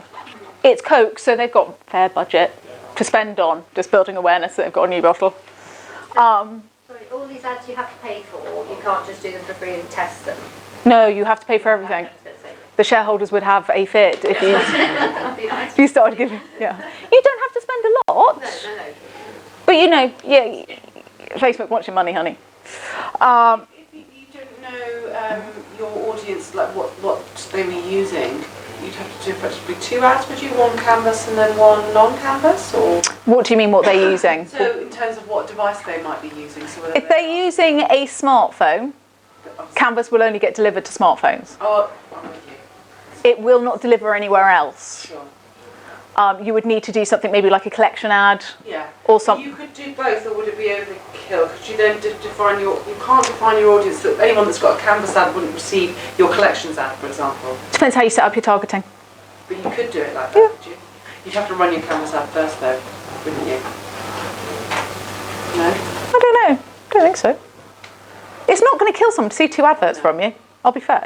It's Coke, so they've got fair budget to spend on just building awareness that they've got a new bottle. Sorry, all these ads you have to pay for, you can't just do them for free and test them? No, you have to pay for everything. The shareholders would have a fit if you started giving. Yeah, you don't have to spend a lot. No. But Facebook wants your money, honey. If you don't know your audience, like what they were using, you'd have to do effectively 2 ads. Would you one Canvas and then one non-Canvas, or? What do you mean? What they're using? So in terms of what device they might be using. So if they're using a smartphone, Canvas will only get delivered to smartphones. Oh, I'm with you. It will not deliver anywhere else. Sure. You would need to do something maybe like a collection ad. Yeah. Or something. You could do both, or would it be overkill? Could you then define you can't define your audience, that anyone that's got a Canvas ad wouldn't receive your collections ad, for example. Depends how you set up your targeting. But you could do it like that, would you? You'd have to run your Canvas ad first though, wouldn't you? No? I don't know. Don't think so. It's not going to kill someone to see 2 adverts from you. I'll be fair,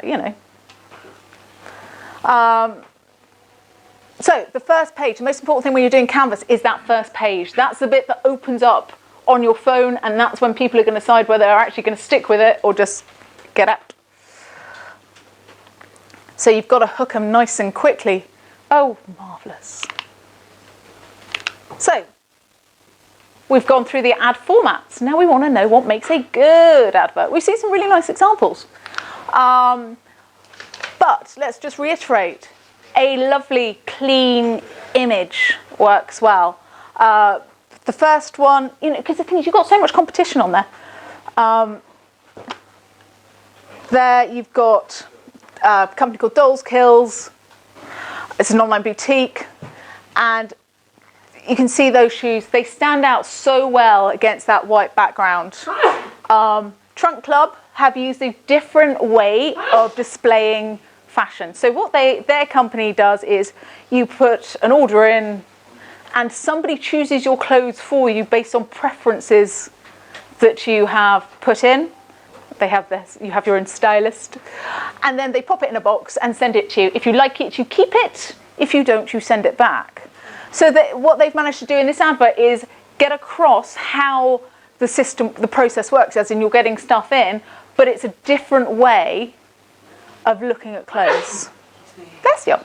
So the first page, the most important thing when you're doing Canvas is that first page. That's the bit that opens up on your phone, and that's when people are going to decide whether they're actually going to stick with it or just get out. So you've got to hook them nice and quickly. Oh, marvellous. So we've gone through the ad formats. Now we want to know what makes a good advert. We've seen some really nice examples. But let's just reiterate, a lovely, clean image works well. The first one, because the thing is, you've got so much competition on there. There you've got a company called Dolls Kills. It's an online boutique, and you can see those shoes. They stand out so well against that white background. Trunk Club have used a different way of displaying fashion. So what their company does is you put an order in, and somebody chooses your clothes for you based on preferences that you have put in. They have this, you have your own stylist, and then they pop it in a box and send it to you. If you like it, you keep it. If you don't, you send it back. So what they've managed to do in this advert is get across how the process works, as in you're getting stuff in, but it's a different way of looking at clothes. Bless you.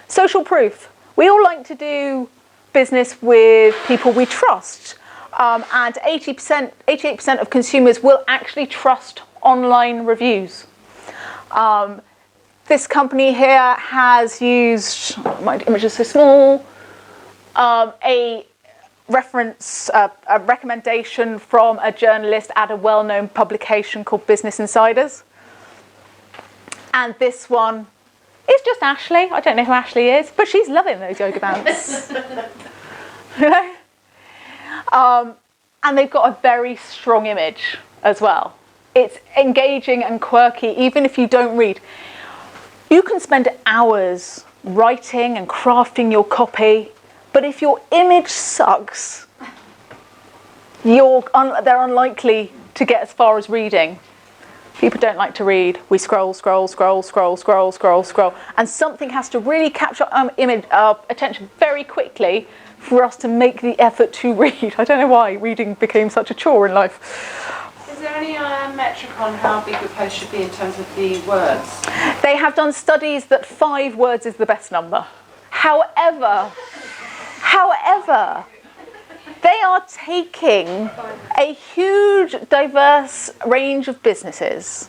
Social proof. We all like to do business with people we trust. And 88% of consumers will actually trust online reviews. This company here has used, my image is so small, a recommendation from a journalist at a well-known publication called Business Insiders. And this one is just Ashley. I don't know who Ashley is, but she's loving those yoga pants. You know? And they've got a very strong image as well. It's engaging and quirky, even if you don't read. You can spend hours writing and crafting your copy, but if your image sucks, they're unlikely to get as far as reading. People don't like to read. We scroll, and something has to really capture our attention very quickly for us to make the effort to read. I don't know why reading became such a chore in life. Is there any metric on how big the post should be in terms of the words? They have done studies that 5 words is the best number. However, they are taking a huge, diverse range of businesses.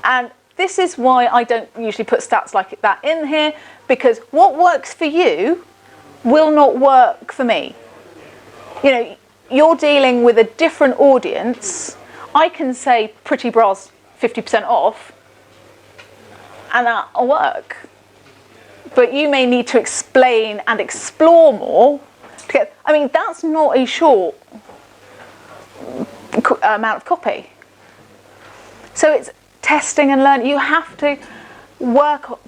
And this is why I don't usually put stats like that in here, because what works for you will not work for me. You know, you're dealing with a different audience. I can say pretty bras 50% off, and that'll work. But you may need to explain and explore more. I mean, that's not a short amount of copy. So it's testing and learning. You have to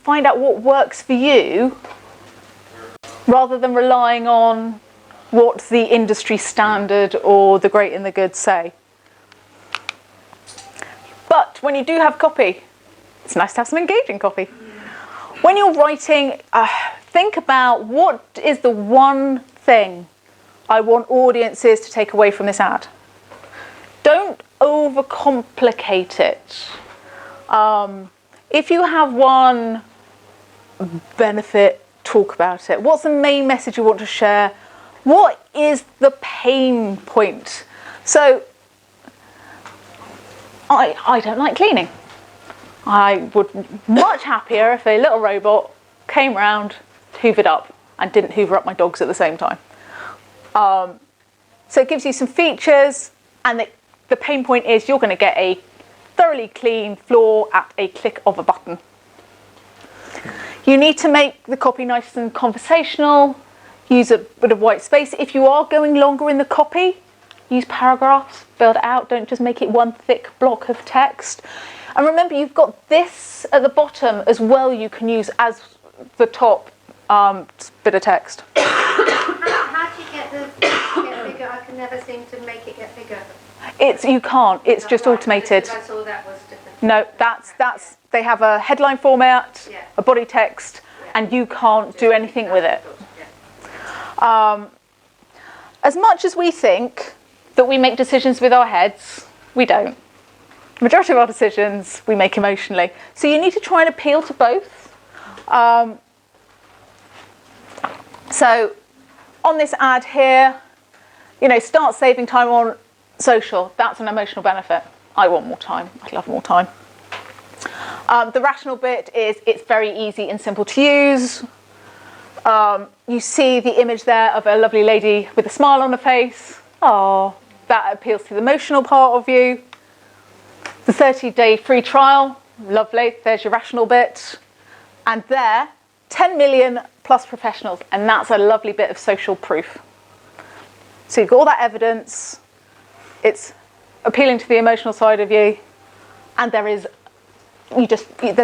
find out what works for you, rather than relying on what the industry standard or the great and the good say. But when you do have copy, it's nice to have some engaging copy. When you're writing, think about what is the one thing I want audiences to take away from this ad. Don't overcomplicate it. If you have one benefit, talk about it. What's the main message you want to share? What is the pain point? So, I don't like cleaning. I would much happier if a little robot came round, hoovered up, and didn't hoover up my dogs at the same time. So it gives you some features, and the pain point is you're going to get a thoroughly clean floor at a click of a button. You need to make the copy nice and conversational, use a bit of white space. If you are going longer in the copy, use paragraphs, build it out, don't just make it one thick block of text. And remember, you've got this at the bottom as well you can use as the top bit of text. How do you get bigger? I can never seem to make it get bigger. You can't, it's just automated. I saw that was different. No, that's they have a headline format, a body text, and you can't do anything with it. As much as we think that we make decisions with our heads, we don't. The majority of our decisions we make emotionally. So you need to try and appeal to both. So on this ad here, start saving time on social. That's an emotional benefit. I want more time. I'd love more time. The rational bit is it's very easy and simple to use. You see the image there of a lovely lady with a smile on her face. Oh, that appeals to the emotional part of you. The 30-day free trial, lovely, there's your rational bit. And there, 10 million plus professionals, and that's a lovely bit of social proof. So you've got all that evidence, it's appealing to the emotional side of you, and there's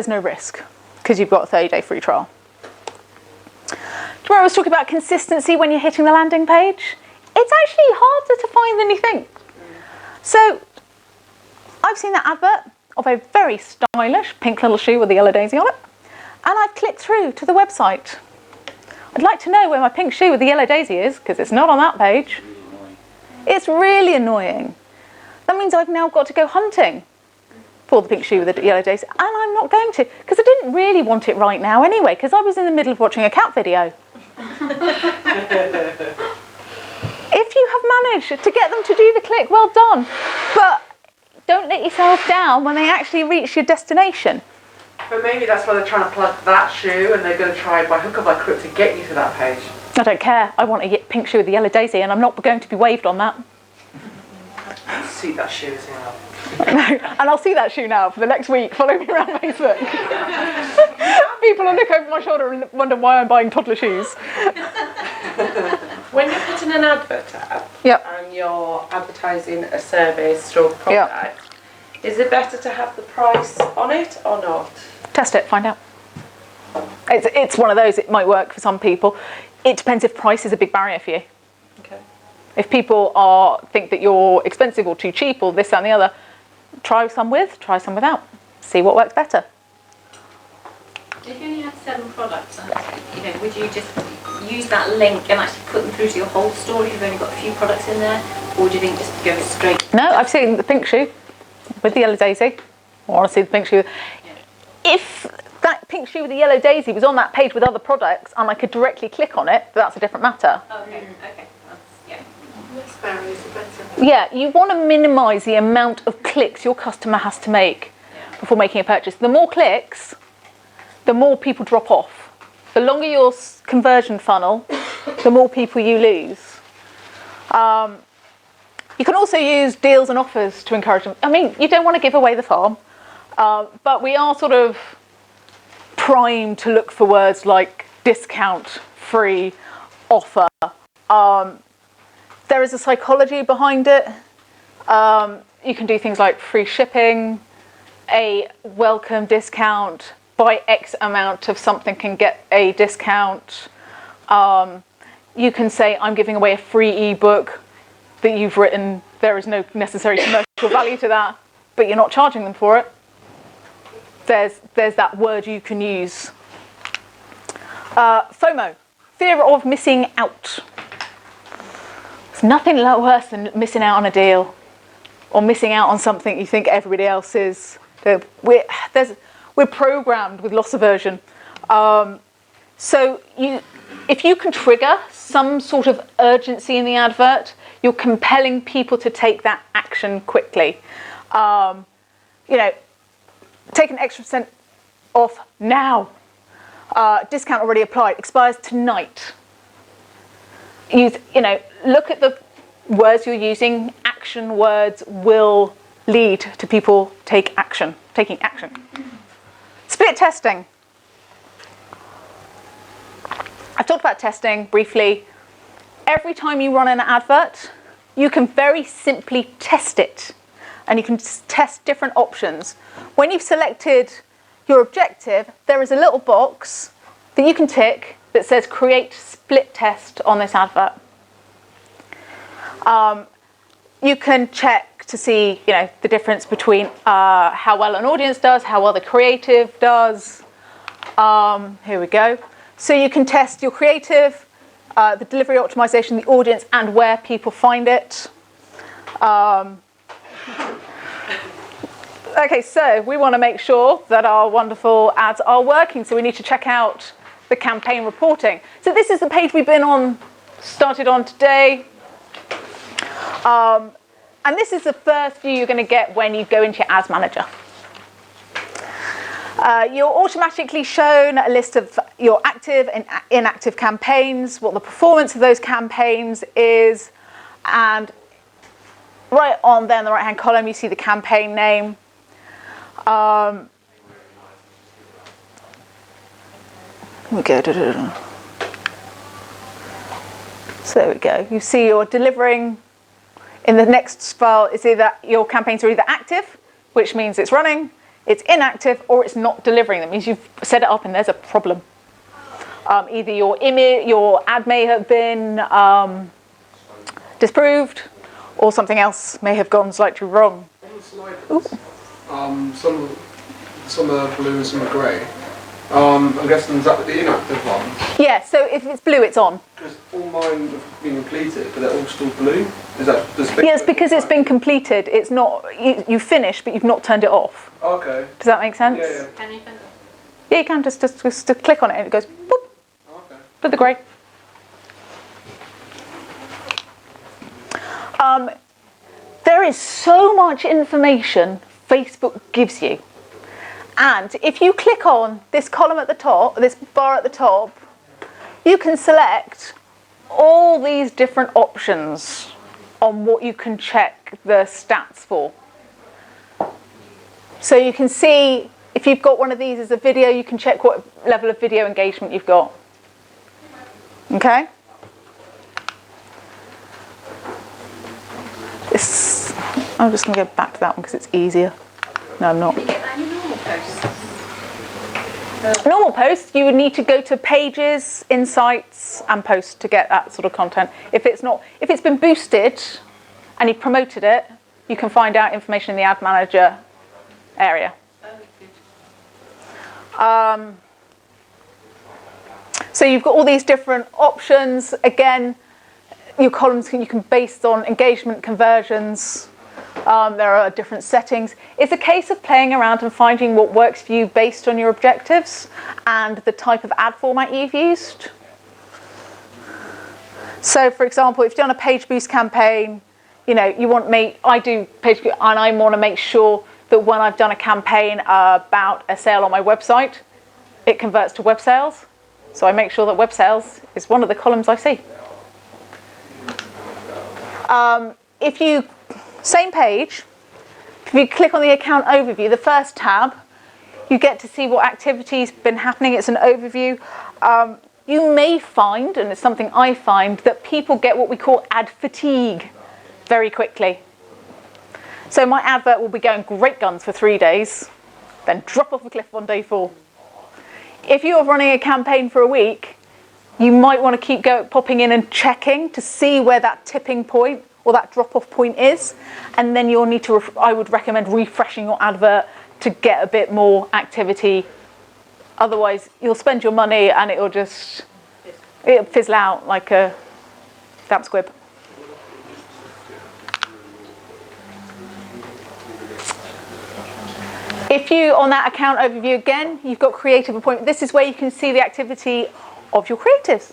no risk, because you've got a 30-day free trial. Tomorrow I was talking about consistency when you're hitting the landing page. It's actually harder to find than you think. So I've seen that advert of a very stylish pink little shoe with a yellow daisy on it, and I've clicked through to the website. I'd like to know where my pink shoe with the yellow daisy is, because it's not on that page. It's really annoying. That means I've now got to go hunting for the pink shoe with the yellow daisy, and I'm not going to, because I didn't really want it right now anyway, because I was in the middle of watching a cat video. If you have managed to get them to do the click, well done. But don't let yourself down when they actually reach your destination. But maybe that's why they're trying to plug that shoe, and they're going to try by hook or by crook to get you to that page. I don't care. I want a pink shoe with the yellow daisy, and I'm not going to be waved on that. See that shoe as well. And I'll see that shoe now for the next week. Follow me around Facebook. People will look over my shoulder and wonder why I'm buying toddler shoes. When you're putting an advert up and you're advertising a service or product, is it better to have the price on it or not? Test it, find out. It's one of those, it might work for some people. It depends if price is a big barrier for you. Okay. If people think that you're expensive or too cheap or this, that and the other, try some with, try some without. See what works better. If you only had 7 products, would you just use that link and actually put them through to your whole store if you've only got a few products in there? Or do you think just go straight? No, I've seen the pink shoe with the yellow daisy. I want to see the pink shoe. If that pink shoe with the yellow daisy was on that page with other products and I could directly click on it, that's a different matter. Okay. Less barriers are better. Yeah, you want to minimise the amount of clicks your customer has to make before making a purchase. The more clicks, the more people drop off. The longer your conversion funnel, the more people you lose. You can also use deals and offers to encourage them. I mean, you don't want to give away the farm, but we are sort of primed to look for words like discount, free, offer. There is a psychology behind it. You can do things like free shipping, a welcome discount, buy X amount of something can get a discount. You can say, I'm giving away a free ebook that you've written. There is no necessary commercial value to that, but you're not charging them for it. There's that word you can use. FOMO, fear of missing out. There's nothing worse than missing out on a deal or missing out on something you think everybody else is. We're programmed with loss aversion. So if you can trigger some sort of urgency in the advert, you're compelling people to take that action quickly. Take an extra % off now. Discount already applied, expires tonight. Look at the words you're using. Action words will lead to people taking action. Split testing. I've talked about testing briefly. Every time you run an advert, you can very simply test it. And you can test different options. When you've selected your objective, there is a little box that you can tick that says create split test on this advert. You can check to see, the difference between how well an audience does, how well the creative does. Here we go. So you can test your creative, the delivery optimization, the audience, and where people find it. Okay, so we want to make sure that our wonderful ads are working. So we need to check out the campaign reporting. So this is the page we've started on today. And this is the first view you're going to get when you go into your ads manager. You're automatically shown a list of your active and inactive campaigns, what the performance of those campaigns is, and right on there in the right-hand column you see the campaign name. We go. So there we go. You see you're delivering. In the next file, it's either your campaigns are either active, which means it's running, it's inactive, or it's not delivering. That means you've set it up and there's a problem. Either your ad may have been disproved, or something else may have gone slightly wrong. On the sliders, some are blue and some are grey. I'm guessing is that the inactive one? Yeah, so if it's blue, it's on. Because all mine have been completed, but they're all still blue. Is that yes, because it's been completed. It's not you finished, but you've not turned it off. Okay. Does that make sense? Yeah. Can you finish? Yeah, you can just click on it and it goes boop to the grey. There is so much information Facebook gives you. And if you click on this column at the top, this bar at the top, you can select all these different options on what you can check the stats for. So you can see if you've got one of these as a video, you can check what level of video engagement you've got. Okay? I'm just going to go back to that one because it's easier. No, I'm not. Do you get that in your normal posts? Normal posts, you would need to go to Pages, Insights, and Post to get that sort of content. If it's been boosted and you've promoted it, you can find out information in the Ad Manager area. So you've got all these different options. Again, your columns you can based on engagement, conversions. There are different settings. It's a case of playing around and finding what works for you based on your objectives and the type of ad format you've used. So, for example, if you've done a page boost campaign, I do page boost, and I want to make sure that when I've done a campaign about a sale on my website, it converts to web sales. So I make sure that web sales is one of the columns I see. Same page, if you click on the account overview, the first tab, you get to see what activity's been happening. It's an overview. You may find, and it's something I find, that people get what we call ad fatigue very quickly. So my advert will be going great guns for 3 days, then drop off a cliff on day 4. If you're running a campaign for a week, you might want to keep popping in and checking to see where that tipping point or that drop-off point is, and then you'll need to, I would recommend refreshing your advert to get a bit more activity. Otherwise, you'll spend your money and it'll fizzle out like a damp squib. If you, on that account overview again, you've got creative appointment. This is where you can see the activity of your creatives.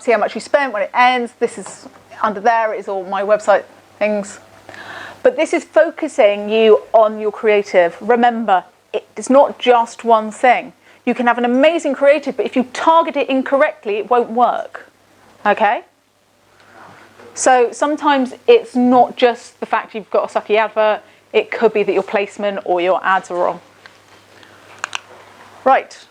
See how much you spent, when it ends. This is under there, is all my website things. But this is focusing you on your creative. Remember, it's not just one thing. You can have an amazing creative, but if you target it incorrectly, it won't work. Okay? So sometimes it's not just the fact you've got a sucky advert. It could be that your placement or your ads are wrong. Right.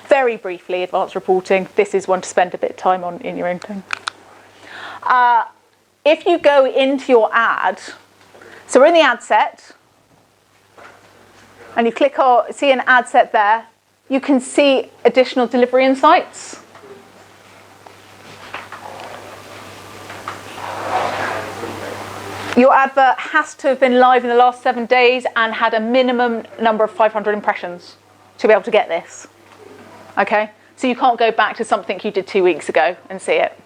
Very briefly, advanced reporting. This is one to spend a bit of time on in your own time. If you go into your ad, so we're in the ad set, and you click on, see an ad set there, you can see additional delivery insights. Your advert has to have been live in the last 7 days and had a minimum number of 500 impressions to be able to get this. Okay, so you can't go back to something you did 2 weeks ago and see it.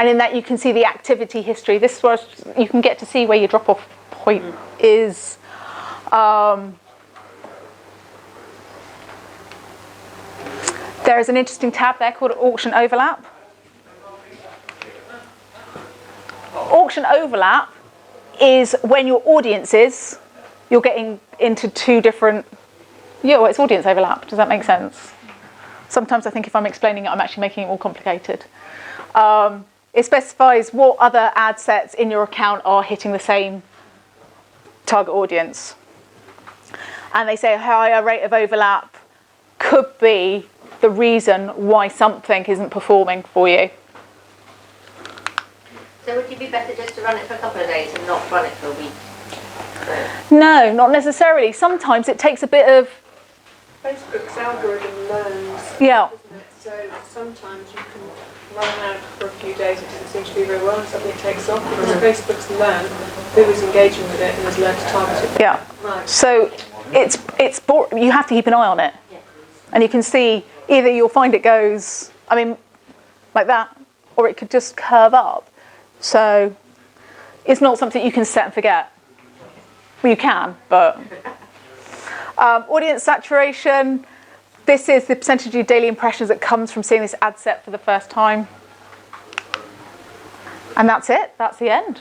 And in that you can see the activity history. This is where you can get to see where your drop-off point is. There is an interesting tab there called auction overlap. Auction overlap is when your audiences, you're getting into two different, yeah, well, it's audience overlap. Does that make sense? Sometimes I think if I'm explaining it, I'm actually making it more complicated. It specifies what other ad sets in your account are hitting the same target audience. And they say a higher rate of overlap could be the reason why something isn't performing for you. So would you be better just to run it for a couple of days and not run it for a week? No, not necessarily. Sometimes it takes a bit of... Facebook's algorithm learns. Yeah. Doesn't it? So sometimes you can run an ad for a few days, it doesn't seem to do very well, and suddenly it takes off because Facebook's learned who is engaging with it and has learned to target it. Yeah. Right. So you have to keep an eye on it. And you can see either you'll find it goes, I mean, like that, or it could just curve up. So it's not something you can set and forget. Well, you can, but... audience saturation, this is the percentage of your daily impressions that comes from seeing this ad set for the first time. And that's it, that's the end.